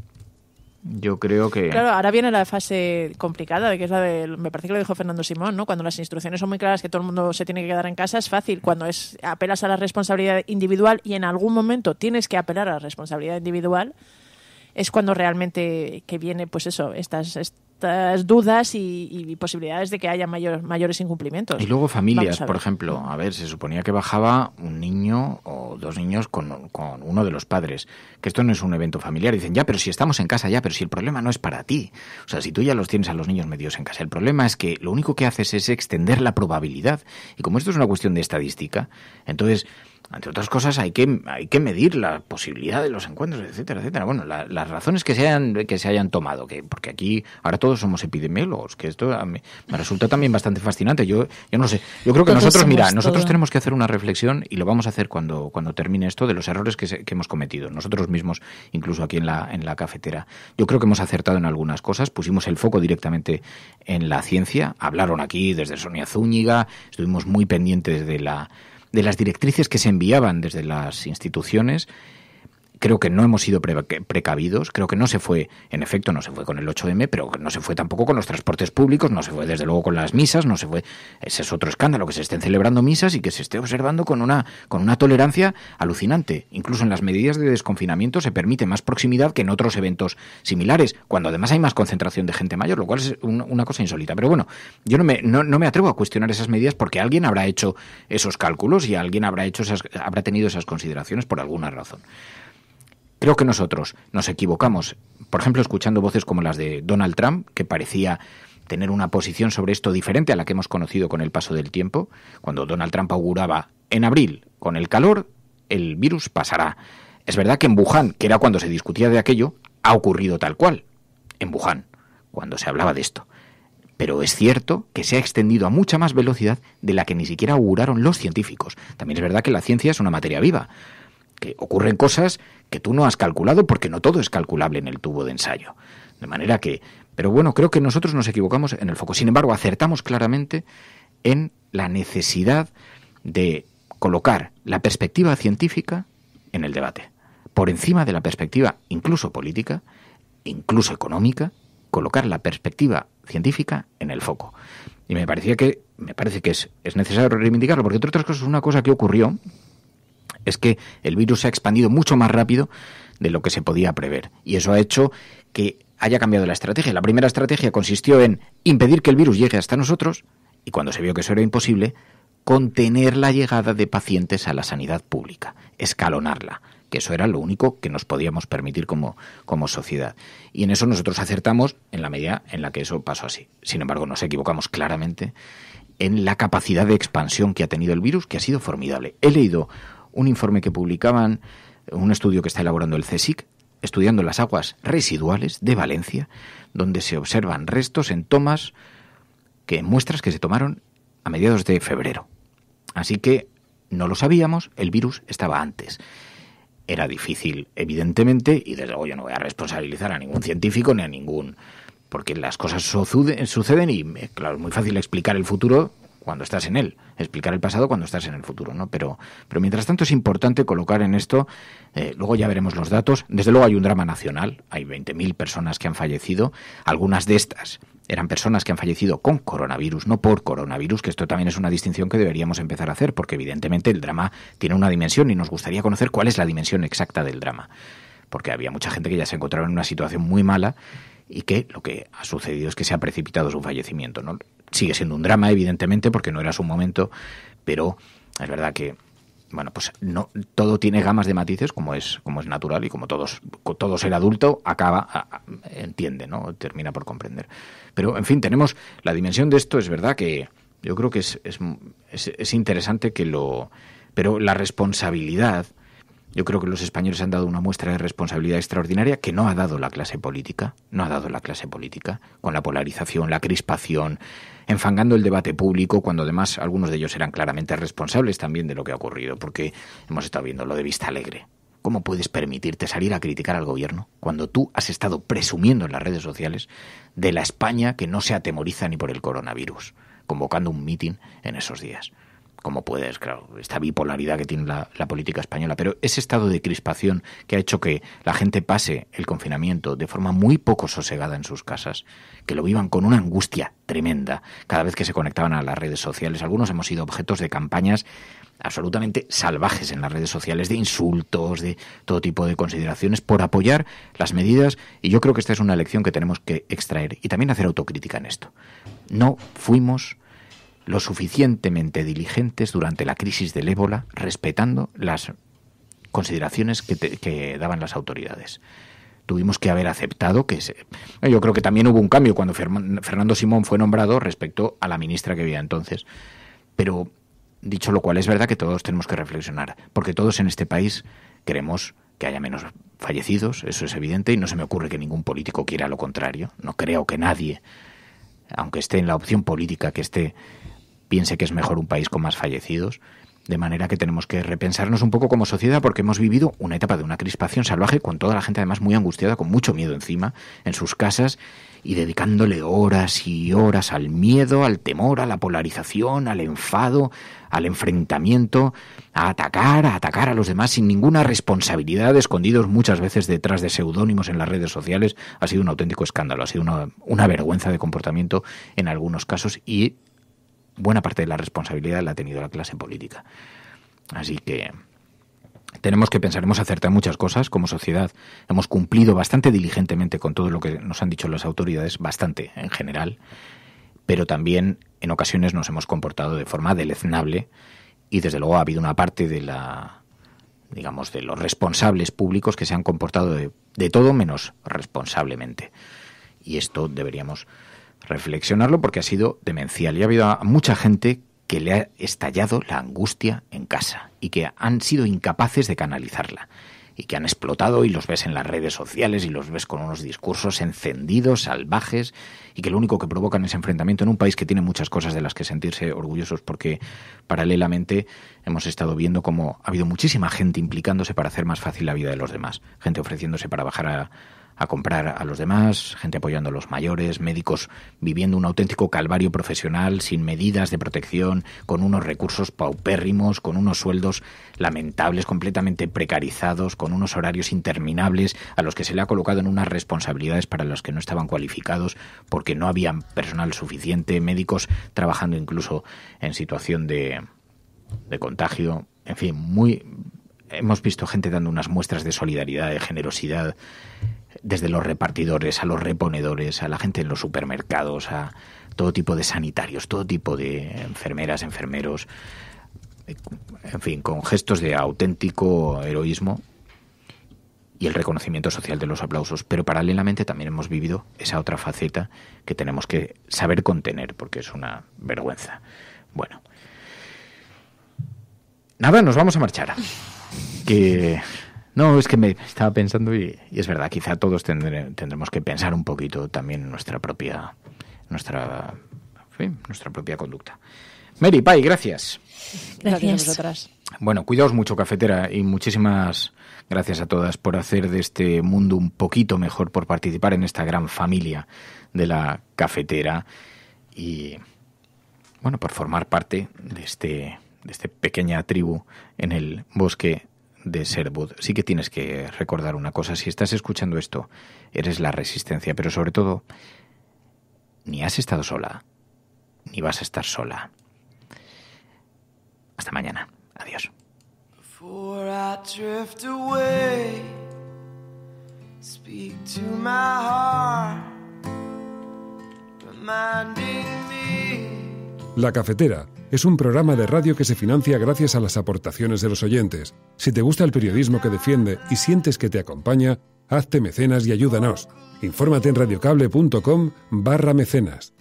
Yo creo que... Claro, ahora viene la fase complicada, de que es la del... Me parece que lo dijo Fernando Simón, ¿no? Cuando las instrucciones son muy claras, que todo el mundo se tiene que quedar en casa, es fácil. Cuando apelas a la responsabilidad individual y en algún momento tienes que apelar a la responsabilidad individual, es cuando realmente que viene, pues eso, estas dudas y posibilidades de que haya mayores incumplimientos. Y luego familias, por ejemplo. A ver, se suponía que bajaba un niño o dos niños con uno de los padres. Que esto no es un evento familiar. Dicen, ya, pero si estamos en casa, ya, pero si el problema no es para ti. O sea, si tú ya los tienes a los niños metidos en casa. El problema es que lo único que haces es extender la probabilidad. Y como esto es una cuestión de estadística, entonces... Entre otras cosas, hay que medir la posibilidad de los encuentros, etcétera, etcétera. Bueno, las razones que se hayan tomado, porque aquí ahora todos somos epidemiólogos, que esto me resulta también bastante fascinante. Yo no sé. Yo creo que nosotros tenemos que hacer una reflexión y lo vamos a hacer cuando termine esto de los errores que hemos cometido nosotros mismos, incluso aquí en la cafetera. Yo creo que hemos acertado en algunas cosas. Pusimos el foco directamente en la ciencia. Hablaron aquí desde Sonia Zúñiga. Estuvimos muy pendientes de las directrices que se enviaban desde las instituciones. Creo que no hemos sido precavidos, creo que no se fue con el 8M, pero no se fue tampoco con los transportes públicos, no se fue desde luego con las misas, no se fue. Ese es otro escándalo, que se estén celebrando misas y que se esté observando con una tolerancia alucinante. Incluso en las medidas de desconfinamiento se permite más proximidad que en otros eventos similares, cuando además hay más concentración de gente mayor, lo cual es una cosa insólita. Pero bueno, yo no me atrevo a cuestionar esas medidas porque alguien habrá hecho esos cálculos y alguien habrá tenido esas consideraciones por alguna razón. Creo que nosotros nos equivocamos, por ejemplo, escuchando voces como las de Donald Trump, que parecía tener una posición sobre esto diferente a la que hemos conocido con el paso del tiempo, cuando Donald Trump auguraba en abril, con el calor, el virus pasará. Es verdad que en Wuhan, que era cuando se discutía de aquello, ha ocurrido tal cual, en Wuhan, cuando se hablaba de esto. Pero es cierto que se ha extendido a mucha más velocidad de la que ni siquiera auguraron los científicos. También es verdad que la ciencia es una materia viva, que ocurren cosas que tú no has calculado porque no todo es calculable en el tubo de ensayo. De manera que... Pero bueno, creo que nosotros nos equivocamos en el foco. Sin embargo, acertamos claramente en la necesidad de colocar la perspectiva científica en el debate. Por encima de la perspectiva incluso política, incluso económica, colocar la perspectiva científica en el foco. Y me parece que es necesario reivindicarlo, porque entre otras cosas una cosa que ocurrió es que el virus se ha expandido mucho más rápido de lo que se podía prever. Y eso ha hecho que haya cambiado la estrategia. La primera estrategia consistió en impedir que el virus llegue hasta nosotros, y cuando se vio que eso era imposible, contener la llegada de pacientes a la sanidad pública, escalonarla, que eso era lo único que nos podíamos permitir como sociedad. Y en eso nosotros acertamos en la medida en la que eso pasó así. Sin embargo, nos equivocamos claramente en la capacidad de expansión que ha tenido el virus, que ha sido formidable. He leído un informe que publicaban, un estudio que está elaborando el CSIC, estudiando las aguas residuales de Valencia, donde se observan restos en muestras que se tomaron a mediados de febrero. Así que no lo sabíamos, el virus estaba antes. Era difícil, evidentemente, y desde luego yo no voy a responsabilizar a ningún científico ni a ningún... porque las cosas suceden y, claro, es muy fácil explicar el futuro cuando estás en él, explicar el pasado cuando estás en el futuro, ¿no? Pero mientras tanto es importante colocar en esto, luego ya veremos los datos. Desde luego hay un drama nacional, hay 20.000 personas que han fallecido, algunas de estas eran personas que han fallecido con coronavirus, no por coronavirus, que esto también es una distinción que deberíamos empezar a hacer, porque evidentemente el drama tiene una dimensión y nos gustaría conocer cuál es la dimensión exacta del drama, porque había mucha gente que ya se encontraba en una situación muy mala y que lo que ha sucedido es que se ha precipitado su fallecimiento, ¿no? Sigue siendo un drama, evidentemente, porque no era su momento, pero es verdad que, bueno, pues no todo tiene gamas de matices, como es natural, y como todo ser adulto entiende, ¿no? Termina por comprender. Pero, en fin, tenemos la dimensión de esto, es verdad que yo creo que es interesante pero la responsabilidad, yo creo que los españoles han dado una muestra de responsabilidad extraordinaria que no ha dado la clase política, con la polarización, la crispación, enfangando el debate público, cuando además algunos de ellos eran claramente responsables también de lo que ha ocurrido, porque hemos estado viendo lo de Vista Alegre. ¿Cómo puedes permitirte salir a criticar al gobierno cuando tú has estado presumiendo en las redes sociales de la España que no se atemoriza ni por el coronavirus, convocando un mitin en esos días? ¿Cómo puedes? Claro, esta bipolaridad que tiene la política española, pero ese estado de crispación que ha hecho que la gente pase el confinamiento de forma muy poco sosegada en sus casas, que lo vivan con una angustia tremenda cada vez que se conectaban a las redes sociales. Algunos hemos sido objetos de campañas absolutamente salvajes en las redes sociales, de insultos, de todo tipo de consideraciones, por apoyar las medidas, y yo creo que esta es una lección que tenemos que extraer y también hacer autocrítica en esto. No fuimos lo suficientemente diligentes durante la crisis del ébola, respetando las consideraciones que daban las autoridades. Tuvimos que haber aceptado yo creo que también hubo un cambio cuando Fernando Simón fue nombrado respecto a la ministra que había entonces. Pero, dicho lo cual, es verdad que todos tenemos que reflexionar, porque todos en este país queremos que haya menos fallecidos, eso es evidente, y no se me ocurre que ningún político quiera lo contrario. No creo que nadie, aunque esté en la opción política que piense que es mejor un país con más fallecidos, de manera que tenemos que repensarnos un poco como sociedad, porque hemos vivido una etapa de una crispación salvaje, con toda la gente además muy angustiada, con mucho miedo encima, en sus casas, y dedicándole horas y horas al miedo, al temor, a la polarización, al enfado, al enfrentamiento, a atacar a los demás sin ninguna responsabilidad, escondidos muchas veces detrás de seudónimos en las redes sociales. Ha sido un auténtico escándalo, ha sido una vergüenza de comportamiento en algunos casos, y buena parte de la responsabilidad la ha tenido la clase política. Así que tenemos que pensar, hemos acertado muchas cosas como sociedad, hemos cumplido bastante diligentemente con todo lo que nos han dicho las autoridades, bastante en general, pero también en ocasiones nos hemos comportado de forma deleznable, y desde luego ha habido una parte de los responsables públicos que se han comportado de todo menos responsablemente. Y esto deberíamos reflexionarlo, porque ha sido demencial y ha habido mucha gente que le ha estallado la angustia en casa y que han sido incapaces de canalizarla y que han explotado, y los ves en las redes sociales y los ves con unos discursos encendidos, salvajes, y que lo único que provocan es enfrentamiento en un país que tiene muchas cosas de las que sentirse orgullosos, porque paralelamente hemos estado viendo cómo ha habido muchísima gente implicándose para hacer más fácil la vida de los demás, gente ofreciéndose para bajar a comprar a los demás, gente apoyando a los mayores, médicos viviendo un auténtico calvario profesional sin medidas de protección, con unos recursos paupérrimos, con unos sueldos lamentables, completamente precarizados, con unos horarios interminables, a los que se le ha colocado en unas responsabilidades para las que no estaban cualificados porque no había personal suficiente, médicos trabajando incluso en situación de contagio. En fin, hemos visto gente dando unas muestras de solidaridad, de generosidad, desde los repartidores a los reponedores, a la gente en los supermercados, a todo tipo de sanitarios, todo tipo de enfermeras, enfermeros, en fin, con gestos de auténtico heroísmo y el reconocimiento social de los aplausos. Pero paralelamente también hemos vivido esa otra faceta que tenemos que saber contener, porque es una vergüenza. Bueno, nada, nos vamos a marchar. No, es que me estaba pensando y es verdad, quizá todos tendremos que pensar un poquito también en nuestra propia conducta. Mary, Pai, gracias. Gracias a vosotras. Bueno, cuidaos mucho, cafetera, y muchísimas gracias a todas por hacer de este mundo un poquito mejor, por participar en esta gran familia de la cafetera. Y bueno, por formar parte de este pequeña tribu en el bosque de Sherwood. Sí que tienes que recordar una cosa: si estás escuchando esto, eres la resistencia, pero sobre todo, ni has estado sola, ni vas a estar sola. Hasta mañana. Adiós. Before I drift away, speak to my heart, reminding me. La Cafetera es un programa de radio que se financia gracias a las aportaciones de los oyentes. Si te gusta el periodismo que defiende y sientes que te acompaña, hazte mecenas y ayúdanos. Infórmate en radiocable.com/mecenas.